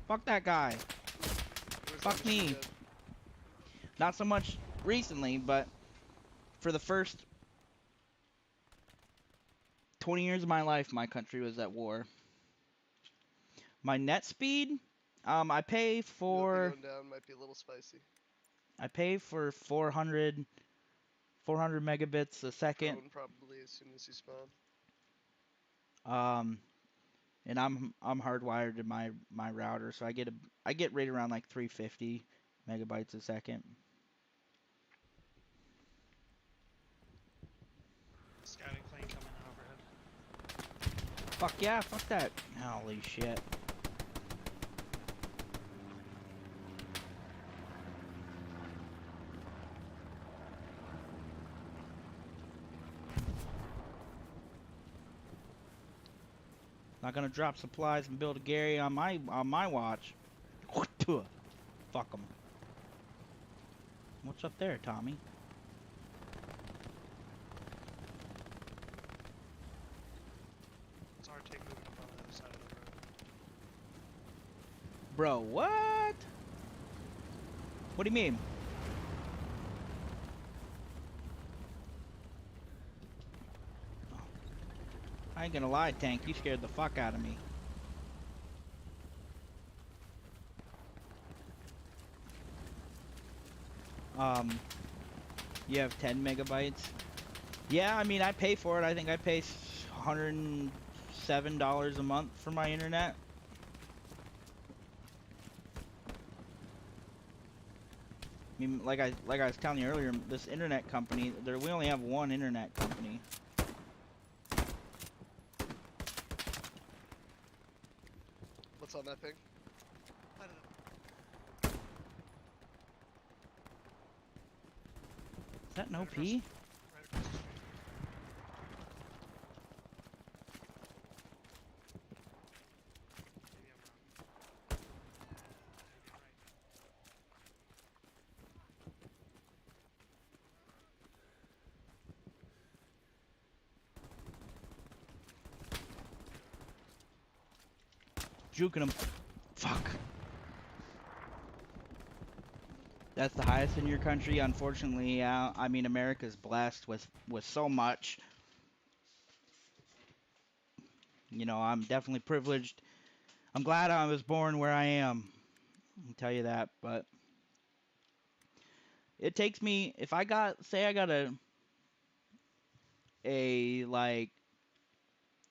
Fuck that guy. Fuck me. Not so much recently, but for the first 20 years of my life, my country was at war. My net speed, I pay for... Going down might be a little spicy. I pay for 400 megabits a second. Drone probably as soon as you spawn. And I'm hardwired to my router, so I get right around like 350 megabytes a second. Scouting plane coming in overhead. Fuck yeah, fuck that. Holy shit. Not gonna drop supplies and build a Gary on my watch. Fuck 'em. What's up there, Tommy? It's Arctic moving up on the other side of the road. Bro, what? What do you mean? I ain't gonna lie, Tank. You scared the fuck out of me. You have 10 megabytes? Yeah, I mean, I pay for it. I think I pay $107 a month for my internet. I mean, like I was telling you earlier, this internet company, we only have one internet company. What's on that ping? Is that an OP? Right across the street. Maybe I'm wrong. Maybe I'm right. Juking him. Fuck. That's the highest in your country, unfortunately. Yeah, I mean, America's blessed with so much. You know, I'm definitely privileged. I'm glad I was born where I am. I can tell you that, but it takes me, if I got, say I got a like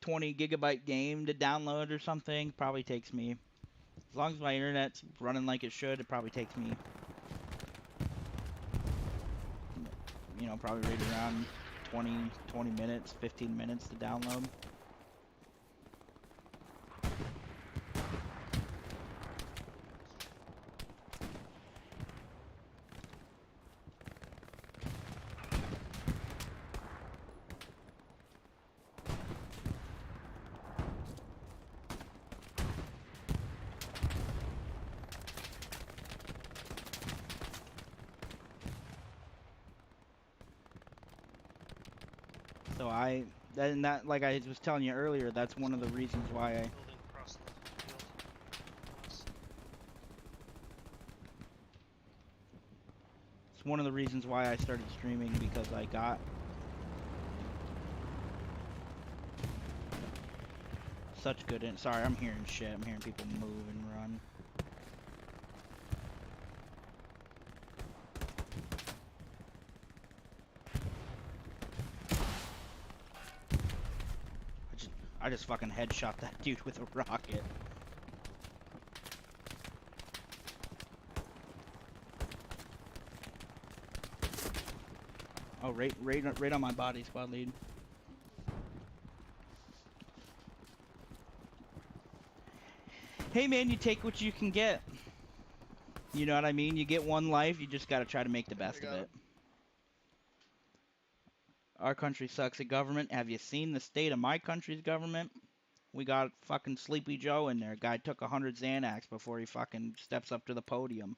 20 gigabyte game to download or something, probably takes me, as long as my internet's running like it should, it probably takes me, you know, probably right around 20 minutes, 15 minutes to download. So that, like I was telling you earlier, that's one of the reasons why Building across the field. it's one of the reasons why I started streaming, because I got such good sorry, I'm hearing shit. I'm hearing people move and run. I just fucking headshot that dude with a rocket. Oh, right on my body, squad lead. Hey man, you take what you can get. You know what I mean? You get one life, you just gotta try to make the best of it. Our country sucks at government. Have you seen the state of my country's government? We got fucking Sleepy Joe in there. Guy took 100 Xanax before he fucking steps up to the podium.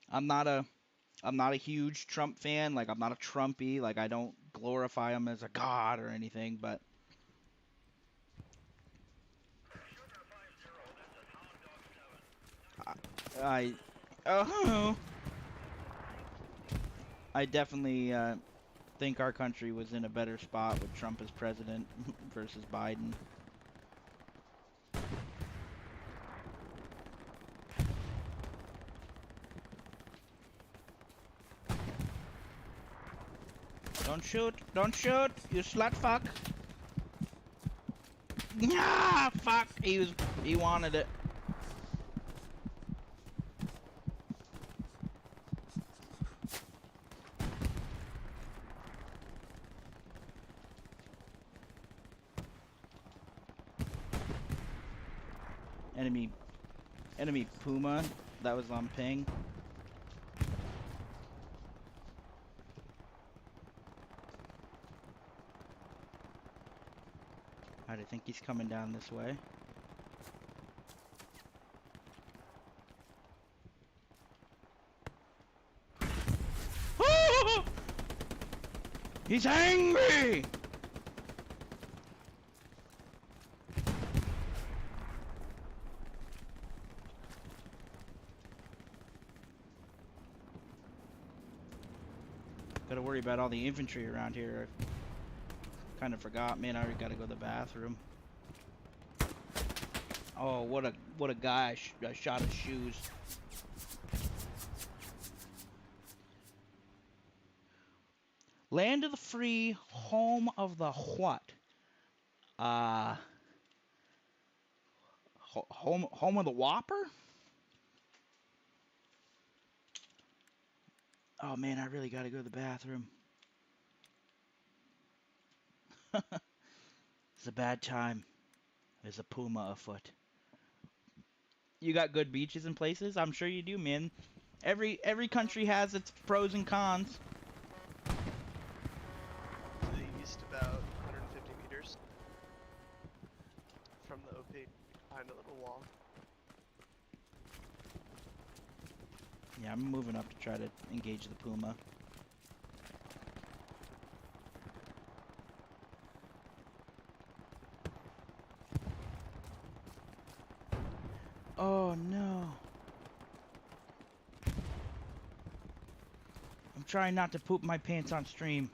I'm not a huge Trump fan. Like, I'm not a Trumpy. Like, I don't glorify him as a god or anything, but I I definitely think our country was in a better spot with Trump as president versus Biden. Don't shoot! Don't shoot! You slut fuck! Ah, fuck! He wanted it. Enemy Puma. That was on ping. I think he's coming down this way. He's angry! Gotta worry about all the infantry around here. I kind of forgot, man. I already gotta go to the bathroom. Oh, what a guy! I shot his shoes. Land of the free, home of the what? Home of the Whopper? Oh man, I really gotta go to the bathroom. It's a bad time. There's a puma afoot. You got good beaches and places? I'm sure you do, man. Every country has its pros and cons. To the east, about 150 meters from the OP, behind a little wall. Yeah, I'm moving up to try to engage the puma. Oh no. I'm trying not to poop my pants on stream.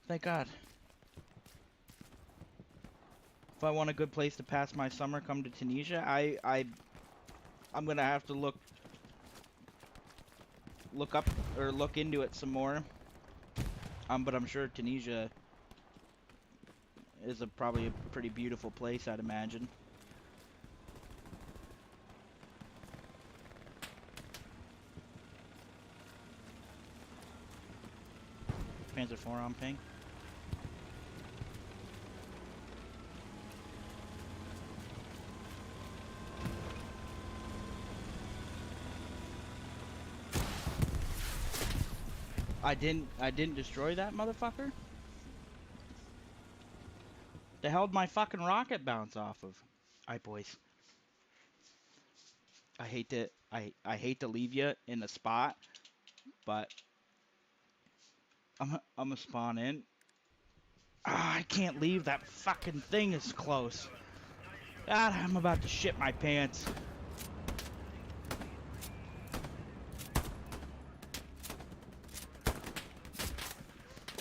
Thank God. If I want a good place to pass my summer, come to Tunisia. I'm gonna have to look up or look into it some more. But I'm sure Tunisia is probably a pretty beautiful place, I'd imagine. Panzer IV on ping. I didn't destroy that motherfucker. The hell did my fucking rocket bounce off of? Alright, boys. I hate to leave you in a spot, but I'm gonna spawn in. Ah, I can't leave. That fucking thing is close. God, I'm about to shit my pants.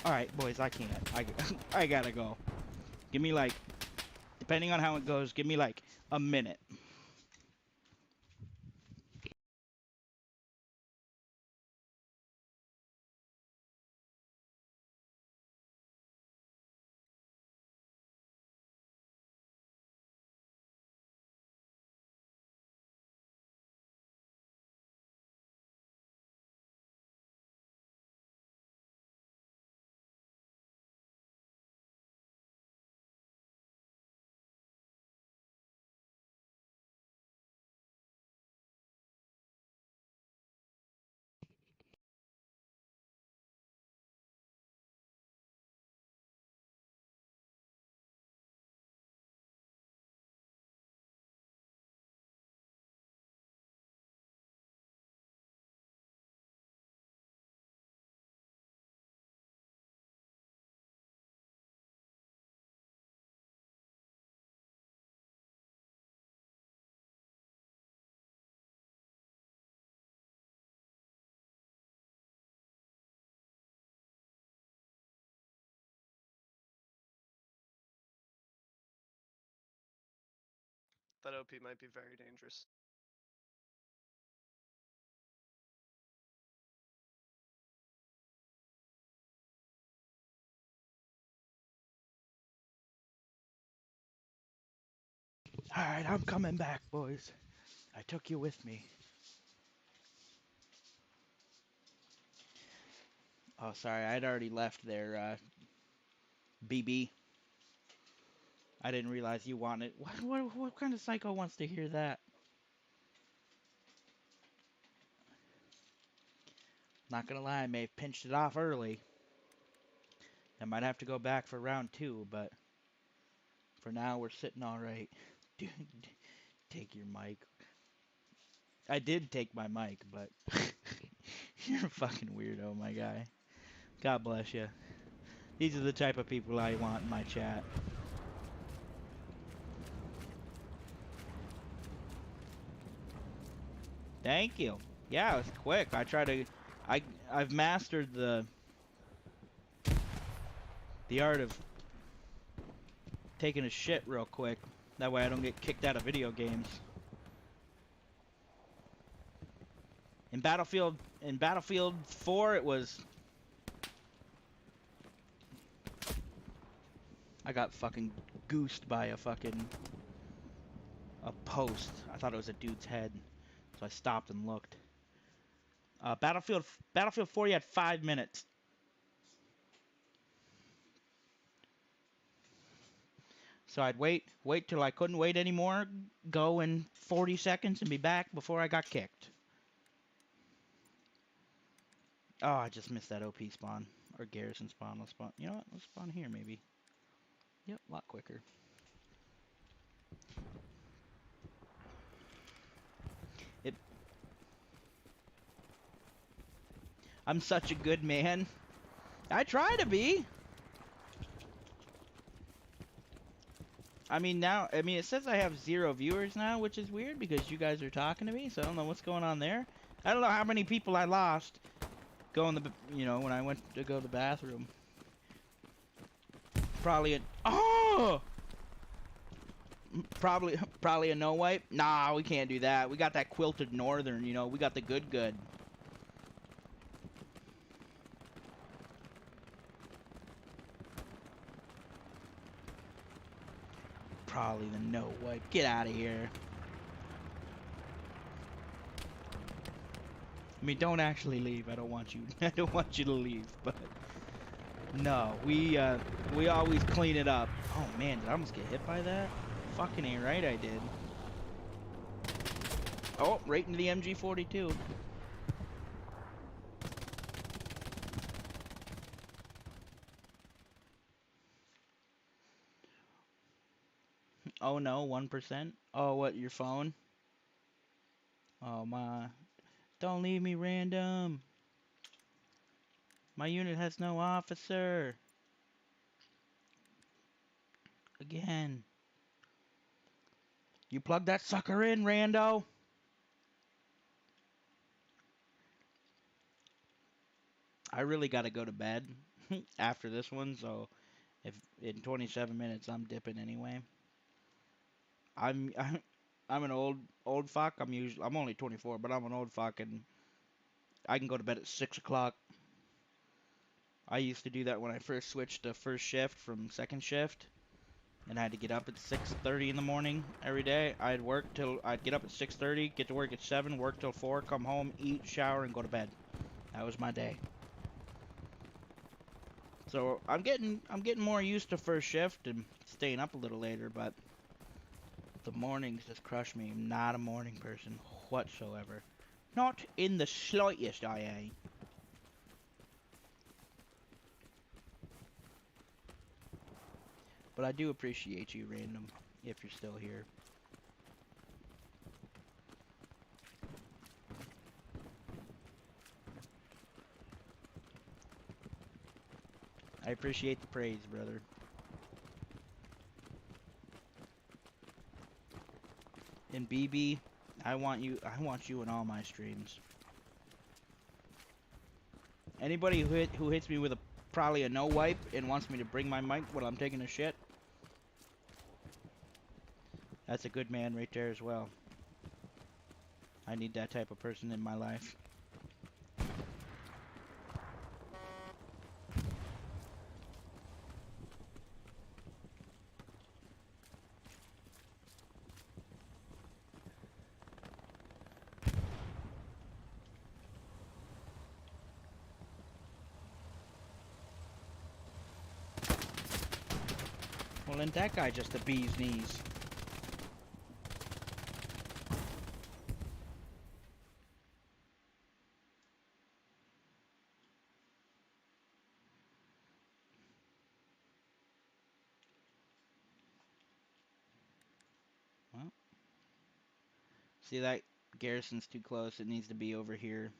Alright, boys, I can't. I gotta go. Give me like, depending on how it goes, give me like a minute. That OP might be very dangerous. Alright, I'm coming back, boys. I took you with me. Oh, sorry, I'd already left there, BB. I didn't realize you wanted... What kind of psycho wants to hear that? Not gonna lie, I may have pinched it off early. I might have to go back for round 2, but... For now, we're sitting alright. Dude, take your mic. I did take my mic, but... You're a fucking weirdo, my guy. God bless you. These are the type of people I want in my chat. Thank you. Yeah, it was quick. I try to... I've mastered the art of taking a shit real quick. That way I don't get kicked out of video games. In Battlefield 4, it was... I got fucking goosed by a post. I thought it was a dude's head, so I stopped and looked. Battlefield 4, you had 5 minutes. So I'd wait till I couldn't wait anymore, go in 40 seconds and be back before I got kicked. Oh, I just missed that OP spawn. Or garrison spawn. Let's spawn. You know what? Let's spawn here, maybe. Yep, a lot quicker. I'm such a good man. I try to be. I mean, it says I have 0 viewers now, which is weird because you guys are talking to me, so I don't know what's going on there. I don't know how many people I lost going when I went to go to the bathroom. Probably probably a no wipe. Nah, we can't do that. We got that quilted northern, we got the good. Probably the no wipe. Get out of here. I mean, don't actually leave. I don't want you. I don't want you to leave. But no, we always clean it up. Oh man, did I almost get hit by that? Fucking ain't right, I did. Oh, right into the MG42. Oh no, 1%. Oh, what, your phone? Oh my. Don't leave me random. My unit has no officer. Again. You plug that sucker in, rando. I really gotta go to bed after this one, so if in 27 minutes I'm dipping anyway. I'm an old fuck. I'm only 24, but I'm an old fuck, and I can go to bed at 6 o'clock. I used to do that when I first switched to first shift from second shift, and I had to get up at 6:30 in the morning every day. I'd get up at 6:30, get to work at 7, work till 4, come home, eat, shower, and go to bed. That was my day. So I'm getting more used to first shift and staying up a little later, but the mornings just crush me. I'm not a morning person whatsoever. Not in the slightest, I ain't. But I do appreciate you, random, if you're still here. I appreciate the praise, brother. And BB, I want you in all my streams. Anybody who hits me with probably a no wipe and wants me to bring my mic while I'm taking a shit, That's a good man right there as well. I need that type of person in my life. Well, ain't that guy just a bee's knees? Well, see that garrison's too close. It needs to be over here.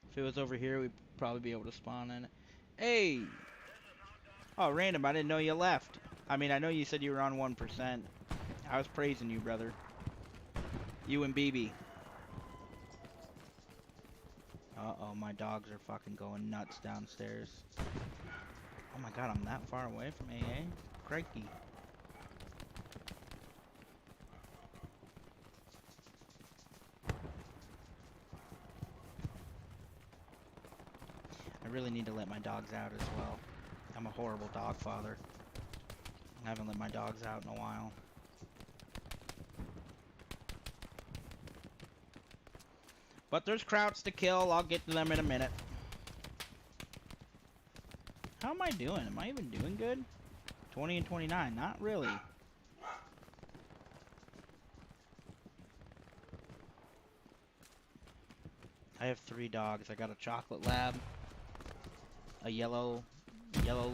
If it was over here, we'd probably be able to spawn in it. Hey! Oh, random, I didn't know you left. I mean, I know you said you were on 1%. I was praising you, brother. You and BB. Uh-oh, my dogs are fucking going nuts downstairs. Oh my god, I'm that far away from AA? Crikey. I really need to let my dogs out as well. I'm a horrible dog father. I haven't let my dogs out in a while. But there's krauts to kill. I'll get to them in a minute. How am I doing? Am I even doing good? 20 and 29. Not really. I have 3 dogs. I got a chocolate lab, a yellow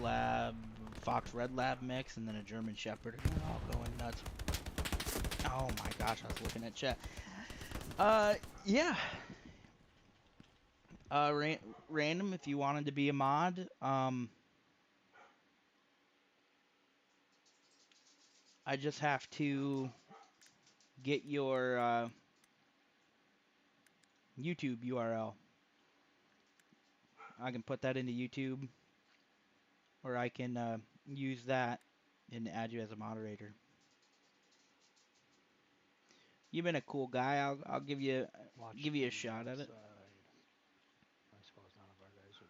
lab, fox red lab mix, and then a German shepherd. And they're all going nuts. Oh my gosh, I was looking at chat. Yeah. Random, if you wanted to be a mod, I just have to get your YouTube URL. I can put that into YouTube, or I can use that and add you as a moderator. You've been a cool guy. I'll give you a shot at it. I suppose none of our guys are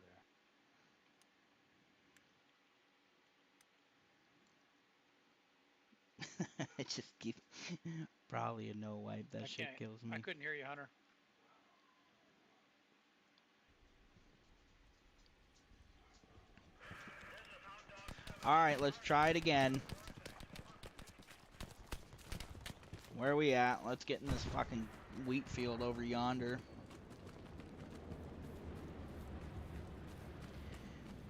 there. I just keep probably a no wipe. That shit kills me. I couldn't hear you, Hunter. Alright, let's try it again. Where are we at? Let's get in this fucking wheat field over yonder.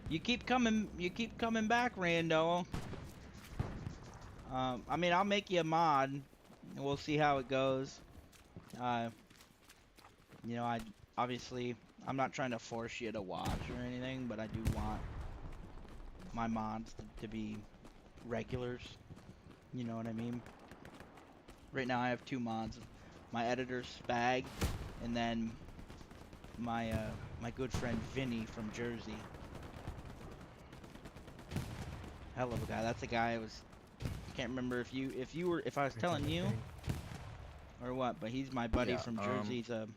You keep coming back, Rando. I mean, I'll make you a mod, and we'll see how it goes. You know, obviously, I'm not trying to force you to watch or anything, but I do want my mods to be regulars. You know what I mean? Right now I have 2 mods. My editor Spag, and then my my good friend Vinny from Jersey. Hell of a guy. That's a guy I can't remember if I was telling you or what, but he's my buddy from Jersey. He's a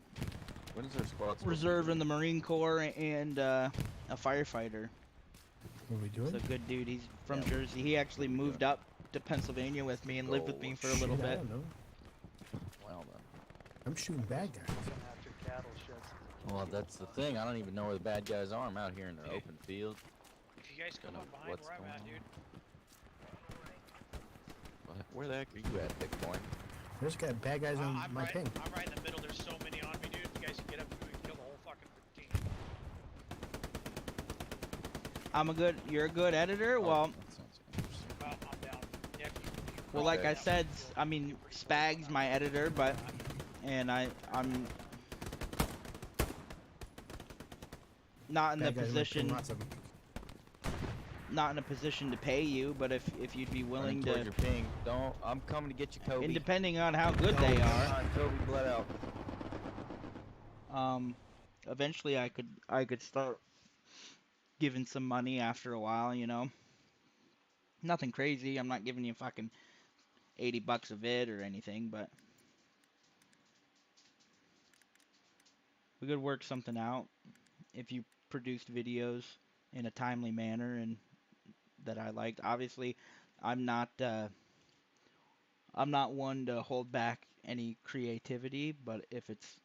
When's their squad reserve in the Marine Corps and a firefighter. What are we doing? He's a good dude. He's from Jersey. He actually moved up to Pennsylvania with me and lived with me for a little bit. I don't know. Well then. I'm shooting bad guys. Well, that's the thing. I don't even know where the bad guys are. I'm out here in the open field. If you guys come up behind where I'm at, dude. Where the heck are you at, big boy? There's got bad guys on my ping. I'm right in the middle. There's so many on me, dude. If you guys can get up, we can kill the whole fucking team. You're a good editor? Well, I'm down. Yeah, well, like I said, I mean, Spag's my editor, and I'm not in the position to pay you, but if you'd be willing to, your ping. I'm coming to get you, Kobe. and depending on how good they are, Kobe bled out. eventually I could start giving some money after a while, you know. Nothing crazy. I'm not giving you fucking $80 a vid or anything, but we could work something out if you produced videos in a timely manner and that I liked. Obviously, I'm not one to hold back any creativity, but if it's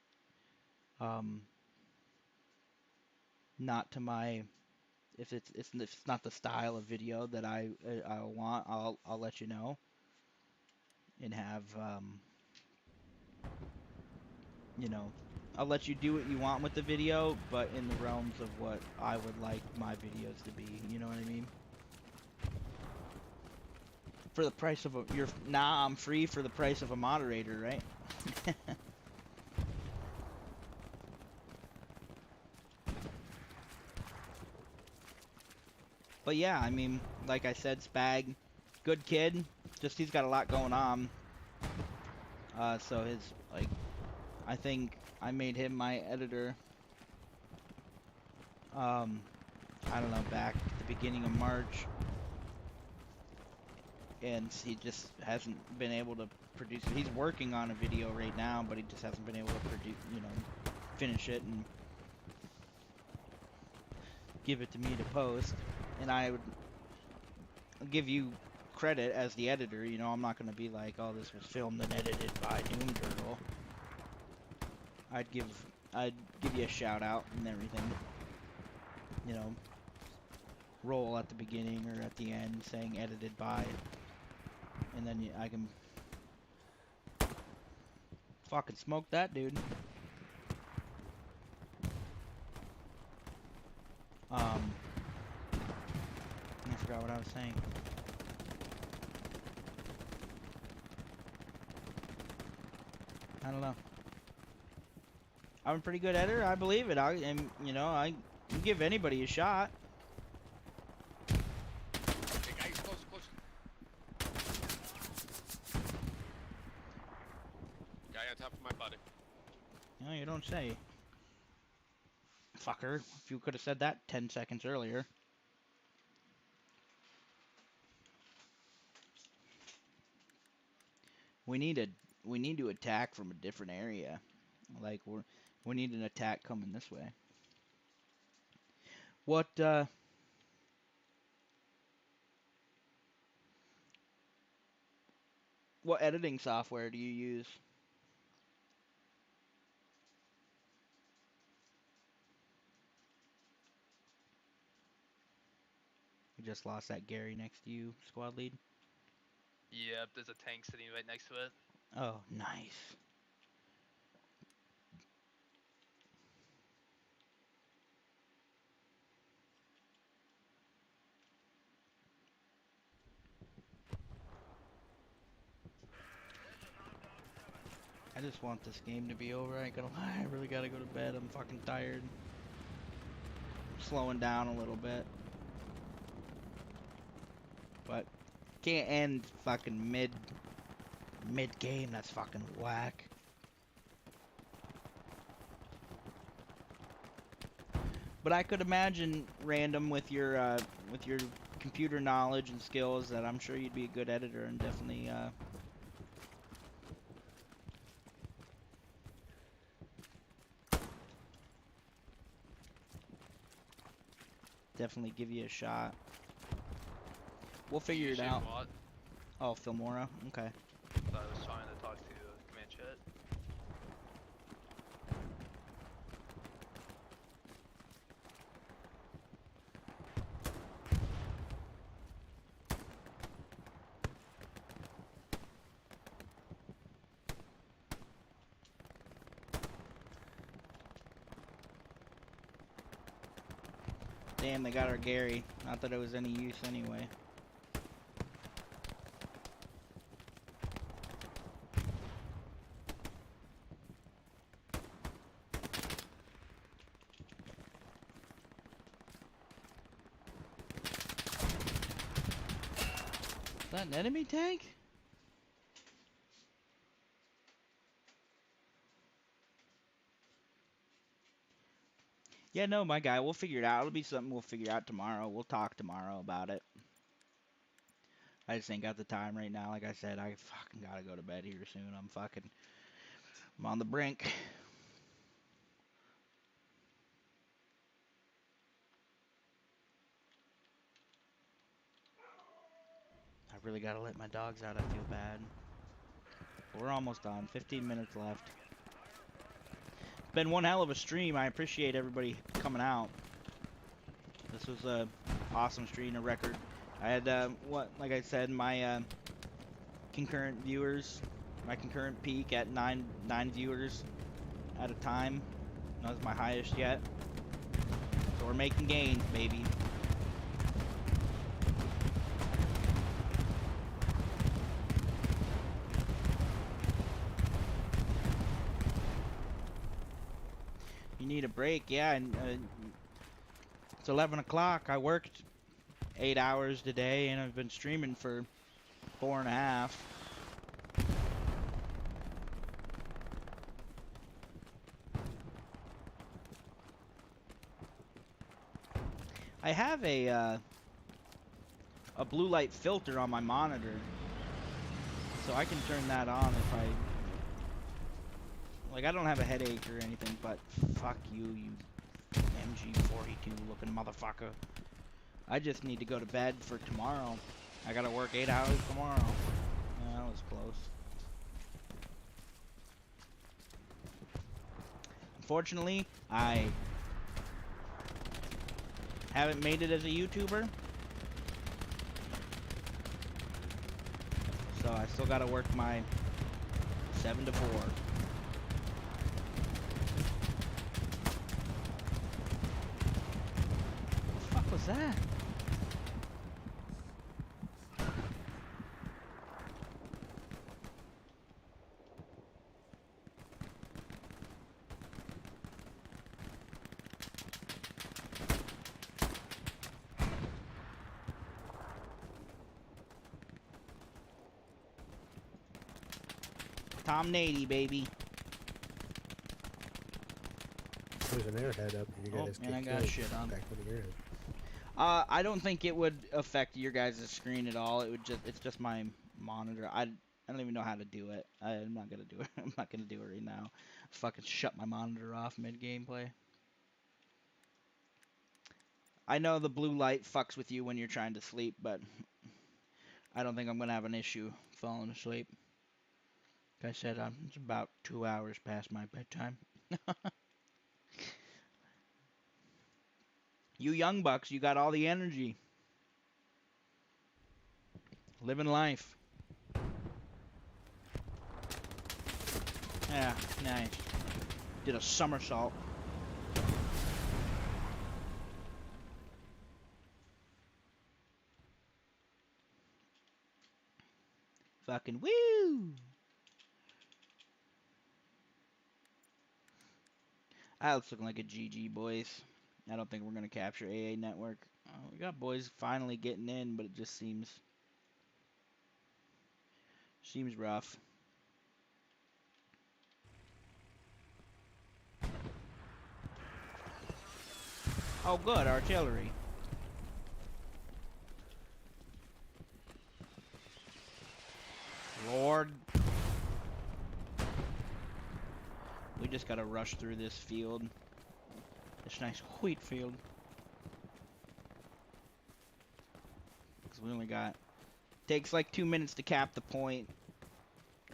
not to my if it's not the style of video that I want, I'll let you know and have you know, I'll let you do what you want with the video, but in the realms of what I would like my videos to be. You know what I mean? For the price of I'm free for the price of a moderator, right? But yeah, I mean, like I said, Spag, good kid. Just he's got a lot going on. So his I think I made him my editor. I don't know, back at the beginning of March, and he just hasn't been able to produce it. He's working on a video right now, but he just hasn't been able to produce, finish it and give it to me to post. And I would give you credit as the editor. I'm not gonna be like, oh, this was filmed and edited by Doom Turtle. I'd give you a shout out and everything. Roll at the beginning or at the end saying edited by, and then I can fucking smoke that dude. I forgot what I was saying. I don't know. I'm a pretty good editor, I believe it. I give anybody a shot. Hey guys, close. Guy on top of my body. No, you don't say. Fucker. If you could have said that 10 seconds earlier. We need to attack from a different area. Like we need an attack coming this way. What editing software do you use? We just lost that Gary next to you, squad lead. Yep, there's a tank sitting right next to it. Oh, nice. I just want this game to be over. I ain't gonna lie. I really gotta go to bed. I'm fucking tired. I'm slowing down a little bit. But can't end fucking mid game. That's fucking whack. But I could imagine, Random, with your computer knowledge and skills, that I'm sure you'd be a good editor and definitely give you a shot. We'll figure it out. What? Oh, Filmora? Okay. I was trying to talk to command chat. Damn, they got our Gary. Not that it was any use anyway. Is that an enemy tank? Yeah, no, my guy. We'll figure it out. It'll be something we'll figure out tomorrow. We'll talk tomorrow about it. I just ain't got the time right now. Like I said, I fucking gotta go to bed here soon. I'm on the brink. I really gotta let my dogs out. I feel bad. We're almost done. 15 minutes left. Been one hell of a stream. I appreciate everybody coming out. This was a awesome stream, a record. I had like I said, my concurrent viewers, my concurrent peak at nine viewers at a time. That was my highest yet. So we're making gains, baby. You need a break, yeah. And it's 11 o'clock. I worked 8 hours today, and I've been streaming for 4.5. I have a blue light filter on my monitor, so I can turn that on if I like. I don't have a headache or anything, but fuck you, you MG42 looking motherfucker. I just need to go to bed for tomorrow. I gotta work 8 hours tomorrow. Yeah, that was close. Unfortunately, I haven't made it as a YouTuber. So I still gotta work my 7 to 4. What the fuck was that? Tom Nady, baby. There's an airhead up. You guys and I got shit on. Back with the airhead. I don't think it would affect your guys' screen at all. It's just my monitor. I don't even know how to do it. I'm not gonna do it. I'm not gonna do it right now. Fucking shut my monitor off mid gameplay. I know the blue light fucks with you when you're trying to sleep, but I don't think I'm gonna have an issue falling asleep. Like I said, it's about 2 hours past my bedtime. You young bucks, you got all the energy. Living life. Yeah, nice. Did a somersault. Fucking woo! That's looking like a GG, boys. I don't think we're gonna capture AA network. We got boys finally getting in, but it just seems rough. Oh, good, artillery. Lord. We just gotta rush through this field. This nice wheat field. Because we only got... Takes like 2 minutes to cap the point.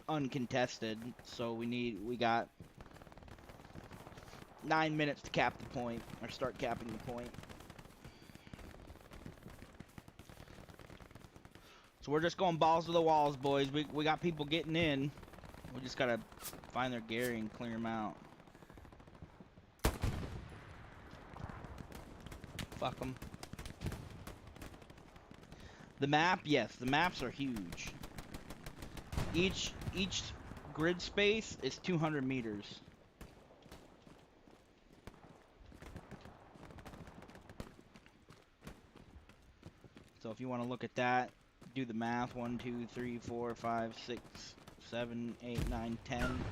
Uncontested. So we got 9 minutes to cap the point. Or start capping the point. So we're just going balls to the walls, boys. We got people getting in. We just gotta find their Gary and clear them out. Fuck them. The map, yes, the maps are huge. Each grid space is 200 meters. So if you want to look at that, do the math. 1, 2, 3, 4, 5, 6, 7, 8, 9, 10.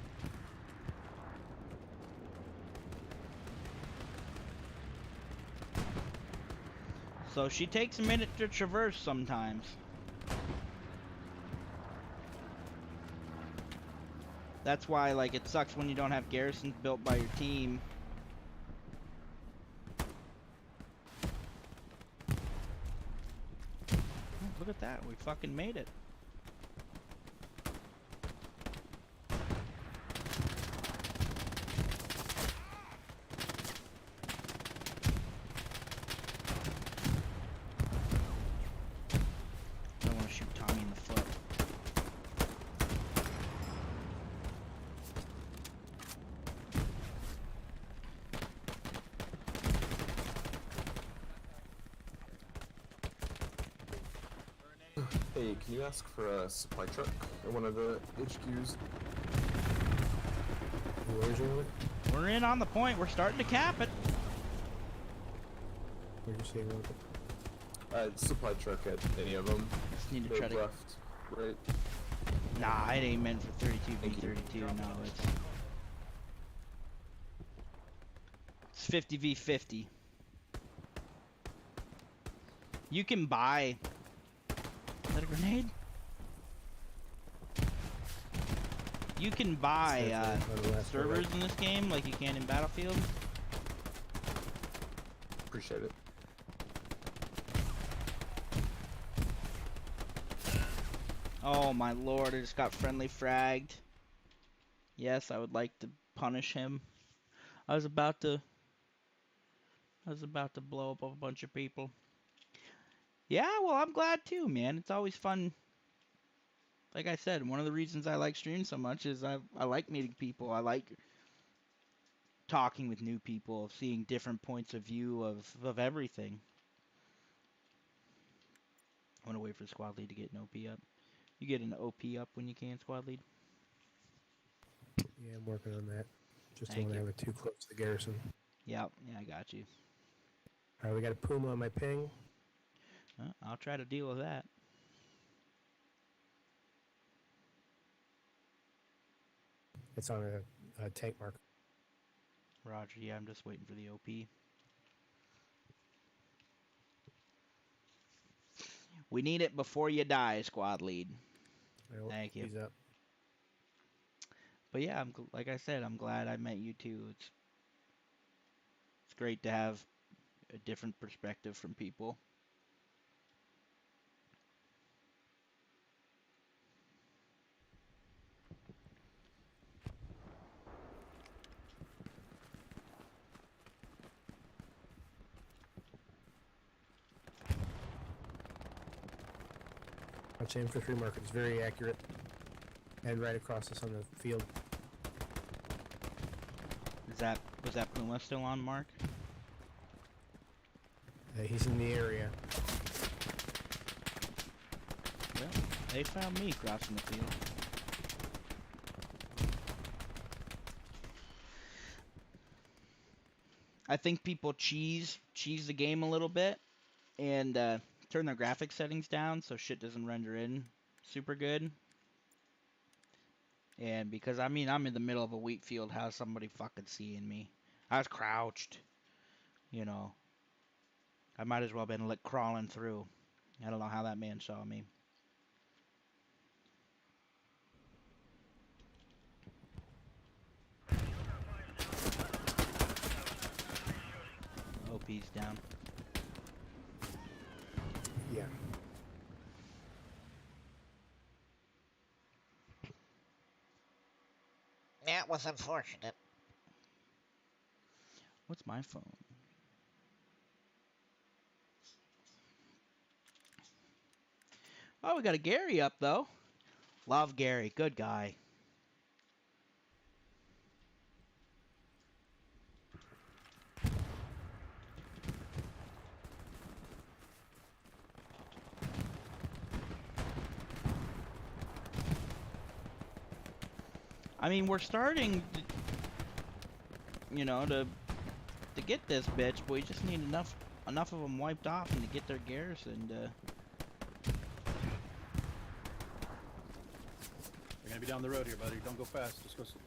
So she takes a minute to traverse sometimes. That's why, like, it sucks when you don't have garrisons built by your team. Oh, look at that, we fucking made it. I don't want to shoot Tommy in the foot. Hey, can you ask for a supply truck at one of the HQs? Where's your one? We're in on the point. We're starting to cap it. Where'd you say one? Supply truck at any of them. Just need to They're try to. left, right? Nah, it ain't meant for 32v32. No, it's 50v50. You can buy. Is that a grenade? You can buy servers in this game like you can in Battlefield. Appreciate it. Oh my lord, I just got friendly fragged. Yes, I would like to punish him. I was about to blow up a bunch of people. Yeah, well, I'm glad too, man. It's always fun. Like I said, one of the reasons I like streaming so much is I like meeting people. I like talking with new people, seeing different points of view of everything. I want to wait for the squad lead to get an OP up. You get an OP up when you can, squad lead? Yeah, I'm working on that. Just Thank don't want to you. have it too close to the garrison. Yep, yeah, I got you. Alright, we got a Puma on my ping. I'll try to deal with that. It's on a tank marker. Roger, yeah, I'm just waiting for the OP. We need it before you die, squad lead. Well, Thank you. He's up. But yeah, like I said, I'm glad I met you too. It's great to have a different perspective from people. Watch the infantry marker. It's very accurate. And right across us on the field. Was that Puma still on, Mark? He's in the area. Well, they found me crossing the field. I think people cheese the game a little bit and turn their graphics settings down so shit doesn't render in super good. And because I'm in the middle of a wheat field, how's somebody fucking seeing me? I was crouched, you know. I might as well have been crawling through. I don't know how that man saw me. OP's down. Yeah. That was unfortunate. What's my phone? Oh, we got a Gary up, though. Love Gary. Good guy. I mean, we're starting to, you know, to get this bitch, but we just need enough of them wiped off and to get their garrison to... You're gonna be down the road here, buddy. Don't go fast. Just go slow.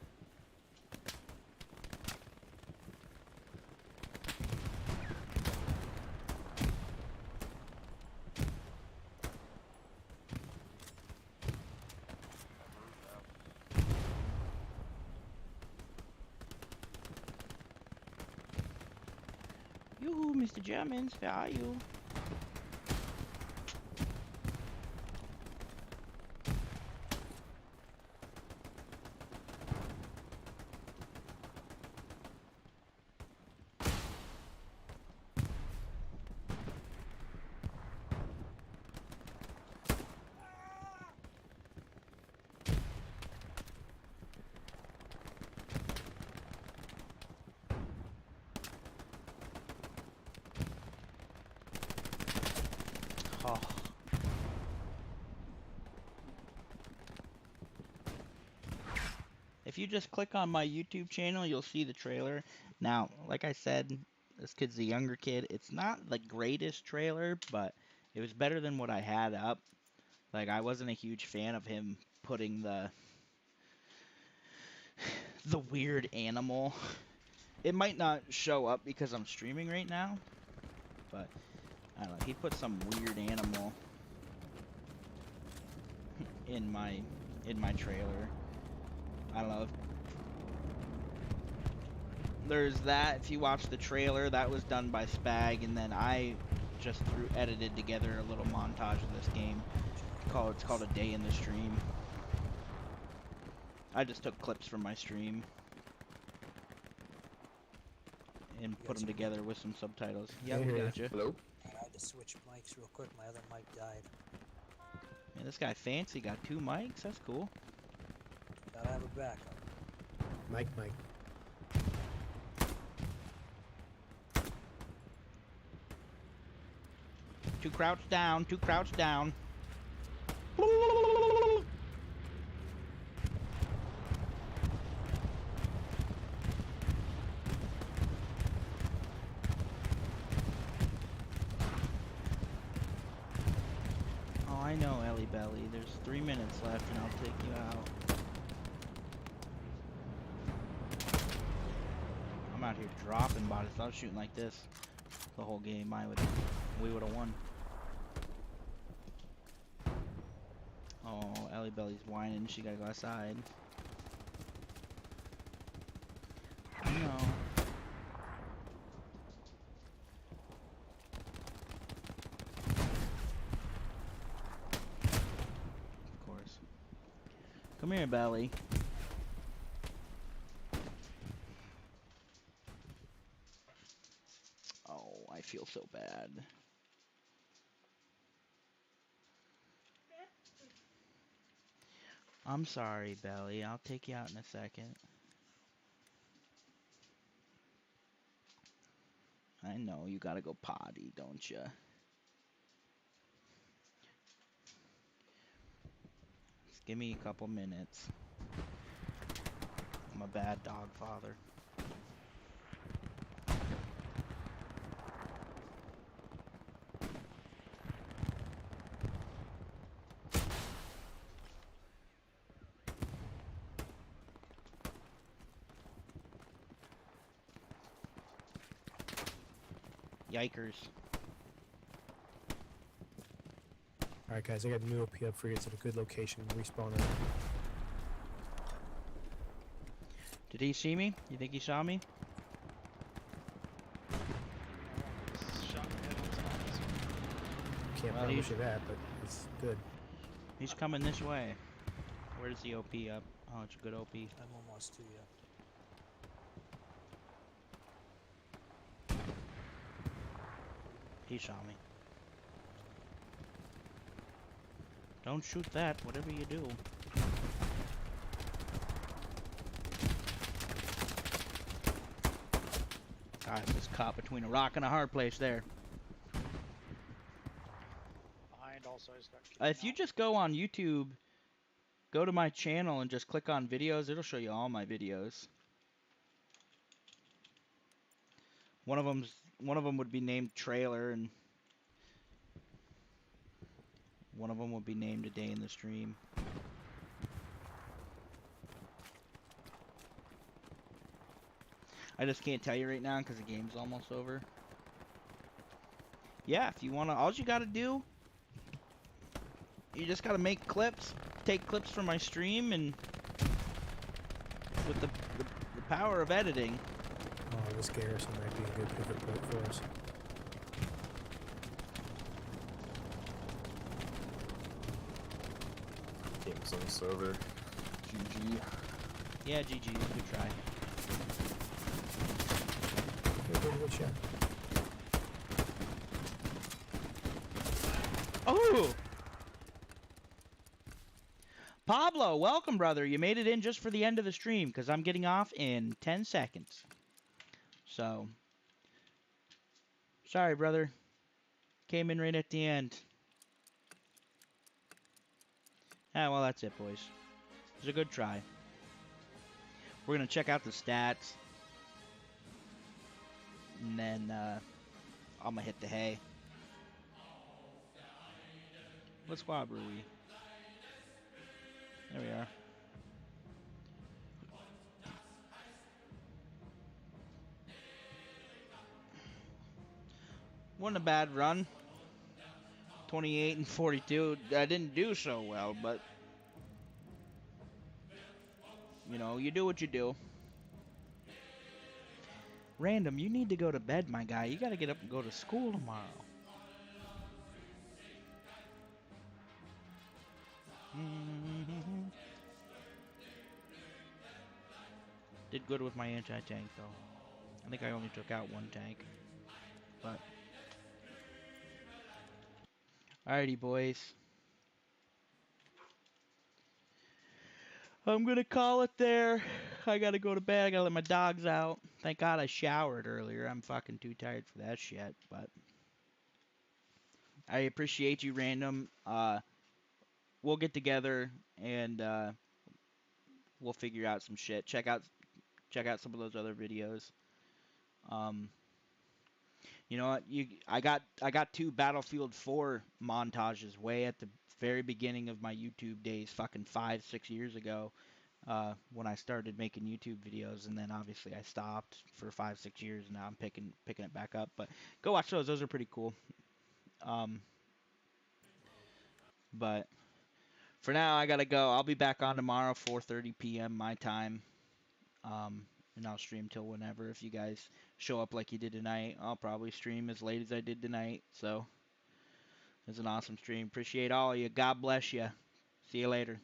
Yoo-hoo, Mr. Germans, where are you? Oh. If you just click on my YouTube channel, you'll see the trailer. Now, like I said, this kid's a younger kid. It's not the greatest trailer, but it was better than what I had up. Like, I wasn't a huge fan of him putting the weird animal. It might not show up because I'm streaming right now, but I don't know. He put some weird animal in my trailer. I don't know. There's that. If you watch the trailer, that was done by Spag, and then I just edited together a little montage of this game. It's called A Day in the Stream. I just took clips from my stream and put them together with some subtitles. Yeah, we got you. Hello? I had to switch mics real quick. My other mic died. Man, this guy fancy got 2 mics. That's cool. Gotta have a backup. Mike. 2 crouch down. 2 crouch down. Oh, I know, Ellie Belly. There's 3 minutes left, and I'll take you out. I'm out here dropping bodies. If I was shooting like this the whole game, we would have won. Oh, Ellie Belly's whining. She gotta go outside. I know. Of course. Come here, Belly. Oh, I feel so bad. I'm sorry, Belly. I'll take you out in a second. I know you gotta go potty, don't you? Just give me a couple minutes. I'm a bad dog father. Yikers. Alright guys, I got a new OP up for you. It's at a good location. Respawn it. Did he see me? You think he saw me? Can't promise you that, but it's good. He's coming this way. Where's the OP up? Oh, it's a good OP. I'm almost to you. He saw me. Don't shoot that, whatever you do. I was just caught between a rock and a hard place there. Behind also has got If you just go on YouTube, go to my channel and just click on videos, it'll show you all my videos. One of them would be named trailer, and one of them would be named A Day in the Stream. I just can't tell you right now because the game's almost over. Yeah, if you wanna, all you gotta do, you just gotta make clips, take clips from my stream, and with the power of editing. Oh, this garrison might be a good pivot point for us. Game's on the server. GG. Yeah, GG. Good try. Good shot. Oh! Pablo, welcome, brother. You made it in just for the end of the stream, because I'm getting off in 10 seconds. So, sorry, brother. Came in right at the end. Ah, well, that's it, boys. It was a good try. We're going to check out the stats. And then, I'm going to hit the hay. What squad were we? There we are. Wasn't a bad run. 28 and 42. I didn't do so well, but you know, you do what you do. Random, you need to go to bed, my guy. You gotta get up and go to school tomorrow. Did good with my anti-tank, though. I think I only took out one tank. But alrighty, boys. I'm gonna call it there. I gotta go to bed. I gotta let my dogs out. Thank God I showered earlier. I'm fucking too tired for that shit. But I appreciate you, Random. We'll get together and we'll figure out some shit. Check out some of those other videos. You know what? I got 2 Battlefield 4 montages way at the very beginning of my YouTube days, fucking 5-6 years ago, when I started making YouTube videos, and then obviously I stopped for 5-6 years, and now I'm picking it back up. But go watch those; those are pretty cool. But for now, I gotta go. I'll be back on tomorrow, 4:30 p.m. my time. And I'll stream till whenever. If you guys show up like you did tonight, I'll probably stream as late as I did tonight. So, it was an awesome stream. Appreciate all of you. God bless you. See you later.